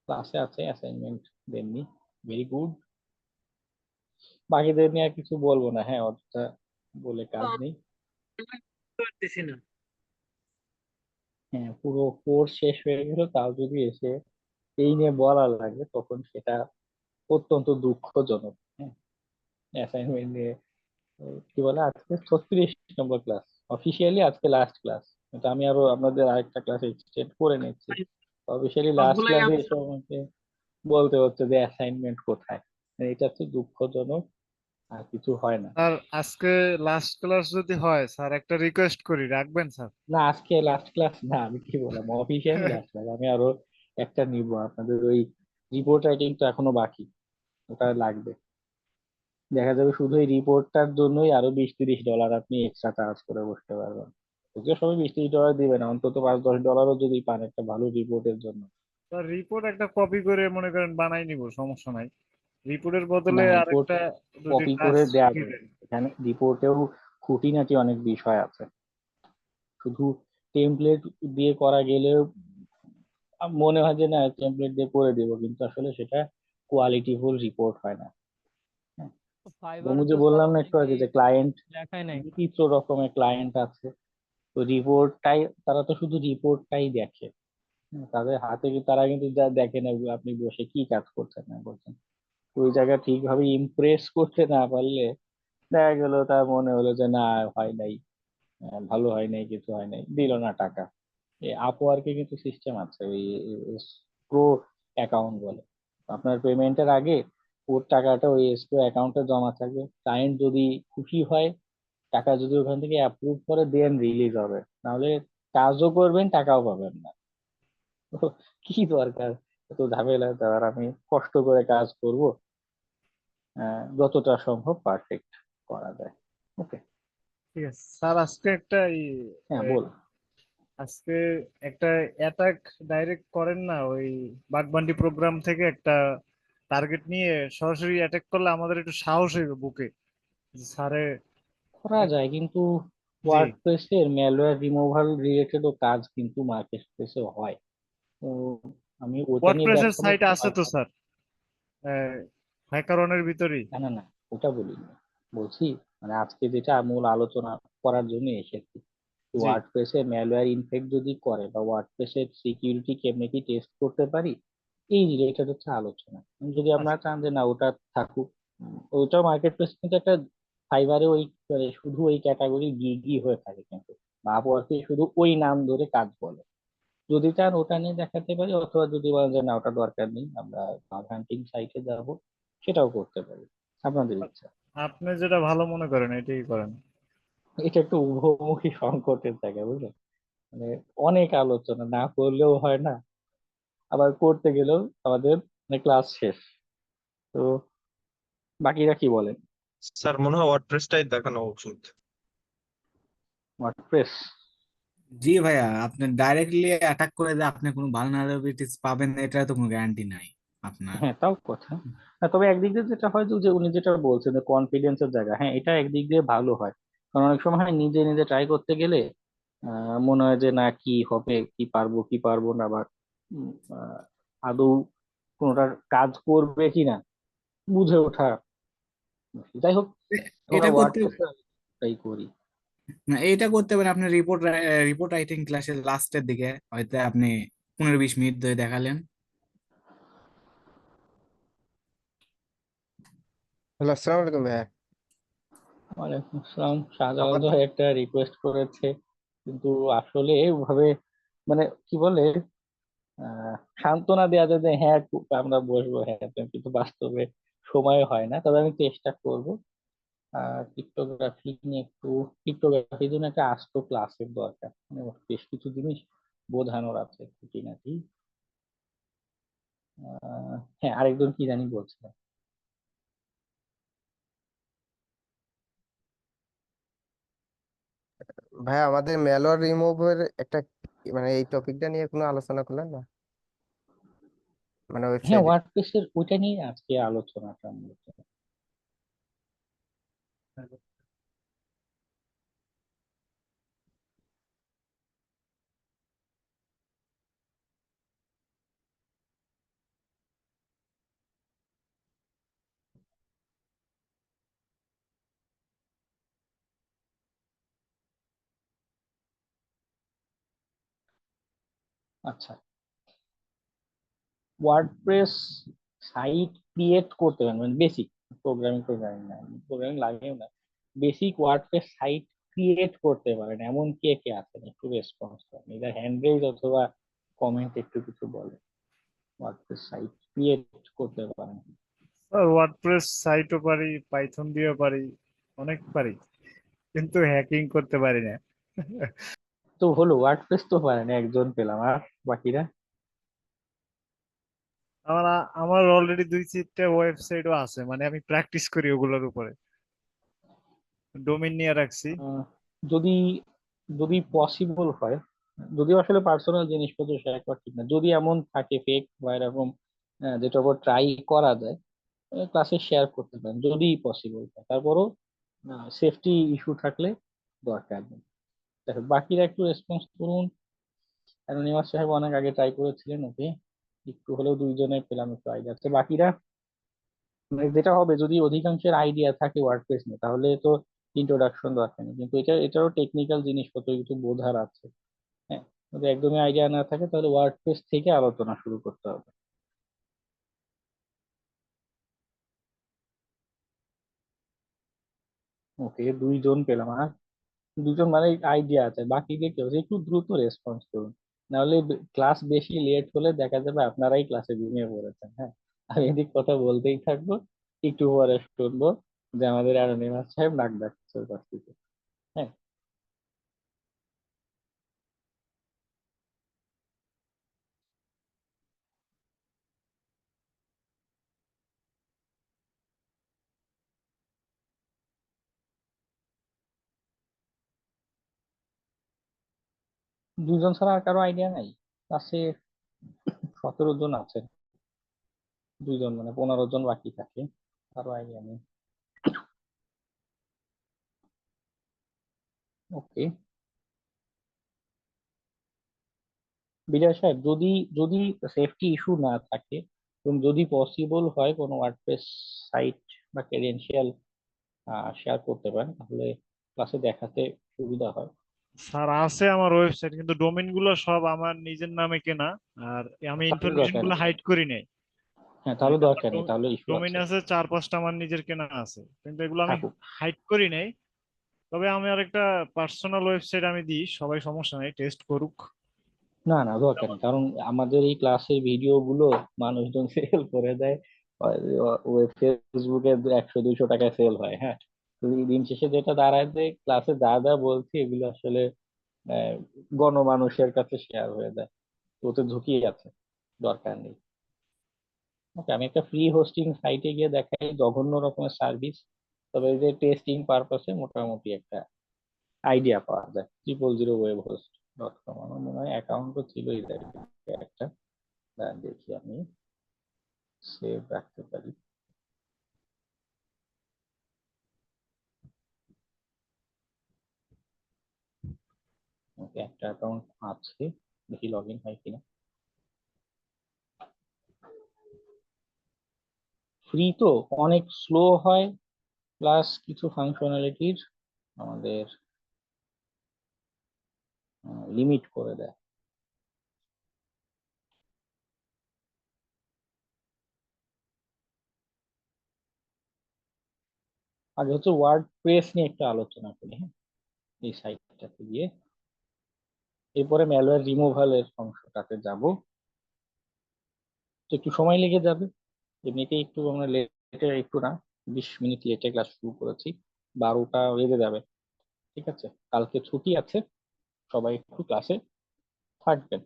ক্লাসে আছে, অ্যাসাইনমেন্ট দেননি, ভেরি গুড। বাকিদের নিয়ে আর কিছু বলবো না, হ্যাঁ অতটা বলে কাজ নেই। পারতেছি না। হ্যাঁ, পুরো কোর্স শেষ হয়ে গেল তাও যদি এসে এই নিয়ে বলা লাগে তখন সেটা অত্যন্ত দুঃখজনক। হ্যাঁ, অ্যাসাইনমেন্ট নিয়ে কি বলে, আজকে 36 নম্বর ক্লাস, অফিসিয়ালি আজকে লাস্ট ক্লাস। কিন্তু আমি আরো আপনাদের আরেকটা ক্লাস এক্সটেন্ড করে নিচ্ছি। অফিসিয়ালি লাস্ট সবগুলাই ক্লাসে আমি এসে আমাকে বলতে হচ্ছে যে অ্যাসাইনমেন্ট কোথায়। মানে এটা হচ্ছে দুঃখজনক, আর কিছু হয় না। স্যার আজকে লাস্ট ক্লাস যদি হয়, স্যার একটা রিকোয়েস্ট করি, রাখবেন স্যার? না, আজকে লাস্ট ক্লাস না, আমি কি বললাম, অফিসিয়ালি লাস্ট ক্লাস। আমি আরো একটা নিব, আপনাদের ওই রিপোর্ট রাইটিং তো এখনো বাকি, ওটা লাগবে। দেখা যাবে শুধু এই রিপোর্টটার জন্যই আরো $20-30 আপনি এক্সট্রা চার্জ করে বসতে পারবেন। যদিও সবাই $20-30 দিবে না, অন্তত $5-10 যদি পান একটা ভালো রিপোর্টের জন্য। স্যার রিপোর্ট একটা কপি করে মনে করেন বানাই নিব, সমস্যা নাই। রিপোর্টের না, বদলে রিপোর্ট আরেকটা যদি কপি কাজ করে দেয়া শিখিয়ে যাবে, দেন। এখানে রিপোর্টেও খুঁটিনাটি অনেক বিষয় আছে। শুধু টেমপ্লেট দিয়ে করা গেলেও মনে হয় যে না টেমপ্লেট দিয়ে করে দিব, কিন্তু আসলে সেটা কোয়ালিটিফুল রিপোর্ট হয় না। হ্যাঁ, ফাইবারে যে তো স্যার বললাম না একটু আগে অনেকেই যে ক্লায়েন্ট, লেখাই নাই। বিচিত্র রকমের ক্লায়েন্ট আছে। তো রিপোর্টটাই, তারা তো শুধু রিপোর্টটাই দেখে। তাদের হাতে তারা কিন্তু যা দেখে না আপনি বসে কি কাজ করছেন না করছেন। ওই জায়গা ঠিকভাবে ইমপ্রেস করতে না পারলে দেখা গেল তার মনে হলো যে না হয় নাই, ভালো হয় নাই, কিছু হয় নাই, দিল না টাকা। এই আপওয়ার্কে কিন্তু সিস্টেম আছে, ওই স্ক্রো অ্যাকাউন্ট বলে। আপনার পেমেন্টের আগে ওর টাকাটা ওই স্ক্রো অ্যাকাউন্টে জমা থাকবে। ক্লায়েন্ট যদি খুশি হয়, টাকা যদি ওখান থেকে অ্যাপ্রুভ করে দেন রিলিজ হবে, নাহলে কাজও করবেন টাকাও পাবেন না। তো কি দরকার এত ঝামেলা দেওয়ার, আমি কষ্ট করে কাজ করব, যতটা সম্ভব পারফেক্ট করা যায়। ওকে। ঠিক আছে স্যার, আজকে একটা হ্যাঁ এই বল। আজকে একটা অ্যাটাক ডাইরেক্ট করেন না, ওই বাগবান্ডি প্রোগ্রাম থেকে একটা টার্গেট নিয়ে সরাসরি অ্যাটাক করলে আমাদের একটু সাহস হইবে বুকে, যে স্যারে। করা যায়, কিন্তু জি, ওয়ার্ডপ্রেসের ম্যালওয়্যার রিমুভাল রিলেটেডও কাজ কিন্তু মার্কেট প্লেসে হয়। তো আমি ওটা নিয়ে ওয়ার্ডপ্রেসের দেখাবো সাইট তো আছে তো স্যার, হ্যাকারনের ভিতরেই। না না না, ওটা বলিনি। বলছি মানে আজকে যেটা মূল আলোচনা করার জন্য এসেছি, জি, ওয়ার্ডপ্রেসে ম্যালওয়্যার ইনফেক্ট যদি করে বা ওয়ার্ডপ্রেসের সিকিউরিটি কেমনে কি টেস্ট করতে পারি, এই রিলেটেড হচ্ছে আলোচনা। যদি আচ্ছা, আপনারা চান যে না ওটা থাকুক, ওইটাও মার্কেট প্লেস কিন্তু একটা ফাইবারে ওই মানে শুধু ওই ক্যাটাগরি গিগই হয়ে থাকে, কিন্তু বা আপওয়ার্কে শুধু ওই নাম ধরে কাজ বলে। যদি চান ওটা নিয়ে দেখাতে পারি, অথবা যদি বলেন যে না ওটা দরকার নেই, আমরা জব হান্টিং সাইটে যাব, সেটাও করতে পারি, আপনাদের ইচ্ছা। আপনি যেটা ভালো মনে করেন এটাই করেন। এটা একটু উভমুখী সংকটের জায়গা, বুঝলেন? মানে অনেক আলোচনা না করলেও হয় না, আবার করতে গেলেও আমাদের ক্লাস শেষ। তো বাকিরা কি বলেন? স্যার মনে হয় ওয়ার্ডপ্রেসটাই দেখানো উচিত। ওয়ার্ডপ্রেস? জি ভাইয়া, আপনি ডাইরেক্টলি অ্যাটাক করে যে আপনি কোনো ভালনারেবিলিটিস পাবেন না, এটা তো কোনো গ্যারান্টি নাই আপনার। হ্যাঁ তাও কথা। হ্যাঁ, তবে একদিক দিয়ে যেটা হয় যে উনি যেটা বলছেন যে কনফিডেন্সের জায়গা, হ্যাঁ এটা একদিক দিয়ে ভালো হয়। কারণ অনেক সময় হয় নিজে নিজে ট্রাই করতে গেলে মনে হয় যে না কি হবে, কি পারবো কি পারবো না, বা উম, আহ, আদৌ কোনোটার কাজ করবে কিনা বুঝে ওঠা মুশকিল। যাই হোক, আমরা এটা করতে ওয়ার্ডপ্রেস ট্রাই করি। না, এটা করতে পারেন আপনি রিপোর্ট রাইটিং ক্লাসের লাস্টের দিকে, হয়তো আপনি 15-20 মিনিট ধরে দেখালেন। হ্যালো, আসসালামু আলাইকুম ভাইয়া। ওয়ালাইকুম আসসালাম। শাহজালাল আমার ভাই একটা রিকোয়েস্ট করেছে, কিন্তু আসলে ওভাবে মানে কি বলে সান্ত্বনা দেওয়া যায় যে হ্যাঁ আমরা বসবো, হ্যাঁ কিন্তু বাস্তবে সময় হয় না। তবে আমি চেষ্টা করব। ক্রিপ্টোগ্রাফি নিয়ে একটু, ক্রিপ্টোগ্রাফির জন্য একটা আস্ত ক্লাসের দরকার, মানে বেশ কিছু জিনিস বোঝানোর আছে খুঁটিনাটি। হ্যাঁ আরেকজন কি জানি বলছিলেন। ভাইয়া, আমাদের ম্যালওয়্যার রিমুভের একটা মানে এই টপিকটা নিয়ে কোনো আলোচনা করলেন না, মানে হ্যাঁ ওয়েবসাইটে। ওয়ার্ডপ্রেসের ওইটা নিয়ে আজকে আলোচনাটা মূলত। আচ্ছা, ওয়ার্ডপ্রেস সাইট ক্রিয়েট করতে পারেন, মানে বেসিক প্রোগ্রামিং না, প্রোগ্রামিং লাগেও না, বেসিক ওয়ার্ডপ্রেস সাইট ক্রিয়েট করতে পারেন এমন কে কে আছেন, একটু রেসপন্স করেন, এটা হ্যান্ড রেজ অথবা কমেন্ট একটু কিছু বলেন। ওয়ার্ডপ্রেস সাইট ক্রিয়েট করতে পারেন? স্যার ওয়ার্ডপ্রেস সাইটও পারি, পাইথন দিয়েও পারি, অনেক পারি, কিন্তু হ্যাকিং করতে পারি না। তো হলো ওয়ার্ডপ্রেস তো পারেন, একজন পেলাম, আর বাকিরা? আমার আমার অলরেডি 2-3টা ওয়েবসাইটও আছে, মানে আমি প্র্যাকটিস করি ওগুলোর উপরে, ডোমেইন নিয়ে রাখছি। আহ, যদি যদি পসিবল হয়, যদিও আসলে পার্সোনাল জিনিসপত্র শেয়ার করা ঠিক না, যদি এমন থাকে ফেক বা এরকম যেটা উপর ট্রাই করা যায়, ক্লাসে শেয়ার করতে পারেন যদি পসিবল হয়। তারপরও সেফটি ইস্যু থাকলে দরকার নেই। দেখো বাকিরা একটু রেসপন্স করুন। অ্যানোনিমাস সাহেব অনেক আগে ট্রাই করেছিলেন, ওকে একটু হলেও দুইজনে পেলাম একটু আইডিয়া আছে। বাকিরা মানে যেটা হবে, যদি অধিকাংশের আইডিয়া থাকে ওয়ার্ডপ্রেস নিয়ে, তাহলে তো ইন্ট্রোডাকশন দরকার নেই, কিন্তু এটারও টেকনিক্যাল জিনিসপত্র কিছু বোঝার আছে। হ্যাঁ, যদি একদমই আইডিয়া না থাকে তাহলে ওয়ার্ডপ্রেস থেকে আলোচনা শুরু করতে হবে। ওকে, দুইজন পেলাম, আর দুজন মানে আইডিয়া আছে, বাকিদের কেউ একটু দ্রুত রেসপন্স করুন, নাহলে ক্লাস বেশি লেট হলে দেখা যাবে আপনারাই ক্লাসে ঘুমিয়ে পড়েছেন। হ্যাঁ, আমি এদিক কথা বলতেই থাকবো, একটু পরে শুনবো যে আমাদের অ্যানোনিমাস সাহেব নাক ডাকছে ওর কাছ থেকে। হ্যাঁ। দুইজন ছাড়া আর কারো আইডিয়া নাই? ক্লাসে 17 জন আছে, দুইজন মানে 15 জন বাকি থাকে, কারো আইডিয়া নেই। ওকে, বিজয় সাহেব, যদি যদি সেফটি ইস্যু না থাকে এবং যদি পসিবল হয় কোনো ওয়ার্ডপ্রেস সাইট বা ক্রেডেনশিয়াল শেয়ার করতে পারেন, তাহলে ক্লাসে দেখাতে সুবিধা হয়। স্যার আছে আমার ওয়েবসাইট, কিন্তু ডোমেইন গুলো সব আমার নিজের নামে কেনা, আর আমি তাহলে ইনফরমেশন দরকার গুলো নেই। হাইড করি নাই। হ্যাঁ, তাহলে দরকার নেই, তাহলে ইস্যু ডোমেইন আছে, আছে 4-5টা আমার নিজের কেনা আছে, কিন্তু এগুলো আমি থাকুক। হাইড করি নাই। তবে আমি আর একটা পার্সোনাল ওয়েবসাইট আমি দিই, সবাই সমস্যা নাই, টেস্ট করুক। না না, দরকার নেই, কারণ আমাদের এই ক্লাসের ভিডিও গুলো মানুষজন সেল করে দেয়, ফেসবুকে 100-200 টাকায় সেল হয়। হ্যাঁ, তো এই দিন শেষে যেটা দাঁড়ায় যে ক্লাসে যা যা বলছি এগুলো আসলে আহ, গণমানুষের কাছে শেয়ার হয়ে যায়, তো ওতে ঝুঁকি আছে, দরকার নেই। ওকে, আমি একটা ফ্রি হোস্টিং সাইটে গিয়ে দেখাই জঘন্য রকমের সার্ভিস, তবে এই যে টেস্টিং পারপাসে মোটামুটি একটা আইডিয়া পাওয়া যায়। 000webhost.com, আমার মনে হয় অ্যাকাউন্টও ছিল এদের একটা, দেখি আমি সেভ রাখতে পারি। ওকে, একটা অ্যাকাউন্ট আছে, দেখি লগ ইন হয় কিনা। ফ্রি তো অনেক স্লো হয়, প্লাস কিছু ফাংশনালিটির আমাদের লিমিট করে দেয়। আগে হচ্ছে ওয়ার্ড প্রেস নিয়ে একটু আলোচনা করি, হ্যাঁ, এই সাইটটাতে গিয়ে, এরপরে ম্যালওয়্যার রিমুভালের অংশটাতে যাব। তো একটু সময় লেগে যাবে, এমনিতেই একটু আমরা লেটে, একটু না, 20 মিনিট লেটে ক্লাস শুরু করেছি, 12টা বেজে যাবে। ঠিক আছে, কালকে ছুটি আছে, সবাই একটু ক্লাসে থাকবেন।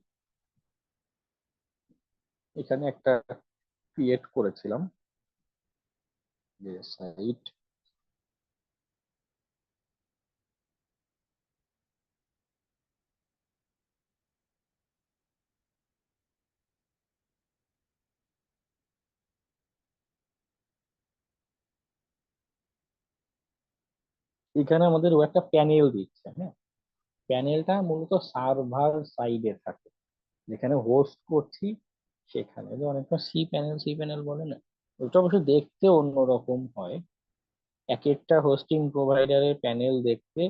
এখানে একটা ক্রিয়েট করেছিলাম যে সাইট, এখানে আমাদের ও একটা প্যানেল দিচ্ছে। হ্যাঁ, প্যানেলটা মূলত সার্ভার সাইডে থাকে, যেখানে হোস্ট করছি সেখানে, যে অনেকটা সি প্যানেল বলে না, ওটা অবশ্য দেখতে অন্যরকম হয়। এক একটা হোস্টিং প্রোভাইডারের প্যানেল দেখতে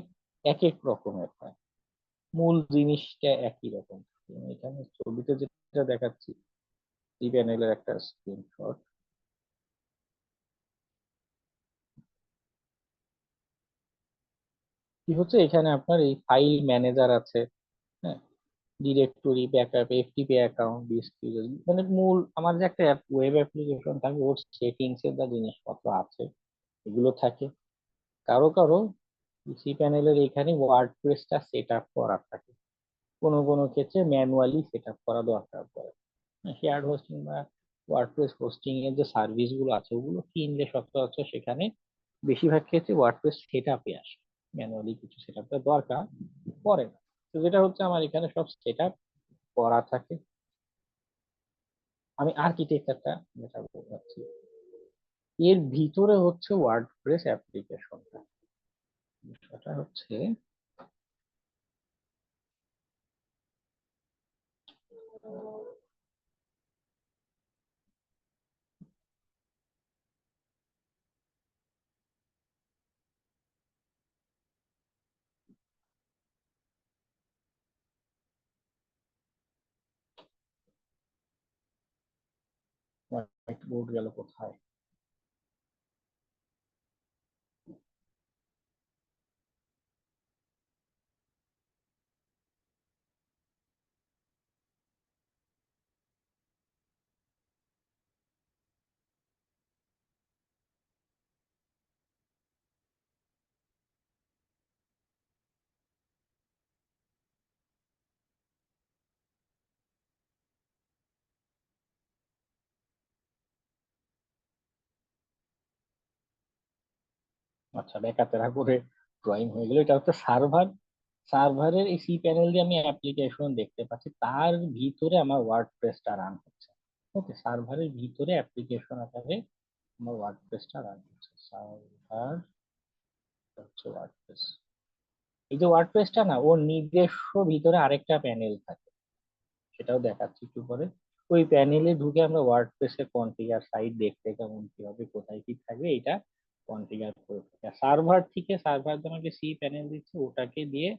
এক এক রকমের হয়, মূল জিনিসটা একই রকম। এখানে ছবিতে যেটা দেখাচ্ছি সি প্যানেলের একটা স্ক্রিনশট। কি হচ্ছে, এখানে আপনার এই ফাইল ম্যানেজার আছে, হ্যাঁ, directory, backup, FTP account, disk user, মানে মূল আমার যে একটা ওয়েব অ্যাপ্লিকেশন থাকে ওর সেটিংস এর যা জিনিসপত্র আছে এগুলো থাকে। কারো কারো সি প্যানেলের এখানে ওয়ার্ডপ্রেসটা সেট আপ করা থাকে, কোনো কোনো ক্ষেত্রে ম্যানুয়ালি সেট আপ করা দরকার পড়ে। শেয়ার্ড হোস্টিং বা ওয়ার্ডপ্রেস হোস্টিং এর যে সার্ভিস গুলো আছে ওগুলো কিনলে সচরাচর সেখানে বেশিরভাগ ক্ষেত্রে ওয়ার্ডপ্রেস সেট আপে আসে, ম্যানুয়ালি কিছু সেট আপটা দরকার পড়ে না। তো যেটা হচ্ছে আমার এখানে সব সেট আপ করা থাকে। আমি আর্কিটেকচারটা যেটা বোঝাচ্ছি, এর ভিতরে হচ্ছে ওয়ার্ডপ্রেস অ্যাপ্লিকেশনটা, বিষয়টা হচ্ছে হোয়াইট বোর্ড গেল কোথায়। আচ্ছা, ব্যাকআপের করে ড্রয়িং হয়ে গেল, এটা হচ্ছে সার্ভার, সার্ভারের এই সি প্যানেল দিয়ে আমি অ্যাপ্লিকেশন দেখতে পাচ্ছি, তার ভিতরে আমার ওয়ার্ডপ্রেসটা রান হচ্ছে। ওকে, সার্ভারের ভিতরে অ্যাপ্লিকেশন আকারে আমার ওয়ার্ডপ্রেসটা রান হচ্ছে। সার্ভার হচ্ছে ওয়ার্ডপ্রেস। এই যে ওয়ার্ডপ্রেসটা না, ওর নিজস্ব ভিতরে আরেকটা প্যানেল থাকে, সেটাও দেখাচ্ছি একটু পরে। ওই প্যানেলে ঢুকে আমরা ওয়ার্ডপ্রেসের কনফিগার সাইট দেখতে কেমন কি হবে, কোথায় কি থাকবে, এটা কনফিগার করে থাকি। সার্ভার থেকে, সার্ভার আমাকে সি প্যানেল দিচ্ছে, ওটাকে দিয়ে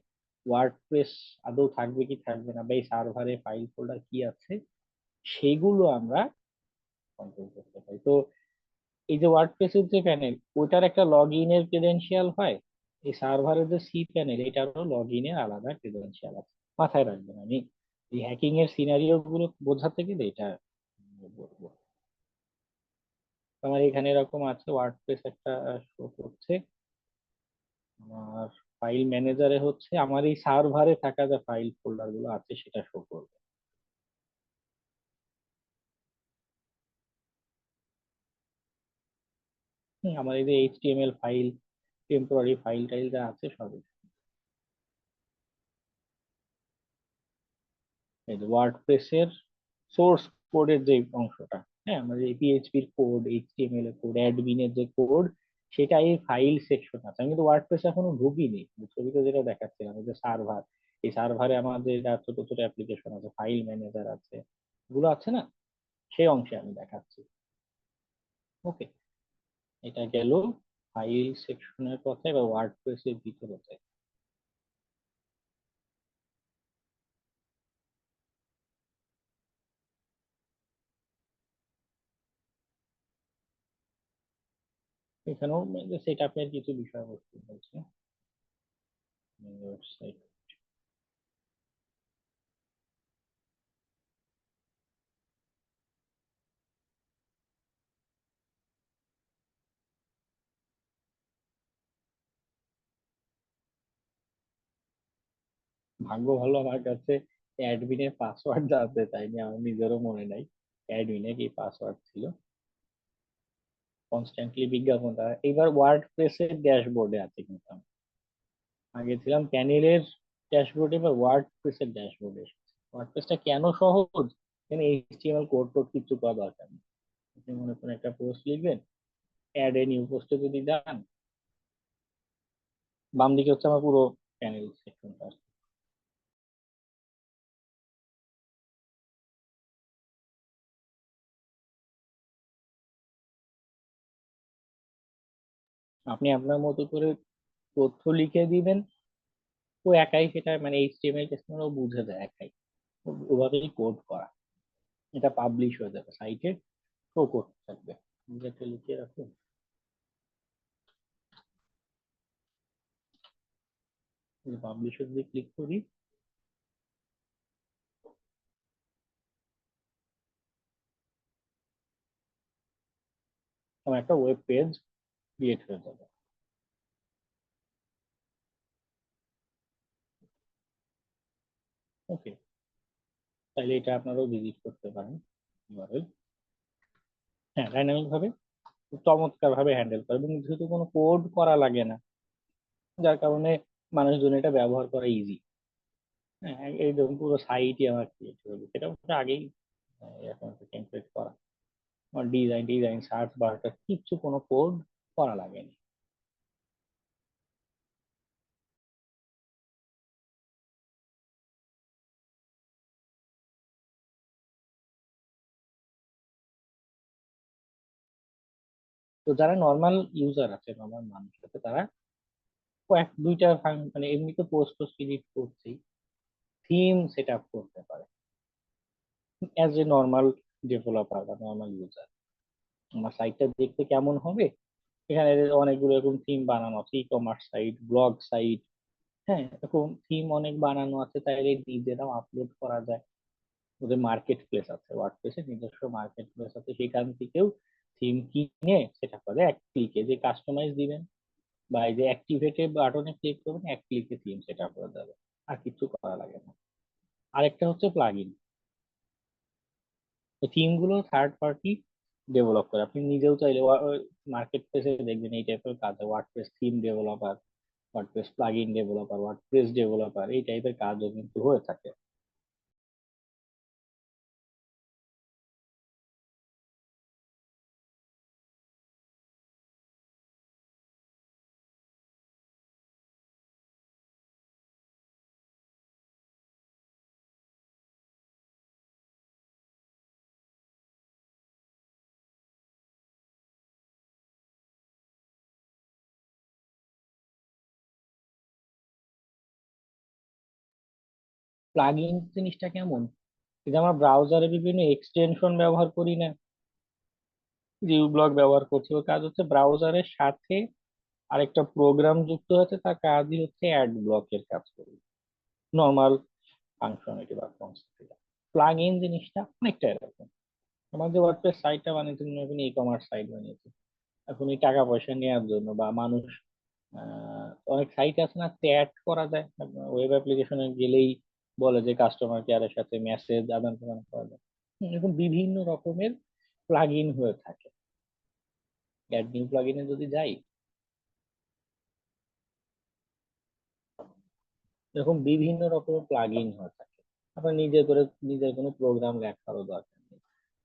ওয়ার্ডপ্রেস আদৌ থাকবে কি থাকবে না, বা এই সার্ভারে ফাইল ফোল্ডার কি আছে, সেইগুলো আমরা কন্ট্রোল করতে পারি। তো এই যে ওয়ার্ডপ্রেসের যে প্যানেল, ওটার একটা লগ ইনের ক্রেডেনশিয়াল হয়, এই সার্ভারের যে সি প্যানেল, এটারও লগ ইনের আলাদা ক্রেডেনশিয়াল আছে। মাথায় রাখবেন, আমি এই হ্যাকিং এর সিনারিও গুলো বোঝাতে গেলে এটা বলবো। আমার এখানে এরকম আছে, ওয়ার্ডপ্রেস একটা শো করছে, আমার ফাইল ম্যানেজারে হচ্ছে আমার এই সার্ভারে থাকা যে ফাইল ফোল্ডার গুলো আছে সেটা শো করবে। আমার এই যে HTML file, temporary file tile যা আছে সবই। এই যে ওয়ার্ডপ্রেসের সোর্স কোডের যে অংশটা, হ্যাঁ, আমাদের এই পিএইচপির কোড, এইচটিএমএল এর কোড, অ্যাডমিনের যে কোড, সেটা এই ফাইল সেকশন আছে। আমি কিন্তু ওয়ার্ডপ্রেস এখনো ঢুকিনি, ছবিতে যেটা দেখাচ্ছিলাম যে সার্ভার, এই সার্ভারে আমাদের ছোট ছোট অ্যাপ্লিকেশন আছে, ফাইল ম্যানেজার আছে, এগুলো আছে না, সেই অংশে আমি দেখাচ্ছি। ওকে, এটা গেল ফাইল সেকশনের কথা বা ওয়ার্ডপ্রেসের ভিতরে। এখানেও সেট আপের কিছু বিষয়বস্তু বলছে। ওয়েবসাইট ভাগ্য ভালো, আমার কাছে অ্যাডমিনের পাসওয়ার্ড জানতে চাইনি, আমার নিজেরও মনে নাই অ্যাডমিনের কি পাসওয়ার্ড ছিল। কনস্ট্যান্টলি বিজ্ঞাপনটা এবার ওয়ার্ডপ্রেসের ড্যাশবোর্ডে আছে, কিন্তু আমি আগে ছিলাম প্যানেলের ড্যাশবোর্ডে, এবার ওয়ার্ডপ্রেসের ড্যাশবোর্ডে এসেছে। ওয়ার্ডপ্রেসটা কেন সহজ, এখানে এইচটিএমএল কোড টোড কিছু করা দরকার নেই। আপনি মনে করেন একটা পোস্ট লিখবেন, অ্যাড এ নিউ পোস্টে যদি যান, বাম দিকে হচ্ছে আমার পুরো প্যানেল সেকশনটা। আপনি আপনার মতো করে তথ্য লিখে দিবেন, ও একাই সেটা মানে এইচটিএমএল টেক্সট ও বুঝে যায় একাই, ওভাবেই কোড করা। এটা পাবলিশ হয়ে যাবে সাইটে, শো করতে থাকবে। এটা লিখে রাখুন। পাবলিশে যদি ক্লিক করি, আমার একটা ওয়েব পেজ ক্রিয়েট হয়ে যাবে। ওকে, তাহলে এটা আপনারাও ভিজিট করতে পারেন ইউআরএল। হ্যাঁ, ডাইনামিক ভাবে খুব চমৎকার ভাবে হ্যান্ডেল করে, এবং যেহেতু কোনো কোড করা লাগে না, যার কারণে মানুষজন এটা ব্যবহার করা ইজি। হ্যাঁ, এই ধরুন পুরো সাইটই আমার ক্রিয়েট হয়ে গেছে, এটা হচ্ছে আগেই এখন টেমপ্লেট করা। আমার ডিজাইন সার্চ বারটা কিচ্ছু কোনো কোড করা লাগেনি। তো যারা নর্মাল ইউজার আছে, নর্মাল মানুষ আছে, তারা কয়েক দুইটা মানে এমনিতে পোস্ট টোস্ট এডিট করছেই, থিম সেট আপ করতে পারে অ্যাজ এ নর্মাল ডেভেলপার বা নর্মাল ইউজার। আমার সাইটটা দেখতে কেমন হবে, এখানে অনেকগুলো এরকম থিম বানানো আছে, e commerce site, blog site, হ্যাঁ, এরকম থিম অনেক বানানো আছে, তাইলে নিজেরাও আপলোড করা যায়। ওদের মার্কেট প্লেস আছে, ওয়ার্ডপ্রেসে নিজস্ব মার্কেট প্লেস আছে, সেখান থেকেও থিম কিনে সেটা করে এক ক্লিকে যে কাস্টমাইজ দিবেন, বা এই যে অ্যাক্টিভেটেড বাটনে ক্লিক করবেন, এক ক্লিকে থিম সেট আপ হয়ে যাবে, আর কিছু করা লাগে না। আরেকটা হচ্ছে প্লাগইন। থিম গুলো থার্ড পার্টি ডেভেলপ করে, আপনি নিজেও চাইলে মার্কেট প্লেসে দেখবেন এই টাইপের কাজ, WordPress theme developer, WordPress plugin developer, WordPress developer, এই টাইপের কাজও কিন্তু হয়ে থাকে। প্লাগইন জিনিসটা কেমন, এই যে আমরা ব্রাউজারে বিভিন্ন এক্সটেনশন ব্যবহার করি না, জিও ব্লক ব্যবহার করছি, ওর কাজ হচ্ছে ব্রাউজারের সাথে আরেকটা প্রোগ্রাম যুক্ত হচ্ছে, তার কাজই হচ্ছে অ্যাড ব্লকের কাজ করবে, নর্মাল ফাংশনালিটি বা কনসেপ্ট। প্লাগ ইন জিনিসটা অনেকটা এরকম। আমাদের ওয়ার্ডপ্রেস সাইটটা বানিয়েছে, এখন ই কমার্স সাইট বানিয়েছে, এখন এই টাকা পয়সা নেওয়ার জন্য বা মানুষ অনেক সাইট আছে না, চ্যাট করা যায়, ওয়েব অ্যাপ্লিকেশনে গেলেই বলে যে কাস্টমার কেয়ারের সাথে মেসেজ আদান প্রদান করা যায়। এখন বিভিন্ন রকমের প্লাগ ইন হয়ে থাকে। অ্যাড নিউ প্লাগ ইনে যদি যাই, এরকম বিভিন্ন রকমের প্লাগ ইন হয়ে থাকে। আপনার নিজের কোনো প্রোগ্রাম লেখারও দরকার নেই,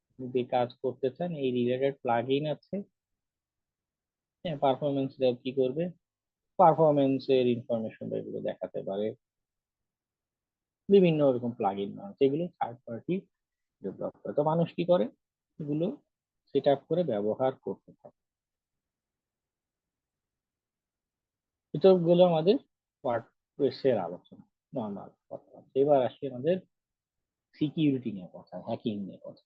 আপনি যে কাজ করতে চান এই রিলেটেড প্লাগ ইন আছে। হ্যাঁ, পারফরমেন্স কি করবে, পারফরমেন্স এর ইনফরমেশন এগুলো দেখাতে পারে। বিভিন্ন রকম প্লাগ ইন আছে, এগুলো থার্ড পার্টি ডেভেলপ করে। তো মানুষ কি করে, এগুলো সেট আপ করে ব্যবহার করতে থাকে। এটা গেলো আমাদের ওয়ার্ডপ্রেসের আলোচনা, নর্মাল কথা। এবার আসি আমাদের সিকিউরিটি নিয়ে কথা, হ্যাকিং নিয়ে কথা।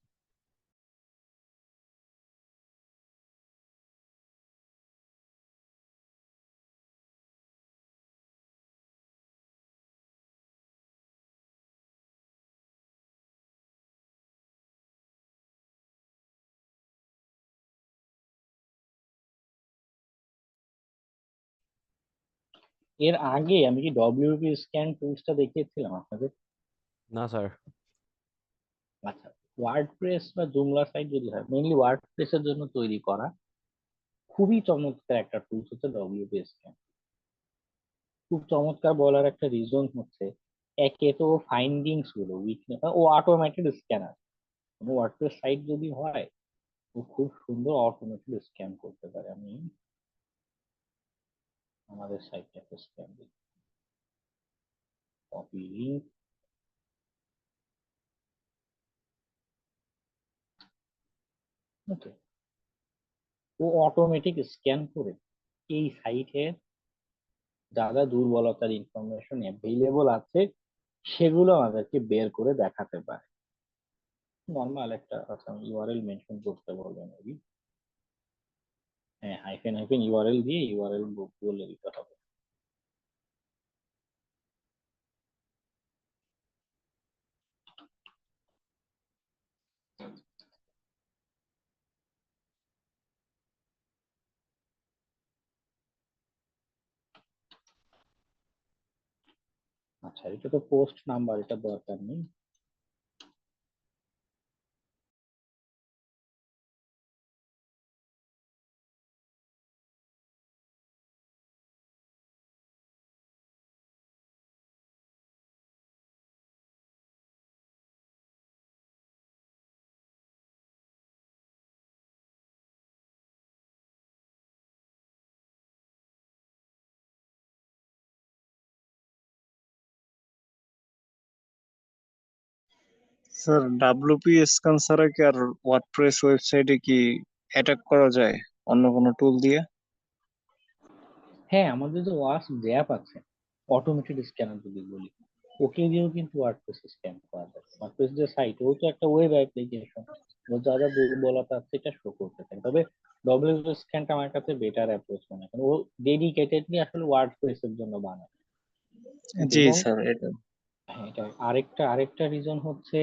এর আগে আমি কি ডব্লিউপি স্ক্যান টুলসটা দেখিয়েছিলাম আপনাদের? না স্যার। আচ্ছা, ওয়ার্ডপ্রেস বা জুমলা সাইট যদি হয়, মেইনলি ওয়ার্ডপ্রেসের জন্য তৈরি করা খুবই চমৎকার একটা টুলস হচ্ছে ডব্লিউপি স্ক্যান। খুব চমৎকার বলার একটা রিজন হচ্ছে, একে তো ফাইন্ডিংস গুলো উইকনেস, ও অটোমেটেড স্ক্যানার। ওয়ার্ডপ্রেস সাইট যদি হয়, ও খুব সুন্দর অটোমেটেড স্ক্যান করতে পারে। আমি আমাদের সাইটটাকে স্ক্যান দিই, কপি লিঙ্ক, ওকে। ও অটোমেটিক স্ক্যান করে এই সাইটের যা যা দুর্বলতার ইনফরমেশন অ্যাভেলেবল আছে সেগুলো আমাদেরকে বের করে দেখাতে পারে। নর্মাল একটা ইউআরএল মেনশন করতে বলবেন, হ্যাঁ, হাইফেন হাইফেন ইউআরএল দিয়ে ইউআরএল বলে দিতে হবে। আচ্ছা, এটা তো পোস্ট নাম্বার, এটা দরকার নেই। স্যার ডাব্লিউপি স্ক্যান ছাড়া কি আর ওয়ার্ডপ্রেস ওয়েবসাইটে কি অ্যাটাক করা যায় অন্য কোনো টুল দিয়ে? হ্যাঁ, আমাদের যে ওয়াস র্যাপ আছে, অটোমেটেড স্ক্যানার যদি বলি, ওকে দিয়েও কিন্তু ওয়ার্ডপ্রেস স্ক্যান করা যায়। ওয়ার্ডপ্রেস যে সাইট, ও তো একটা ওয়েব অ্যাপ্লিকেশন, ও যা যা দুর্বলতা আছে এটা শো করতে থাকে। তবে ডব্লিউপি স্ক্যানটা আমার কাছে বেটার অ্যাপ্রোচ মনে হয়, কারণ ও ডেডিকেটেডলি আসলে ওয়ার্ডপ্রেস এর জন্য বানায়। জি এবং স্যার, এটা হ্যাঁ, এটা আরেকটা রিজন হচ্ছে,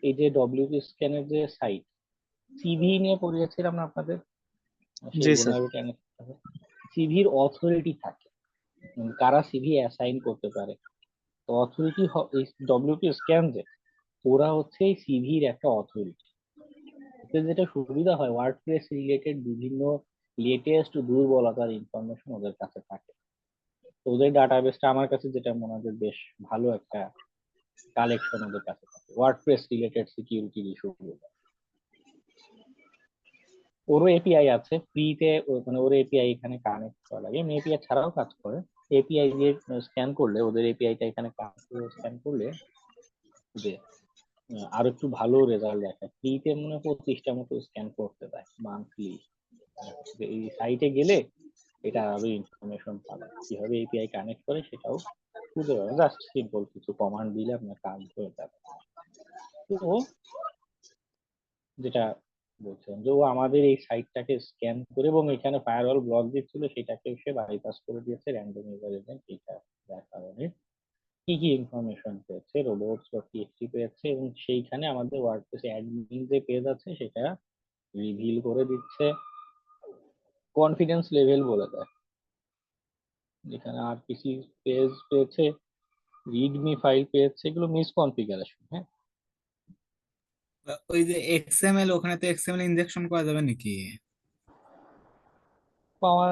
এই যে ডব্লিউপি স্ক্যানের যে সাইট, সিভি নিয়ে পড়িয়েছিলাম না আপনাদের, সেই জি স্যার। vulnerability সিভির অথরিটি থাকে, কারা সিভি অ্যাসাইন করতে পারে। তো অথরিটি, এই ডব্লিউপি স্ক্যান যে, ওরা হচ্ছে এই সিভির একটা অথরিটি। এতে যেটা সুবিধা হয়, ওয়ার্ডপ্রেস রিলেটেড বিভিন্ন লেটেস্ট দুর্বলতার ইনফরমেশন ওদের কাছে থাকে। তো ওদের ডাটাবেসটা আমার কাছে যেটা মনে হয় যে বেশ ভালো একটা কালেকশন ওদের কাছে থাকে ওয়ার্ডপ্রেস রিলেটেড সিকিউরিটি ইস্যুগুলো। ওরও এপিআই আছে ফ্রিতে, মানে ওর এপিআই এখানে কানেক্ট করা লাগে, এমনি এপিআই ছাড়াও কাজ করে। এপিআই দিয়ে স্ক্যান করলে, ওদের এপিআইটা এখানে স্ক্যান করলে যে আরো একটু ভালো রেজাল্ট দেখায়। ফ্রিতে মনে হয় 25টা মতো স্ক্যান করতে দেয় মান্থলি। এই সাইটে গেলে এটা আরো ইনফরমেশন পাবে, কিভাবে এপিআই কানেক্ট করে সেটাও খুঁজে পাবে। জাস্ট সিম্পল কিছু কমান্ড দিলে আপনার কাজ হয়ে যাবে। তো যেটা বলছিলাম যে ও আমাদের এই সাইটটাকে স্ক্যান করে এবং এখানে ফায়ারওয়াল ব্লক দিচ্ছিল, সেটাকে সে বাইপাস করে দিয়েছে র্যান্ডম ইউজার এজেন্ট। এটা যার কারণে কি কি ইনফরমেশন পেয়েছে, রোবটস বা টিএক্সটি পেয়েছে, এবং সেইখানে আমাদের ওয়ার্ডপ্রেসে অ্যাডমিন যে পেজ আছে সেটা রিভিল করে দিচ্ছে, কনফিডেন্স লেভেল বলে দেয়। যেখানে আরপিসি পেজ পেয়েছে, রিডমি ফাইল পেয়েছে, এগুলো মিসকনফিগারেশন। হ্যাঁ, ওই যে এক্সএমএল, ওখানে তো এক্সএমএল ইনজেকশন করা যাবে নাকি? পাওয়া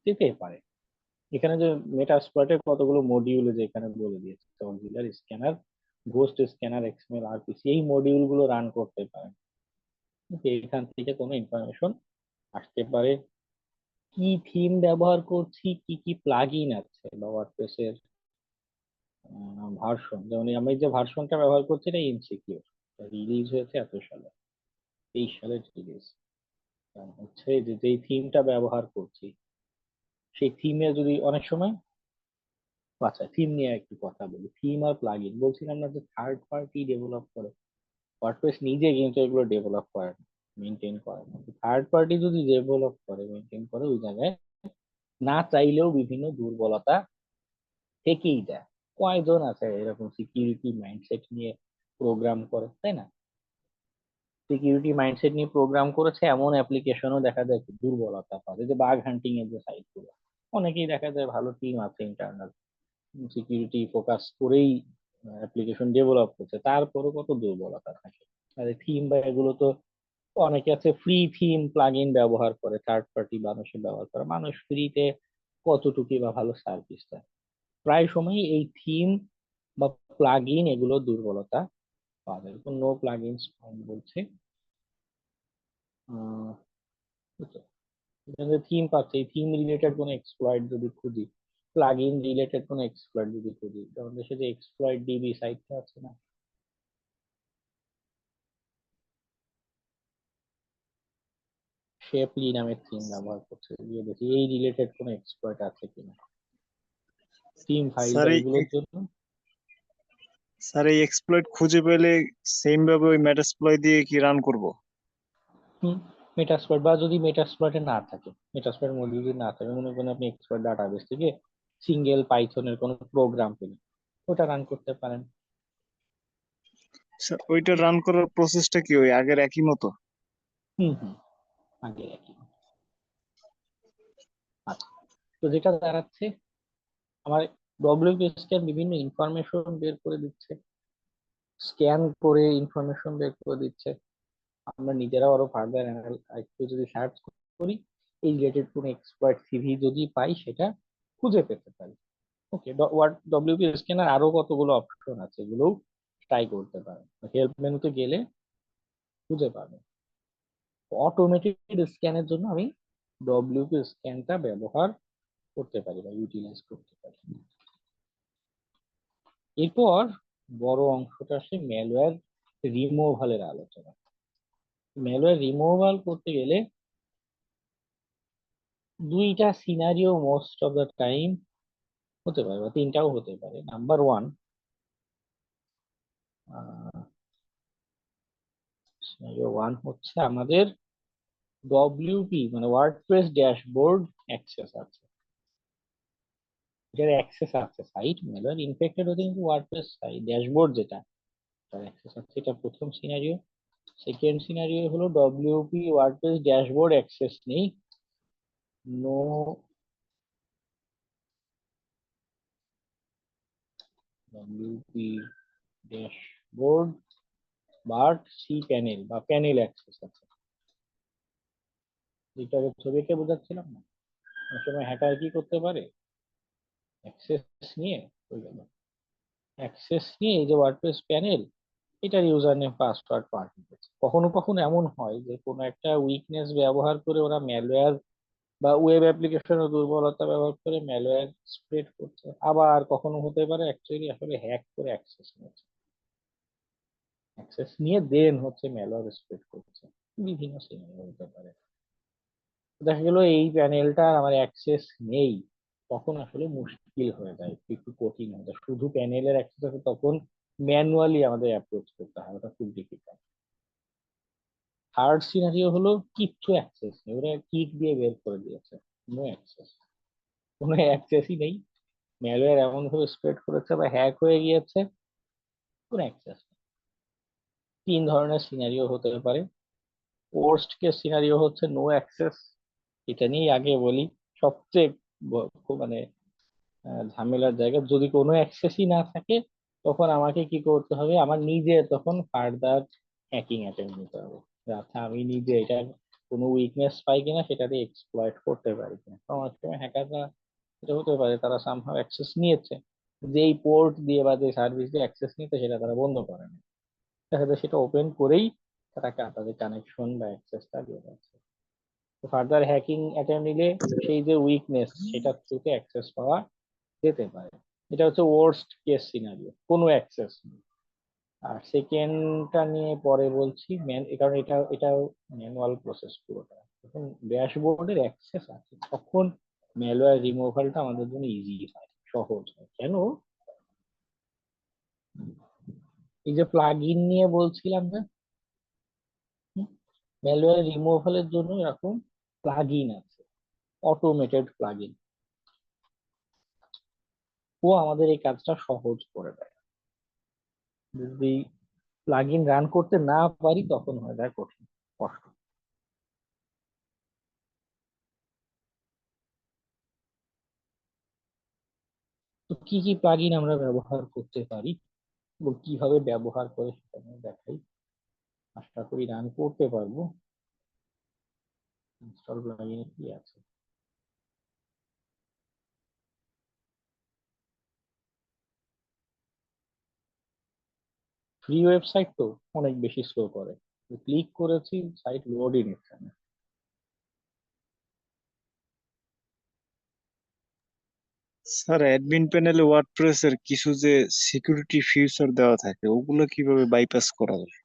যেতে পারে। এখানে যে মেটাস্প্লয়েটের কতগুলো মডিউল যে এখানে বলে দিয়েছে, auxiliary scanner, ghost scanner, XML, RPC, এই মডিউল গুলো রান করতে পারেন। কিন্তু এখান থেকে কোনো ইনফরমেশন আসতে পারে, কি থিম ব্যবহার করছি, কি কি প্লাগইন আছে, বা ওয়ার্ডপ্রেসের ভার্সন। যেমন আমি যে ভার্সনটা ব্যবহার করছি এটা ইনসিকিউর, রিলিজ হয়েছে এত সালে, 23 সালের রিলিজ। হচ্ছে যে যেই থিমটা ব্যবহার করছি সেই থিমে যদি অনেক সময়, আচ্ছা থিম নিয়ে একটু কথা বলি। থিম আর প্লাগইন বলছিলাম না যে থার্ড পার্টি ডেভেলপ করে, ওয়ার্ডপ্রেস নিজে কিন্তু এগুলো ডেভেলপ করে না, মেনটেন করে না। থার্ড পার্টি যদি ডেভেলপ করে, মেনটেন করে, ওই জায়গায় না চাইলেও বিভিন্ন দুর্বলতা থেকেই যায়। কয়জন আছে এরকম সিকিউরিটি মাইন্ডসেট নিয়ে প্রোগ্রাম করে, তাই না? সিকিউরিটি মাইন্ডসেট নিয়ে প্রোগ্রাম করেছে, এমন অ্যাপ্লিকেশনও দেখা যায় দুর্বলতা পাবে, যে বাগ হান্টিং এর যে সাইট গুলো, অনেকেই দেখা যায় ভালো টিম আছে ইন্টারনাল, সিকিউরিটি ফোকাস করেই অ্যাপ্লিকেশন ডেভেলপ করছে, তারপরও কত দুর্বলতা থাকে। আর থিম বা এগুলো তো অনেকে আছে ফ্রি থিম প্লাগইন ব্যবহার করে, থার্ড পার্টি মানুষের ব্যবহার করে, মানুষ ফ্রিতে কতটুকু বা ভালো সার্ভিস দেয়। প্রায় সময় এই থিম বা প্লাগইন এগুলো দুর্বলতা পাওয়া যায়। নো প্লাগইনস বলছে থিম পাচ্ছে, এই থিম রিলেটেড কোনো এক্সপ্লয়েট যদি খুঁজি, প্লাগইন রিলেটেড কোনো এক্সপ্লয়েট যদি খুঁজি, যেমন দেশে যে এক্সপ্লয়েট ডিবি সাইটটা আছে না, শেপলি নামের থিম ব্যবহার করছে, গিয়ে দেখি এই রিলেটেড কোনো এক্সপ্লয়েট আছে কিনা থিম ফাইল স্যার বা এই এগুলোর জন্য। স্যার এই এক্সপ্লয়েট খুঁজে পেলে সেম ভাবে ওই মেটাস্প্লয় দিয়ে কি রান করব? মেটাস্প্লয়েট, বা যদি মেটাস্প্লয়েটে না থাকে, মেটাস্প্লয়েটের মধ্যে যদি না থাকে, মনে করেন আপনি এক্সপ্লয়েট ডাটাবেস থেকে সিঙ্গেল পাইথনের কোনো প্রোগ্রাম পেলেন, ওটা রান করতে পারেন। স্যার ওইটা রান করার প্রসেসটা কি ওই আগের একই মতো? হুম, আগে একই। আচ্ছা, তো যেটা দাঁড়াচ্ছে, আমার ডব্লিউপি স্ক্যান বিভিন্ন ইনফরমেশন বের করে দিচ্ছে, স্ক্যান করে ইনফরমেশন বের করে দিচ্ছে। আমরা নিজেরাও আরো ফার্দার একটু যদি সার্চ করি, এই রিলেটেড কোনো এক্সপার্ট সিভি যদি পাই, সেটা খুঁজে পেতে পারি। ওকে, ডব্লিউপি স্ক্যানার আরো কতগুলো অপশন আছে, এগুলোও ট্রাই করতে পারেন, হেল্প মেনুতে গেলে খুঁজে পাবেন। অটোমেটেড স্ক্যানের জন্য আমি ডব্লিউপি স্ক্যানটা ব্যবহার করতে পারি বা ইউটিলাইজ করতে পারি। এরপর বড় অংশটা আসে ম্যালওয়্যার রিমুভালের আলোচনা। ম্যালওয়্যার রিমুভাল করতে গেলে দুইটা scenario most of the time হতে পারে, বা তিনটাও হতে পারে। নাম্বার ওয়ান, সিনারিও ওয়ান হচ্ছে আমাদের ডব্লিউপি মানে ওয়ার্ডপ্রেস ড্যাশবোর্ড অ্যাক্সেস আছে, যেটার অ্যাক্সেস আছে সাইট ম্যালওয়্যার ইনফেক্টেড হতে, কিন্তু ওয়ার্ডপ্রেস ড্যাশবোর্ড যেটা তার অ্যাক্সেস আছে, এটা প্রথম সিনারিও। সেকেন্ড সিনারিও হলো ডব্লিউপি ওয়ার্ডপ্রেস ড্যাশবোর্ড অ্যাক্সেস নেই, no WP dashboard but C panel বা প্যানেল অ্যাক্সেস আছে। যেটাকে ছবিকে বোঝাচ্ছিলাম না, অনেক সময় হ্যাকার কি করতে পারে, অ্যাক্সেস নিয়ে হয়ে গেল। অ্যাক্সেস নিয়ে এই যে ওয়ার্ডপ্রেস প্যানেল, এটার ইউজার নেম পাসওয়ার্ড পাল্টে দিচ্ছে। কখনো কখনো এমন হয় যে কোনো একটা উইকনেস ব্যবহার করে ওরা ম্যালওয়্যার বা ওয়েব অ্যাপ্লিকেশনের দুর্বলতা ব্যবহার করে ম্যালওয়্যার স্প্রেড করছে। আবার কখনো হতে পারে অ্যাকচুয়ালি আসলে হ্যাক করে অ্যাক্সেস নিচ্ছে, অ্যাক্সেস নিয়ে দেন হচ্ছে ম্যালওয়্যার স্প্রেড করছে। বিভিন্ন সিনারিও হতে পারে। দেখা গেল এই প্যানেলটা আমার অ্যাক্সেস নেই, তখন আসলে মুশকিল হয়ে যায়, একটু কঠিন হয়ে যায়। শুধু প্যানেলের অ্যাক্সেস আছে তখন ম্যানুয়ালি আমাদের অ্যাপ্রোচ করতে হয়, ওটা খুব ডিফিকাল্ট। থার্ড সিনারিও হলো কিচ্ছু অ্যাক্সেস নেই, ওরা কিক দিয়ে বের করে দিয়েছে, নো অ্যাক্সেস, কোনো অ্যাক্সেসই নেই, ম্যালওয়্যার এমন ভাবে স্প্রেড করেছে বা হ্যাক হয়ে গিয়েছে, কোনো অ্যাক্সেস নেই। তিন ধরনের সিনারিও হতে পারে। ওয়ার্স্ট কেস সিনারিও হচ্ছে নো অ্যাক্সেস। এটা নিয়ে আগে বলি, সবচেয়ে খুব মানে ঝামেলার জায়গা, যদি কোনো অ্যাক্সেসই না থাকে তখন আমাকে কি করতে হবে, আমার নিজে তখন ফার্দার হ্যাকিং অ্যাটেম্প নিতে হবে। যে আচ্ছা আমি নিজে এটা কোনো উইকনেস পাই কিনা সেটাতে এক্সপ্লয়েট করতে পারি কিনা। কারণ অনেক সময় হ্যাকাররা, এটা হতে পারে তারা সামহাও অ্যাক্সেস নিয়েছে, যে এই পোর্ট দিয়ে বা যে সার্ভিস দিয়ে অ্যাক্সেস নিতে সেটা তারা বন্ধ করে না, দেখা যায় সেটা ওপেন করেই তারা তাদের কানেকশন বা অ্যাক্সেসটা দিয়ে যাচ্ছে। ফার্দার হ্যাকিং অ্যাটেম্প নিলে সেই যে উইকনেস সেটা থেকে অ্যাক্সেস পাওয়া যেতে পারে। এটা হচ্ছে ওয়ার্স্ট কেস সিনারিও, কোনো অ্যাক্সেস নেই। আর সেকেন্ডটা নিয়ে পরে বলছি, কারণ এটাও ম্যানুয়াল প্রসেস পুরোটা। যখন ড্যাশবোর্ডের অ্যাক্সেস আছে তখন ম্যালওয়্যার রিমুভালটা আমাদের জন্য ইজি হয়, সহজ হয়। কেন? এই যে প্লাগ ইন নিয়ে বলছিলাম না, ম্যালওয়্যার রিমুভালের জন্য এরকম প্লাগ ইন আছে, অটোমেটেড প্লাগ ইন, ও আমাদের এই কাজটা সহজ করে দেয়। যদি প্লাগ ইন রান করতে না পারি তখন হয়ে যায় কঠিন, কষ্ট। তো কি কি প্লাগ ইন আমরা ব্যবহার করতে পারি এবং কিভাবে ব্যবহার করে সেটা আমি দেখাই, আশা করি রান করতে পারবো। ইনস্টল প্লাগ ইনে কি আছে? ফ্রি ওয়েবসাইট তো অনেক বেশি স্লো করে, ক্লিক করেছি সাইট লোডই নিচ্ছে না। স্যার অ্যাডমিন প্যানেলে ওয়ার্ডপ্রেস এর কিছু যে সিকিউরিটি ফিচার দেওয়া থাকে ওগুলো কিভাবে বাইপাস করা যায়?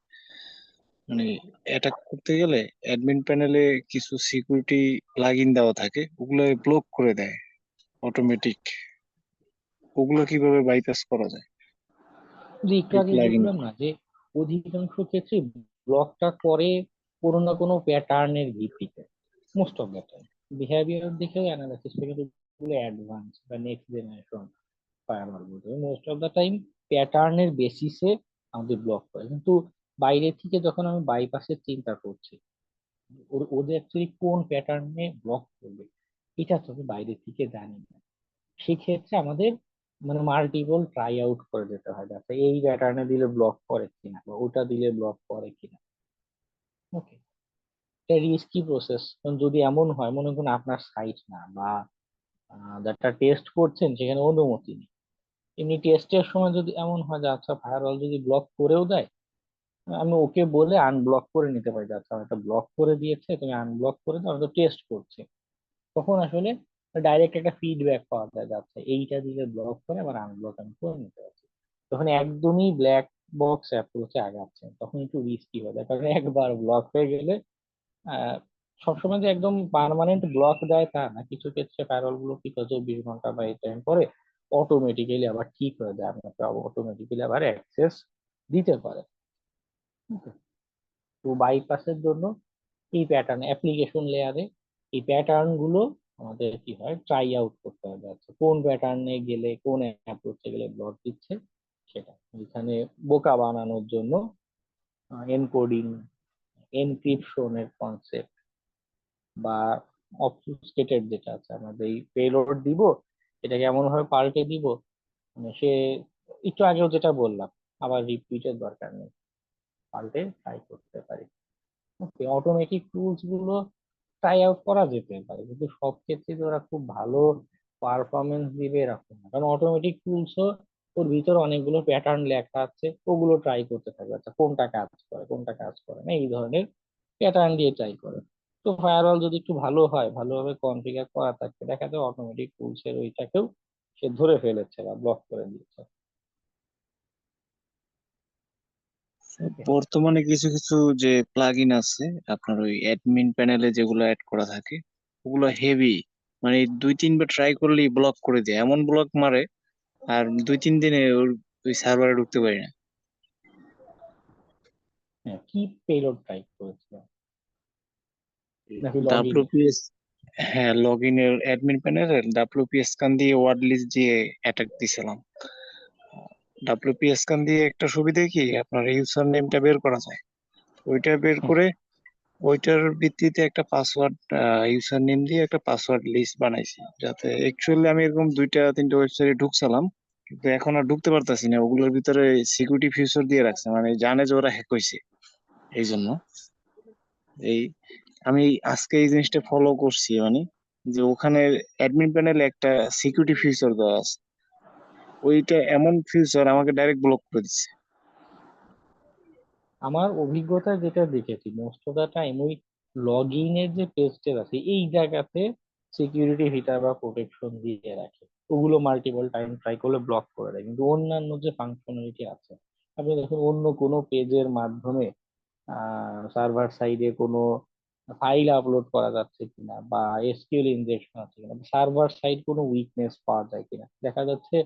মানে অ্যাটাক করতে গেলে অ্যাডমিন প্যানেলে কিছু সিকিউরিটি প্লাগইন দেওয়া থাকে, ওগুলো ব্লক করে দেয় অটোমেটিক। ওগুলো কিভাবে বাইপাস করা যায় কিন্তু একটু এই আগে প্লাগইন? বললাম না যে অধিকাংশ ক্ষেত্রে ব্লকটা করে কোনো না কোনো প্যাটার্নের ভিত্তিতে, most of the time. Behaviour দেখেও অ্যানালাইসিস থেকে যেগুলো অ্যাডভান্স বা নেক্সট জেনারেশন ফায়ারওয়াল বলতে মোস্ট অফ দ্য টাইম প্যাটার্নের বেসিসে আমাদের ব্লক করে। কিন্তু বাইরে থেকে যখন আমি বাইপাসের চিন্তা করছি, ওদের অ্যাকচুয়ালি কোন প্যাটার্নে ব্লক করবে এটা তো আমি বাইরে থেকে জানি না। সেক্ষেত্রে আমাদের মানে মাল্টিপল ট্রাই আউট করে যেতে হয়, যাতে এই প্যাটার্নে দিলে ব্লক করে কিনা বা ওটা দিলে ব্লক করে কিনা। ওকে, এটা রিস্কি প্রসেস। যদি এমন হয় মনে করুন আপনার সাইট না বা যারা টেস্ট করছেন সেখানে অনুমতি নেই, এমনি টেস্টের সময় যদি এমন হয় যে আচ্ছা ফায়ারওয়াল যদি ব্লক করেও দেয়, আমি ওকে বলে আনব্লক করে নিতে পারি যে আচ্ছা এটা ব্লক করে দিয়েছে তুমি আনব্লক করে দাও, আমি তো টেস্ট করছি। তখন আসলে ডাইরেক্ট একটা ফিডব্যাক পাওয়া যায় যে আচ্ছা এইটা দিলে ব্লক করে আবার আনব্লক আমি করে নিতে পারছি। তখন একদমই ব্ল্যাক বক্স অ্যাপ্রোচে আগাচ্ছে, তখন একটু রিস্কি হয়ে যায়। কারণ একবার ব্লক হয়ে গেলে আহ সবসময় যে একদম পার্মানেন্ট ব্লক দেয় তা না, কিছু ক্ষেত্রে ফায়ারওয়াল গুলো কি করে 24 ঘন্টা বা এই টাইম পরে অটোমেটিক্যালি আবার ঠিক হয়ে যায়, আপনাকে অটোমেটিক্যালি আবার অ্যাক্সেস দিতে পারে। তো বাইপাসের জন্য এই প্যাটার্ন অ্যাপ্লিকেশন লেয়ারে এই প্যাটার্ন গুলো আমাদের কি হয় ট্রাই আউট করতে হবে, আচ্ছা কোন প্যাটার্নে গেলে কোন অ্যাপ্রোচে গেলে ব্লক দিচ্ছে সেটা। এখানে বোকা বানানোর জন্য এনকোডিং, এনক্রিপশনের কনসেপ্ট বা অবফুস্কেটেড যেটা আছে, আমাদের এই পেলোড দিব এটাকে এমন ভাবে পাল্টে দিব মানে সে, একটু আগেও যেটা বললাম আবার রিপিটের দরকার নেই, পাল্টে ট্রাই করতে পারি। ওকে, অটোমেটিক টুলস গুলো ট্রাই আউট করা যেতে পারে, কিন্তু সব ক্ষেত্রে যে ওরা খুব ভালো পারফরমেন্স দিবে এরকম না, কারণ অটোমেটিক টুলসও ওর ভিতরে অনেকগুলো প্যাটার্ন লেখা আছে, ওগুলো ট্রাই করতে থাকবে, আচ্ছা কোনটা কাজ করে কোনটা কাজ করে না, এই ধরনের প্যাটার্ন দিয়ে ট্রাই করে। তো ফায়ারওয়াল যদি একটু ভালো হয়, ভালোভাবে কনফিগার করা থাকে, দেখা যায় অটোমেটিক টুলস এর ওইটাকেও সে ধরে ফেলেছে বা ব্লক করে দিয়েছে। ওকে। বর্তমানে কিছু কিছু যে প্লাগইন আছে আপনার ওই অ্যাডমিন প্যানেলে যেগুলো অ্যাড করা থাকে ওগুলো হেভি, মানে 2-3 বার ট্রাই করলেই ব্লক করে দেয়, এমন ব্লক মারে আর 2-3 দিনে ওই সার্ভারে ঢুকতে পারি না। হ্যাঁ, কি পেলোড ট্রাই করেছিল নাকি লগ ইন? ডাব্লিউপিএস, হ্যাঁ লগ ইনের অ্যাডমিন প্যানেলে ডাব্লিউপিএস স্ক্যান দিয়ে ওয়ার্ড লিস্ট দিয়ে অ্যাটাক দিছিলাম। ডাব্লিউপিএস স্ক্যান দিয়ে একটা সুবিধা কি আপনার ইউজার নেমটা বের করা যায়, ওইটা বের করে ওইটার ভিত্তিতে একটা পাসওয়ার্ড, ইউজার নেম দিয়ে একটা পাসওয়ার্ড লিস্ট বানাইছি, যাতে অ্যাকচুয়ালি আমি এরকম 2-3 ওয়েবসাইটে ঢুকছিলাম কিন্তু এখন আর ঢুকতে পারতাছি না, ওগুলোর ভিতরে সিকিউরিটি ফিচার দিয়ে রাখছে, মানে জানে যে ওরা হ্যাক হয়েছে। এই জন্য এই আমি আজকে এই জিনিসটা ফলো করছি, মানে যে ওখানে অ্যাডমিন প্যানেলে একটা সিকিউরিটি ফিচার দেওয়া আছে, ওইটা এমন ফিচার আমাকে ডাইরেক্ট ব্লক করে দিচ্ছে। আমার অভিজ্ঞতা যেটা দেখেছি, মোস্ট অফ দা টাইম ওই লগ ইনের যে পেজটা আছে এই জায়গাতে সিকিউরিটি ফিচার বা প্রোটেকশন দিয়ে রাখে, ওগুলো মাল্টিপল টাইম ট্রাই করলে ব্লক করে দেয়। কিন্তু অন্যান্য যে ফাংশনালিটি আছে, আপনি দেখুন অন্য কোনো পেজের মাধ্যমে সার্ভার সাইডে কোনো ফাইল আপলোড করা যাচ্ছে কিনা বা এসকিউএল ইনজেকশন আছে কিনা, সার্ভার সাইড কোনো উইকনেস পাওয়া যায় কিনা, দেখা যাচ্ছে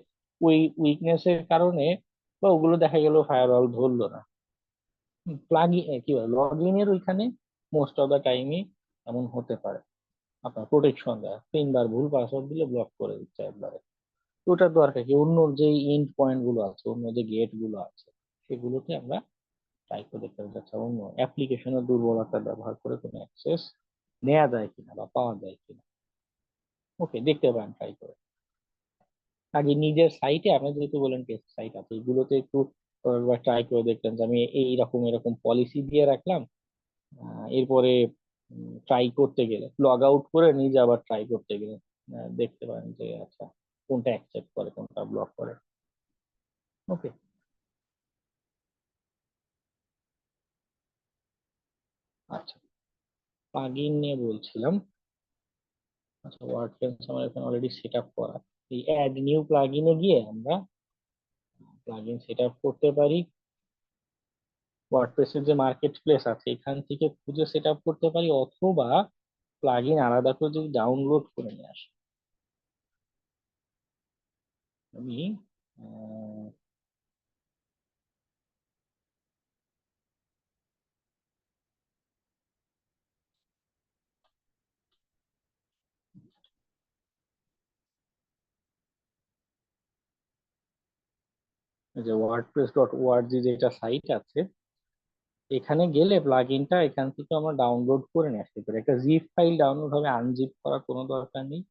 ওই উইকনেসের কারণে বা ওগুলো দেখা গেল ফায়ারওয়াল ধরলো না, কি বলে লগ ইনের ওইখানে মোস্ট অফ দা টাইমই এমন হতে পারে। আপনার প্রোটেকশন দেয়, 3 বার ভুল পাসওয়ার্ড দিলে ব্লক করে দিচ্ছে একবারে। তো ওটার দরকার কি, অন্য যে এন্ড পয়েন্ট গুলো আছে, অন্য যে গেট গুলো আছে, সেগুলোতে আমরা ট্রাই করে দেখতে হবে, আচ্ছা অন্য অ্যাপ্লিকেশনের দুর্বলতা ব্যবহার করে কোনো অ্যাক্সেস নেওয়া যায় কিনা বা পাওয়া যায় কিনা। ওকে, দেখতে পারেন ট্রাই করে। আগে নিজের সাইটে আপনি যেহেতু বলেন টেস্ট সাইট আছে, এগুলোতে একটু ট্রাই করে দেখতেন যে আমি এইরকম এরকম পলিসি দিয়ে রাখলাম, এরপরে ট্রাই করতে গেলে লগ আউট করে নিজে আবার ট্রাই করতে গেলে দেখতে পারেন যে আচ্ছা কোনটা অ্যাকসেপ্ট করে কোনটা ব্লক করে। ওকে। আচ্ছা, প্লাগইন নিয়ে বলছিলাম। আচ্ছা, ওয়ার্ডপ্রেস আমার এখানে অলরেডি সেট আপ করা। এই অ্যাড নিউ প্লাগইনে গিয়ে আমরা প্লাগইন সেট আপ করতে পারি, ওয়ার্ডপ্রেসের যে মার্কেট প্লেস আছে এখান থেকে খুঁজে সেট আপ করতে পারি, অথবা প্লাগইন আলাদা করে যদি ডাউনলোড করে নিয়ে আসি। আমি যে wordpress.org যেটা সাইট আছে, এখানে গেলে প্লাগইনটা এখান থেকে আমরা ডাউনলোড করে নিয়ে আসতে পারি। একটা জিপ ফাইল ডাউনলোড হবে, আনজিপ করার কোনো দরকার নেই,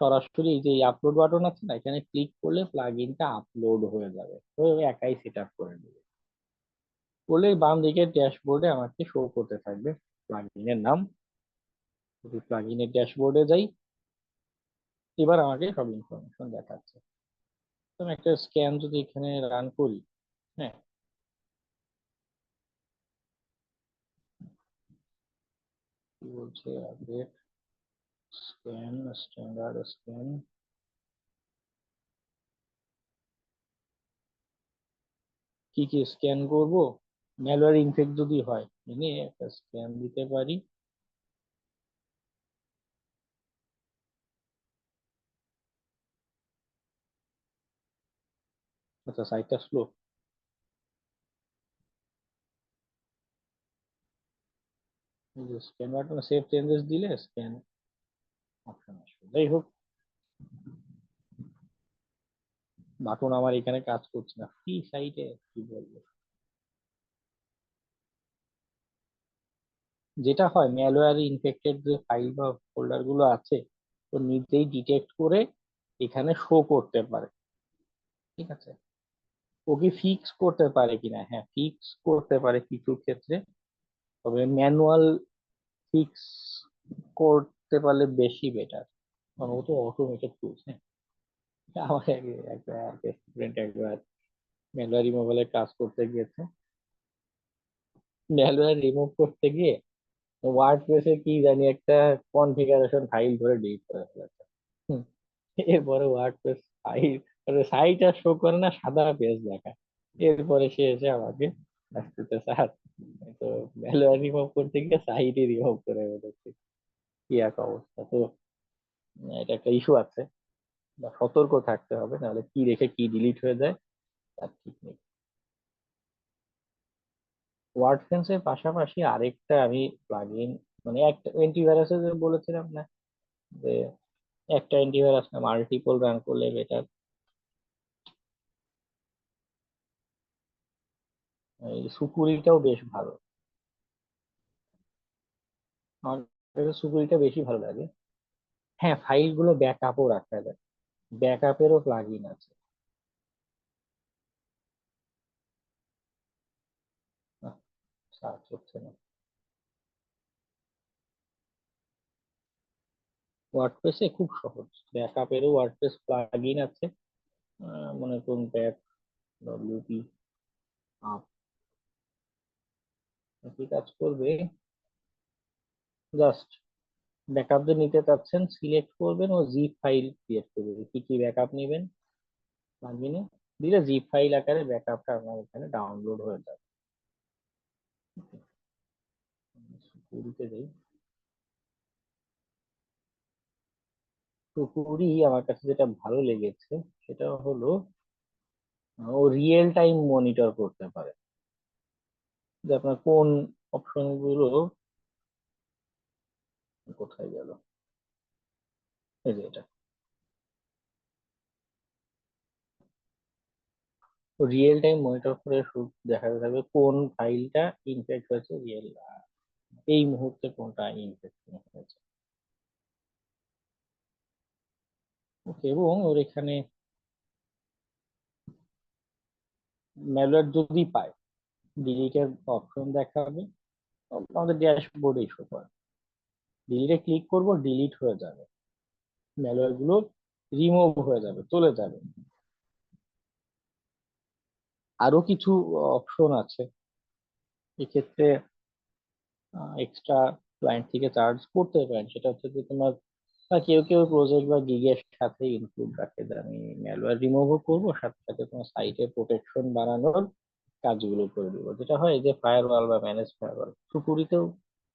সরাসরি এই যে আপলোড বাটন আছে না, এখানে ক্লিক করলে প্লাগইনটা আপলোড হয়ে যাবে, হয়ে ও একাই সেট আপ করে নেবে। করলে বাম দিকের ড্যাশবোর্ডে আমাকে শো করতে থাকবে প্লাগইনের নাম। যদি প্লাগইনের ড্যাশবোর্ডে যাই, এবার আমাকে সব ইনফরমেশন দেখাচ্ছে। তো আমি একটা স্ক্যান যদি এখানে রান করি, হ্যাঁ, কি বলছে আপডেট স্ক্যান, স্ট্যান্ডার্ড স্ক্যান, কি কি স্ক্যান করব, ম্যালওয়্যার ইনফেক্ট যদি হয় এনে একটা স্ক্যান দিতে পারি। আচ্ছা, সাইটটা স্লো, স্ক্যান বাটনে সেভ চেঞ্জেস দিলে স্ক্যান অপশন আসবে। যাই হোক, বাটন আমার এখানে কাজ করছে না, ফ্রি সাইটে কি বলবো। যেটা হয়, ম্যালওয়্যার ইনফেক্টেড যে ফাইল বা ফোল্ডার গুলো আছে তো নিজেই ডিটেক্ট করে এখানে শো করতে পারে। ঠিক আছে, ওকে ফিক্স করতে পারে কিনা, হ্যাঁ ফিক্স করতে পারে কিছু ক্ষেত্রে, তবে ম্যানুয়াল ফিক্স করতে পারলে বেশি বেটার। কারণ ও তো অটোমেটেড টুলস। হ্যাঁ, আমার একটা স্টুডেন্ট একবার ম্যালওয়্যার রিমুভালের কাজ করতে গিয়েছে, ম্যালওয়্যার রিমুভ করতে গিয়ে ওয়ার্ড প্রেসে কি জানি একটা কনফিগারেশন ফাইল ধরে ডিলিট করে ফেলেছে। হুম, এরপরে ওয়ার্ড প্রেস ফাইল সাইট আর শো করে না, সাদা পেজ দেখায়। এরপরে সে এসে আমাকে আসতেছে, স্যার তো ম্যালওয়্যার রিমুভ করতে গিয়ে সাইটই রিমুভ করে ফেলেছে। কি এক অবস্থা! তো এটা একটা ইস্যু আছে, বা সতর্ক থাকতে হবে, নাহলে কি রেখে কি ডিলিট হয়ে যায় তার ঠিক নেই। ওয়ার্ড ফেন্সের পাশাপাশি আরেকটা আমি প্লাগইন, মানে একটা অ্যান্টিভাইরাসের যে বলেছিলাম না, যে একটা অ্যান্টিভাইরাস না মাল্টিপল রান করলে বেটার, এই সুকুরিটাও বেশ ভালো। আমার কাছে সুকুরিটা বেশি ভালো লাগে। হ্যাঁ, ফাইলগুলো ব্যাকআপও রাখা যায়, ব্যাকআপেরও প্লাগইন আছে। সার্চ হচ্ছে না। ওয়ার্ডপ্রেসে খুব সহজ, ব্যাকআপেরও ওয়ার্ডপ্রেস প্লাগইন আছে। মনে করুন ব্যাক ডব্লিউপি আপ, কি কাজ করবে, জাস্ট ব্যাকআপ যে নিতে চাচ্ছেন সিলেক্ট করবেন, ও জিপ ফাইল ক্রিয়েট করবে, কি কি ব্যাকআপ নেবেন প্লাগইনে দিলে জিপ ফাইল আকারে ব্যাকআপটা আপনার এখানে ডাউনলোড হয়ে যাবে। শুরুতে যাই, টুকুরি আমার কাছে যেটা ভালো লেগেছে সেটা হলো ও রিয়েল টাইম মনিটর করতে পারে, যে আপনার কোন অপশন গুলো কোথায় গেল, এই যে এটা রিয়েল টাইম মনিটর করে দেখা যাবে কোন ফাইলটা ইনফেক্ট হয়েছে, এই মুহূর্তে কোনটা ইনফেক্ট হয়েছে। ওকে, এবং ওর এখানে ম্যালওয়্যার যদি পায় ডিলিটের অপশন দেখাবে, আমাদের ড্যাশবোর্ডে শো করে, ডিলিটে ক্লিক করব ডিলিট হয়ে যাবে, ম্যালওয়্যার গুলো রিমুভ হয়ে যাবে, চলে যাবে। আরো কিছু অপশন আছে এক্ষেত্রে, এক্সট্রা ক্লায়েন্ট থেকে চার্জ করতে পারেন। সেটা হচ্ছে যে তোমার, বা কেউ কেউ প্রজেক্ট বা গিগের সাথে ইনক্লুড রাখে যে আমি ম্যালওয়্যার রিমুভও করবো, সাথে সাথে তোমার সাইটে প্রোটেকশন বাড়ানোর কাজগুলো করে দিব। যেটা হয় যে ফায়ারওয়াল বা ম্যানেজ ফায়ারওয়াল, সুপুরিতেও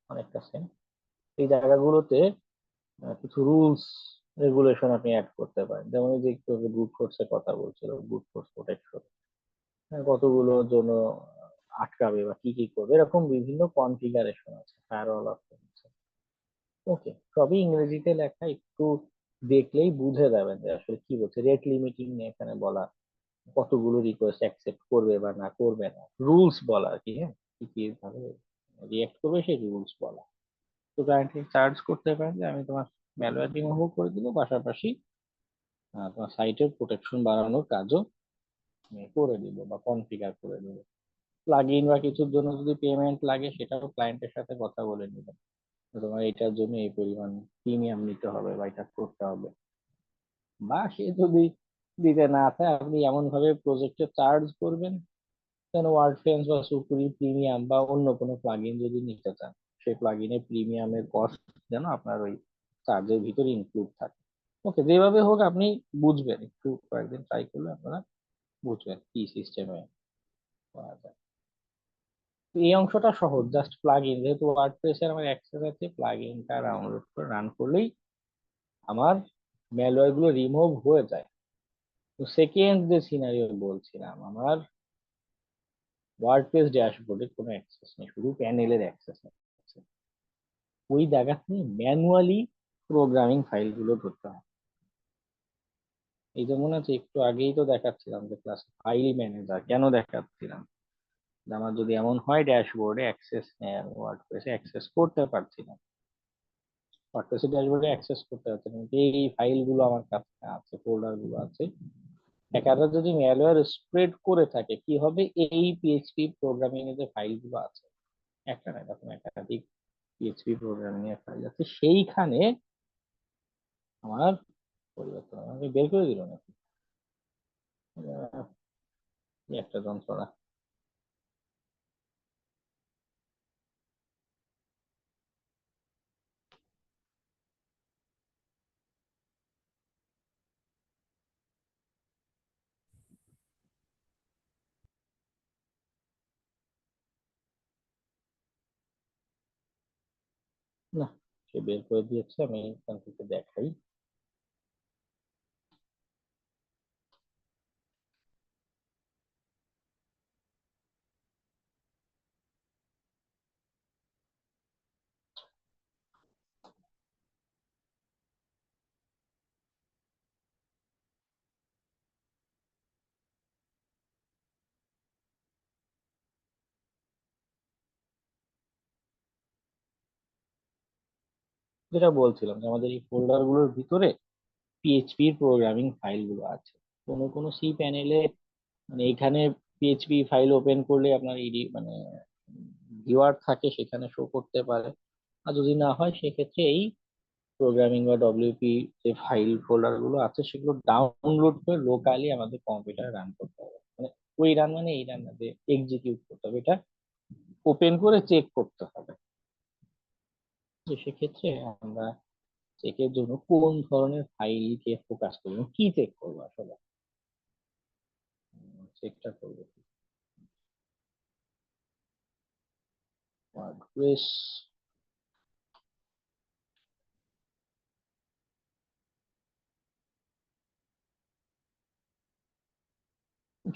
অনেকটা সেম। এই জায়গাগুলোতে কিছু রুলস রেগুলেশন আপনি অ্যাড করতে পারেন, যেমন এই যে একটু ব্রুট ফোর্সের কথা বলছিল, ব্রুট ফোর্স প্রোটেকশন কতগুলো জন্য আটকাবে বা কি কি করবে, এরকম বিভিন্ন কনফিগারেশন আছে ফায়ারওয়াল অপশন আছে। ওকে, সবই ইংরেজিতে লেখা, একটু দেখলেই বুঝে যাবেন যে আসলে কি বলছে। রেট লিমিটিং এখানে বলা, কতগুলো রিকোয়েস্ট অ্যাকসেপ্ট করবে বা না করবে না, রুলস বলা আর কি। হ্যাঁ, কি কি ভাবে রিয়েক্ট করবে সেই রুলস বলা। তো ক্লায়েন্টকে চার্জ করতে পারেন যে আমি তোমার ম্যালওয়্যার রিমুভ করে দিব, পাশাপাশি তোমার সাইটের প্রোটেকশন বাড়ানোর কাজও আমি করে দিব বা কনফিগার করে দিব। প্লাগইন বা কিছুর জন্য যদি পেমেন্ট লাগে সেটাও ক্লায়েন্টের সাথে কথা বলে নেবেন, তোমার এটার জন্য এই পরিমাণ প্রিমিয়াম নিতে হবে বা এটা করতে হবে। বা সে যদি দিতে না চায়, আপনি এমন ভাবে প্রজেক্টে চার্জ করবেন যেন ওয়ার্ডফ্রেন্স বা সুপুরি প্রিমিয়াম বা অন্য কোনো প্লাগইন যদি নিতে চান, সেই প্লাগইনের প্রিমিয়ামের কস্ট যেন আপনার ওই চার্জের ভিতরে ইনক্লুড থাকে। ওকে, যেভাবে হোক আপনি বুঝবেন, একটু কয়েকদিন ট্রাই করলে আপনারা বুঝবেন কি সিস্টেমে করা যায়। তো এই অংশটা সহজ, জাস্ট প্লাগইন, যেহেতু ওয়ার্ডপ্রেসের আমার অ্যাক্সেস আছে, প্লাগইনটা ডাউনলোড করে রান করলেই আমার ম্যালওয়্যার গুলো রিমুভ হয়ে যায়। তো সেকেন্ড যে সিনারিও বলছিলাম, আমার ওয়ার্ডপ্রেস ড্যাশবোর্ডে কোনো অ্যাক্সেস নেই, শুধু প্যানেলের অ্যাক্সেস আছে। ওই জায়গাতে ম্যানুয়ালি প্রোগ্রামিং ফাইলগুলো ধরতে হয়। এই যেমন আছে, একটু আগেই তো দেখাচ্ছিলাম যে ক্লাস ফাইল ম্যানেজার কেন দেখাচ্ছিলাম, যে আমার যদি এমন হয় ড্যাশবোর্ডে অ্যাক্সেস নেই, আমি ওয়ার্ডপ্রেসে অ্যাক্সেস করতে পারছি না, ওয়ার্ডপ্রেসে ড্যাশবোর্ডে অ্যাক্সেস করতে পারছি না, কিন্তু এই ফাইলগুলো আমার কাছে আছে, ফোল্ডার গুলো আছে। হ্যাকাররা যদি ম্যালওয়্যার স্প্রেড করে থাকে, কি হবে, এই পিএইচপি প্রোগ্রামিং এর যে ফাইলগুলো আছে, একটা না এরকম একাধিক পিএইচপি প্রোগ্রামিং এর ফাইল আছে, সেইখানে আমার পরিবর্তন আমাকে বের করে দিল নাকি? আহ, কি একটা যন্ত্রণা। না, সে বের করে দিয়েছে, আমি এখান থেকে দেখাই। যেটা বলছিলাম যে আমাদের এই ফোল্ডার গুলোর ভিতরে পিএইচপির প্রোগ্রামিং ফাইল গুলো আছে। কোনো কোনো সি প্যানেলে মানে এখানে পিএইচপি ফাইল ওপেন করলে আপনার ইডি মানে ভিউয়ার থাকে, সেখানে শো করতে পারে। আর যদি না হয় সেক্ষেত্রে এই প্রোগ্রামিং বা ডব্লিউপি যে ফাইল ফোল্ডার গুলো আছে সেগুলো ডাউনলোড করে লোকালি আমাদের কম্পিউটারে রান করতে হবে। মানে ওই রান মানে এই রান না, যে এক্সিকিউট করতে হবে, এটা ওপেন করে চেক করতে হবে। তো সেক্ষেত্রে আমরা চেকের জন্য কোন ধরনের ফাইলকে ফোকাস করবো, কি চেক করবো আসলে, চেকটা করবো ওয়ার্ডপ্রেস।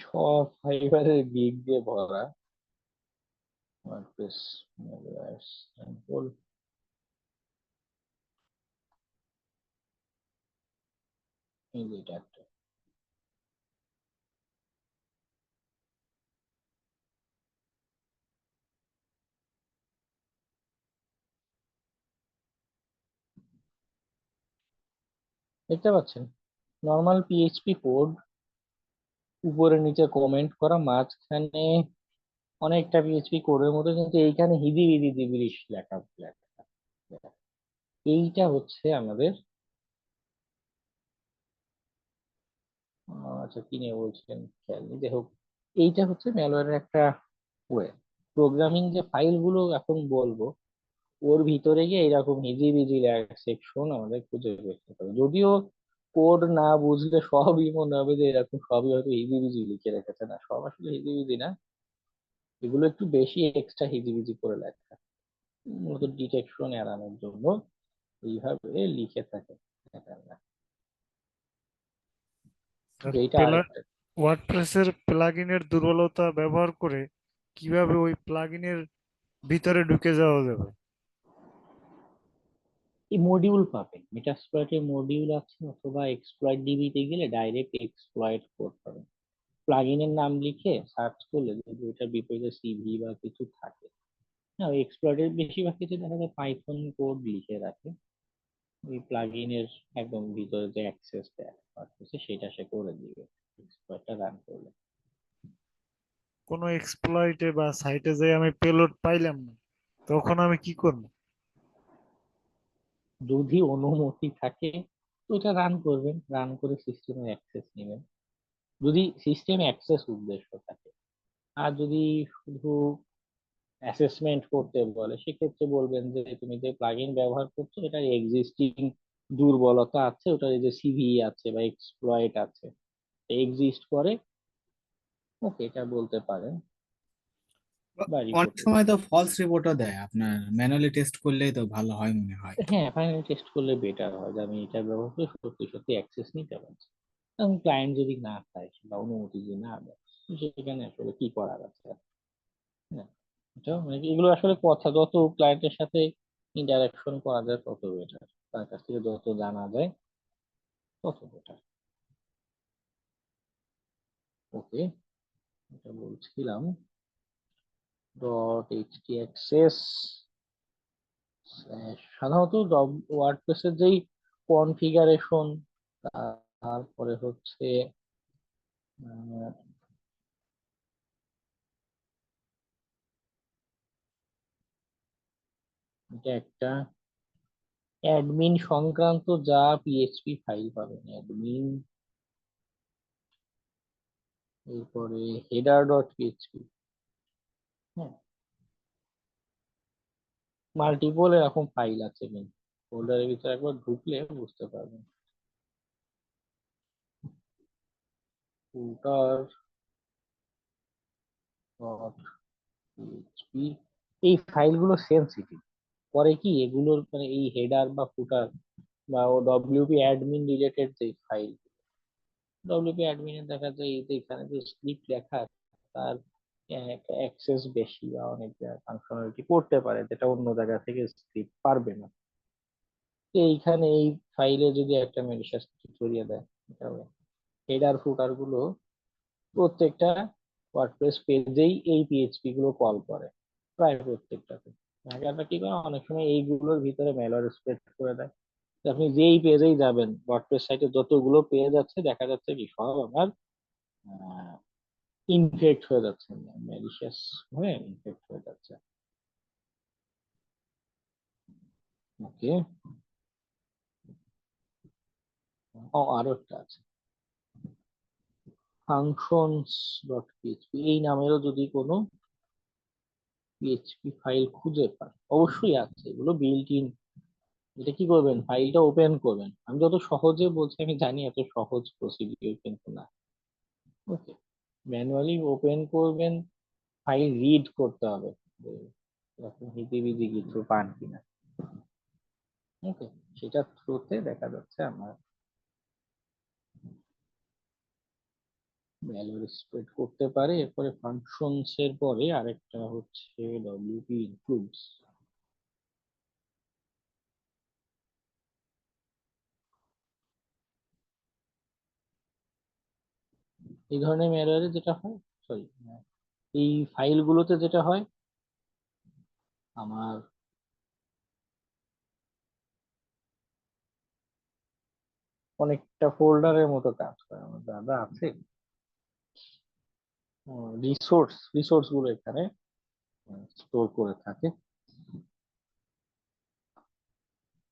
সব ফাইবারের গিগ দিয়ে ভরা ওয়ার্ডপ্রেস স্যাম্পল। এই যে এটা একটা, দেখতে পাচ্ছেন নর্মাল পিএইচপি কোড, উপরে নিচে কমেন্ট করা, মাঝখানে অনেকটা পিএইচপি কোডের মতো, কিন্তু এইখানে হিজিবিজি জিনিস লেখা লেখা। এইটা হচ্ছে আমাদের আচ্ছা কি নিয়ে বলছিলেন খেয়াল নেই, যাই হোক এইটা হচ্ছে ম্যালওয়্যারের একটা ওয়ে। প্রোগ্রামিং যে ফাইল গুলো এখন বলবো, ওর ভিতরে গিয়ে এরকম হিজিবিজি সেকশন আমাদের খুঁজে বের করতে হবে। যদিও কোড না বুঝলে সবই মনে হবে যে এরকম সবই হয়তো হিজিবিজি লিখে রেখেছে, না সব আসলে হিজিবিজি না, এগুলো একটু বেশি এক্সট্রা হিজিবিজি করে লেখা, মূলত ডিটেকশন এড়ানোর জন্য এইভাবে লিখে থাকে। আর এইটা আরেকটা। ওয়ার্ডপ্রেসের প্লাগইনের দুর্বলতা ব্যবহার করে কিভাবে ওই প্লাগইনের ভিতরে ঢুকে যাওয়া যাবে? এই মডিউল পাবেন, মেটাস্প্লয়েটের মডিউল আছে, অথবা এক্সপ্লয়েট ডিবিতে গেলে ডাইরেক্ট এক্সপ্লয়েট কোড পাবেন। প্লাগইনের নাম লিখে সার্চ করলে যদি ওটার বিপরীতে সিভি বা কিছু থাকে, না ওই এক্সপ্লয়েটের বেশিরভাগ কিছু দেখা যায় পাইথন কোড লিখে রাখে, ওই প্লাগইনের একদম ভিতরে যে অ্যাক্সেস দেয় সেটা সে করে দিবে এক্সপ্লয়েটটা রান করলে। কোনো এক্সপ্লয়েটে বা সাইটে যাই আমি পেলোড পাইলাম না, তখন আমি কি করব? যদি অনুমতি থাকে তো এটা রান করবেন, রান করে সিস্টেমের অ্যাক্সেস নেবেন, যদি সিস্টেম অ্যাক্সেস উদ্দেশ্য থাকে। আর যদি শুধু অ্যাসেসমেন্ট করতে বলে সেক্ষেত্রে বলবেন যে তুমি যে প্লাগইন ব্যবহার করছো এটার এক্সিস্টিং দুর্বলতা আছে, ওটার এই যে সিভি আছে বা এক্সপ্লয়েট আছে, এক্সিস্ট করে, ওকে এটা বলতে পারেন বা অনেক রিপোর্ট। সময় তো ফলস রিপোর্টও দেয়, আপনার ম্যানুয়ালি টেস্ট করলেই তো ভালো হয় মনে হয়। হ্যাঁ, ফাইনালি টেস্ট করলে বেটার হয় যে আমি এটা ব্যবহার করে সত্যি সত্যি অ্যাক্সেস নিতে পারছি। কারণ ক্লায়েন্ট যদি না চায় বা অনুমতি যদি না দেয়, তো সেখানে আসলে কি করার আছে? হ্যাঁ, এটা মানে এগুলো আসলে কথা, যত ক্লায়েন্টের সাথে ইন্টারাকশন করা যায় তত বেটার, তার কাছ থেকে যত জানা যায় তত বেটার। ওকে, এটা বলছিলাম ডট এইচটি অ্যাক্সেস সাধারণত ওয়ার্ডপ্রেসের যেই কনফিগারেশন, তারপরে হচ্ছে আহ, এটা একটা অ্যাডমিন সংক্রান্ত যা পিএইচপি ফাইল পাবেন, অ্যাডমিন, এরপরে হেডার ডট পিএইচপি, হ্যাঁ, মাল্টিপল এরকম ফাইল আছে কিন্তু ফোল্ডারের ভিতরে একবার ঢুকলে বুঝতে পারবেন। ফুটার ডট পিএইচপি, এই ফাইলগুলো সেনসিটিভ। পরে কি এগুলোর মানে এই হেডার বা ফুটার বা ডব্লিউপি অ্যাডমিন রিলেটেড যে ফাইল, ডব্লিউপি অ্যাডমিনে দেখা যায় এই যে এখানে যে স্ক্রিপ্ট লেখা আছে, তার একটা অ্যাক্সেস বেশি বা অনেক ফাংশনালিটি করতে পারে যেটা অন্য জায়গা থেকে স্ক্রিপ্ট পারবে না। তো এইখানে এই ফাইলে যদি একটা ম্যালিশিয়াস কিছু ছড়িয়ে দেয়, হেডার ফুটার গুলো প্রত্যেকটা ওয়ার্ডপ্রেস পেজেই এই পিএইচপি গুলো কল করে, প্রায় প্রত্যেকটাতে। হ্যাকাররা কি করে অনেক সময় এইগুলোর ভিতরে ম্যালওয়্যার স্প্রেড করে দেয়। তো আপনি যেই পেজেই যাবেন, ওয়ার্ডপ্রেস সাইটে যতগুলো পেজ আছে দেখা যাচ্ছে কি সব আমার ইনফেক্ট হয়ে যাচ্ছে, ম্যালিশিয়াস হয়ে ইনফেক্ট হয়ে যাচ্ছে। ওকে, ও আরো একটা আছে ফাংশনস ডট পিএইচপি, এই নামেরও যদি কোনো পিএইচপি ফাইল খুঁজে পান, অবশ্যই আছে, এগুলো বিল্ট ইন। এটা কি করবেন, ফাইলটা ওপেন করবেন। আমি যত সহজে বলছি আমি জানি এত সহজ প্রসিডিউর কিন্তু না। ওকে, ম্যানুয়ালি ওপেন করবেন, ফাইল রিড করতে হবে যে এরকম হিজিবিজি কিছু পান কিনা। ওকে, সেটা থ্রুতে দেখা যাচ্ছে আমার ম্যালওয়্যার স্প্রেড করতে পারে। এরপরে ফাংশনস এর পরে আরেকটা হচ্ছে ডব্লিউপি ইনক্লুডস। এই ধরনের ম্যালওয়্যারে যেটা হয়, সরি, এই ফাইলগুলোতে যেটা হয় আমার অনেকটা ফোল্ডারের মতো কাজ করে, আমার দাদা আছে রিসোর্স গুলো এখানে স্টোর করে থাকে।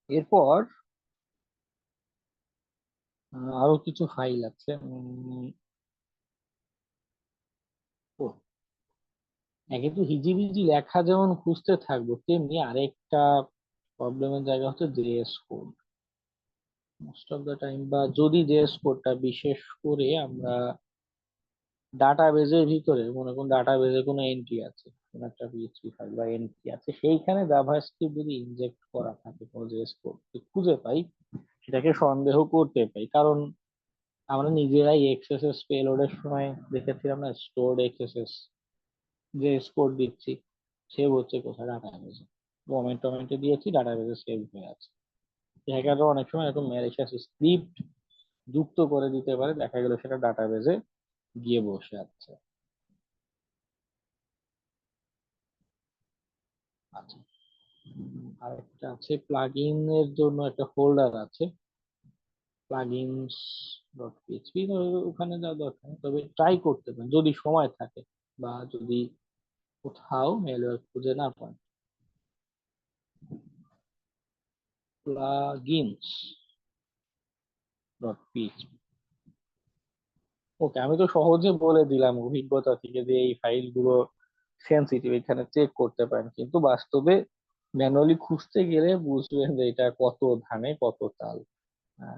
এরপর আরো কিছু ফাইল আছে। ও, একে তো হিজিবিজি লেখা যেমন খুঁজতে থাকবো, তেমনি আরেকটা প্রবলেমের জায়গা হচ্ছে JS code. Most of the time, বা যদি জেএস কোডটা বিশেষ করে আমরা ডাটাবেজের ভিতরে মনে করুন ডাটাবেজে কোনো এন্ট্রি আছে, কোনো একটা পিএইচপি ফাইল বা এন্ট্রি আছে, সেইখানে জাভাস্ক্রিপ্ট যদি ইনজেক্ট করা থাকে কোনো জেএস কোড খুঁজে পাই, সেটাকে সন্দেহ করতে পাই। কারণ আমরা নিজেরাই এক্সএসএস পেলোডের সময় দেখেছিলাম না, স্টোরড এক্সএসএস যে স্কোর দিচ্ছি সেভ হচ্ছে কোথায়, ডাটাবেজে টমেন্টে দিয়েছি, ডাটাবেজে সেভ হয়ে আছে। হ্যাকাররা অনেক সময় এরকম ম্যালিশিয়াস স্ক্রিপ্ট যুক্ত করে দিতে পারে, দেখা গেল সেটা ডাটাবেজে গিয়ে বসে আছে। আচ্ছা, আরেকটা আছে প্লাগইন এর জন্য একটা ফোল্ডার আছে, প্লাগইনস ডট পিএইচপি, ওখানে যা দরকার নেই, তবে ট্রাই করতে পারেন যদি সময় থাকে বা যদি কোথাও ম্যালওয়্যার খুঁজে না পান। Plugins dot PHP. ওকে, আমি তো সহজে বলে দিলাম অভিজ্ঞতা থেকে যে এই ফাইলগুলো সেনসিটিভ, এখানে চেক করতে পারেন, কিন্তু বাস্তবে ম্যানুয়ালি খুঁজতে গেলে বুঝবেন যে এটা কত ধানে কত চাল।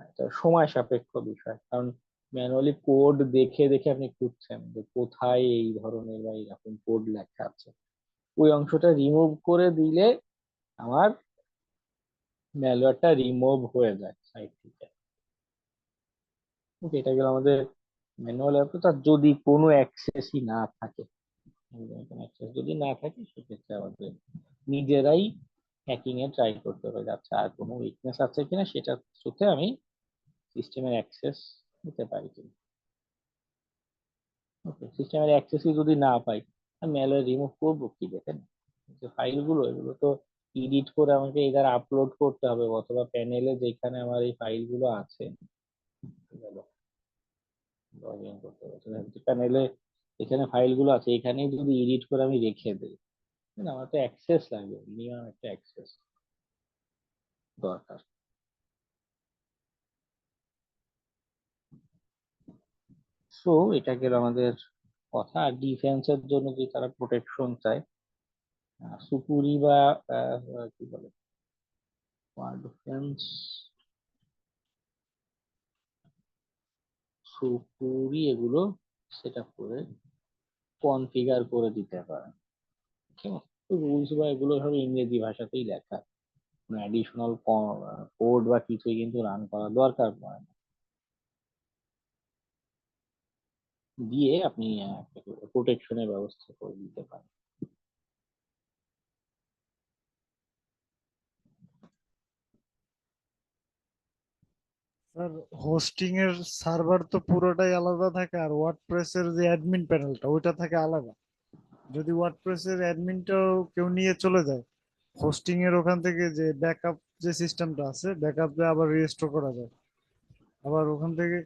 এটা সময় সাপেক্ষ বিষয়, কারণ ম্যানুয়ালি কোড দেখে দেখে আপনি খুঁজছেন যে কোথায় এই ধরনের বা এরকম কোড লেখা আছে, ওই অংশটা রিমুভ করে দিলে আমার ম্যালওয়্যারটা রিমুভ হয়ে যায় সাইট থেকে। ওকে, এটা গেল আমাদের ম্যানুয়াল অ্যাপ্রোচ। আর যদি কোনো অ্যাক্সেসই না থাকে, অ্যাক্সেস যদি না থাকে, সেক্ষেত্রে আমাদের নিজেরাই হ্যাকিং এ ট্রাই করতে হবে, আচ্ছা আর কোনো উইকনেস আছে কিনা সেটা থ্রুতে আমি সিস্টেমের অ্যাক্সেস নিতে পারি কিনা। ওকে, সিস্টেমের অ্যাক্সেসই যদি না পাই, আমি ম্যালওয়্যার রিমুভ করবো কি, দেখেন যে ফাইলগুলো এগুলো তো এডিট করে আমাকে এখানে আপলোড করতে হবে, অথবা প্যানেলে যেখানে আমার এই ফাইলগুলো আছে লগ ইন করতে হবে, প্যানেলে এখানে ফাইলগুলো আছে, এখানেই যদি এডিট করে আমি রেখে দিই, আমার তো অ্যাক্সেস লাগবে, মিনিমাম একটা অ্যাক্সেস। দরকার। সো এটা গেল আমাদের কথা। আর ডিফেন্সের জন্য যে তারা প্রোটেকশন চায়, সুপুরি বা কি বলে ডিফেন্স, সুপুরি এগুলো সেটা করে কনফিগার করে দিতে পারে। রুলস বা এগুলো সব ইংরেজি ভাষাতেই লেখা, অ্যাডিশনাল কোড বা কিছুই কিন্তু রান করা দরকার পড়ে না। দিয়ে আপনি প্রোটেকশনের ব্যবস্থা করে দিতে পারেন। স্যার হোস্টিং এর সার্ভার তো পুরোটাই আলাদা থাকে, আর ওয়ার্ডপ্রেস এর যে অ্যাডমিন প্যানেলটা ওইটা থাকে আলাদা। যদি ওয়ার্ডপ্রেস এর অ্যাডমিনটাও কেউ নিয়ে চলে যায়, হোস্টিং এর ওখান থেকে যে ব্যাকআপ যে সিস্টেমটা আছে, ব্যাকআপে আবার রিস্টোর করা যায়। আবার ওখান থেকে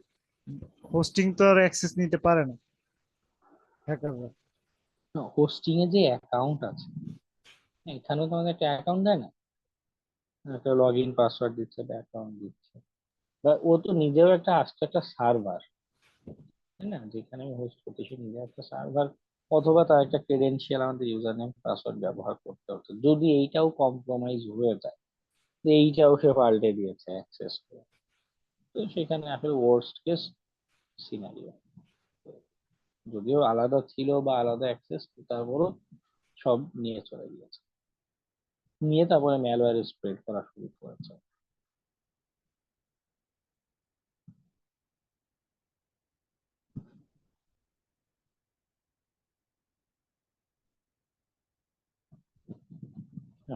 হোস্টিং তো আর অ্যাক্সেস নিতে পারে না হ্যাকাররা। হোস্টিং এ যে অ্যাকাউন্ট আছে, এখানেও তো আমাদের একটা অ্যাকাউন্ট দেয় না, একটা লগ ইন পাসওয়ার্ড দিচ্ছে, একটা অ্যাকাউন্ট দিচ্ছে, বা ও তো নিজেও একটা আস্ত একটা সার্ভার, তাই না? যেখানে আমি হোস্ট করতে, সে নিজে একটা সার্ভার, অথবা তার একটা ক্রেডেনশিয়াল আমাদের ইউজার নেম পাসওয়ার্ড ব্যবহার করতে হতো। যদি এইটাও কম্প্রোমাইজ হয়ে যায়, তো এইটাও সে পাল্টে দিয়েছে অ্যাক্সেস করে, তো সেখানে আসলে ওয়ার্স্ট কেস সিনারিও। যদিও আলাদা ছিল বা আলাদা অ্যাক্সেস, তারপরও সব নিয়ে চলে গিয়েছে, নিয়ে তারপরে ম্যালওয়্যার স্প্রেড করা শুরু করেছে।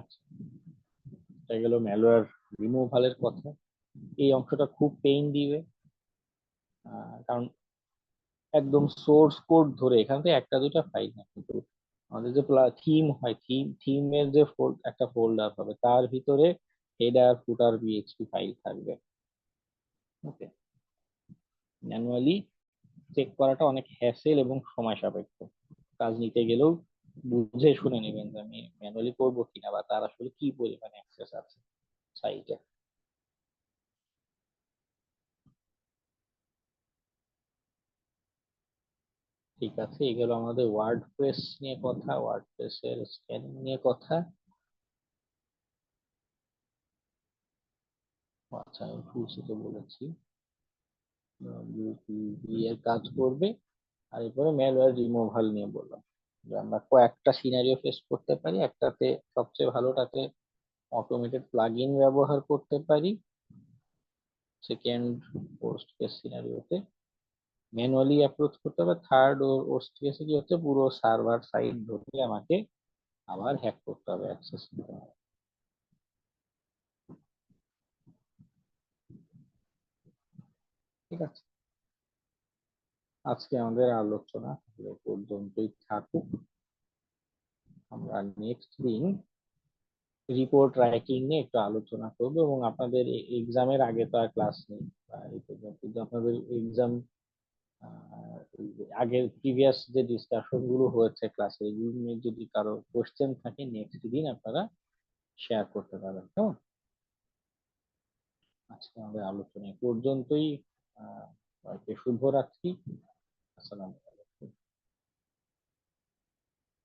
আচ্ছা, এটা গেল ম্যালওয়্যার রিমুভালের কথা। এই অংশটা খুব পেইন দিবে, কারণ একদম সোর্স কোড ধরে এখান থেকে একটা দুইটা ফাইল না, কিন্তু আমাদের যে থিম হয়, থিমের যে একটা ফোল্ডার হবে, তার ভিতরে হেডার ফুটার পিএইচপি ফাইল থাকবে। ওকে, ম্যানুয়ালি চেক করাটা অনেক হ্যাসেল এবং সময় সাপেক্ষ। কাজ নিতে গেলেও বুঝে শুনে নেবেন যে আমি ম্যানুয়ালি করবো কিনা, বা তার আসলে কি পরিমাণ অ্যাক্সেস আছে সাইটে। ঠিক আছে, এগুলো আমাদের ওয়ার্ডপ্রেস নিয়ে কথা, ওয়ার্ডপ্রেস এর স্ক্যানিং নিয়ে কথা। আচ্ছা, আমি টুলসে তো বলেছি ইউপিভি এর কাজ করবে। আর এরপরে ম্যালওয়্যার রিমুভাল নিয়ে বললাম যে আমরা কয়েকটা সিনারিও ফেস করতে পারি। একটাতে সবচেয়ে ভালোটাতে অটোমেটেড প্লাগইন ব্যবহার করতে পারি, সেকেন্ড ওয়ার্স্ট কেস সিনারিওতে ম্যানুয়ালি অ্যাপ্রোচ করতে হবে, থার্ড ও ওয়ার্স্ট কেসে কি হচ্ছে, পুরো সার্ভার সাইড ধরে আমাকে আবার হ্যাক করতে হবে, অ্যাক্সেস দিতে হবে। ঠিক আছে, আজকে আমাদের আলোচনা এ পর্যন্তই থাকুক। আমরা নেক্সট দিন রিপোর্ট রাইটিং নিয়ে একটু আলোচনা করবো, এবং আপনাদের এক্সামের আগে তো আর ক্লাস নেই, বা এই পর্যন্ত কিন্তু আপনাদের এক্সাম আগের প্রিভিয়াস যে ডিসকাশন গুলো হয়েছে ক্লাসে, এগুলো নিয়ে যদি কারো কোশ্চেন থাকে নেক্সট দিন আপনারা শেয়ার করতে পারেন। কেমন? আজকে আমাদের আলোচনা এ পর্যন্তই। সবাইকে শুভরাত্রি। আসসালাম।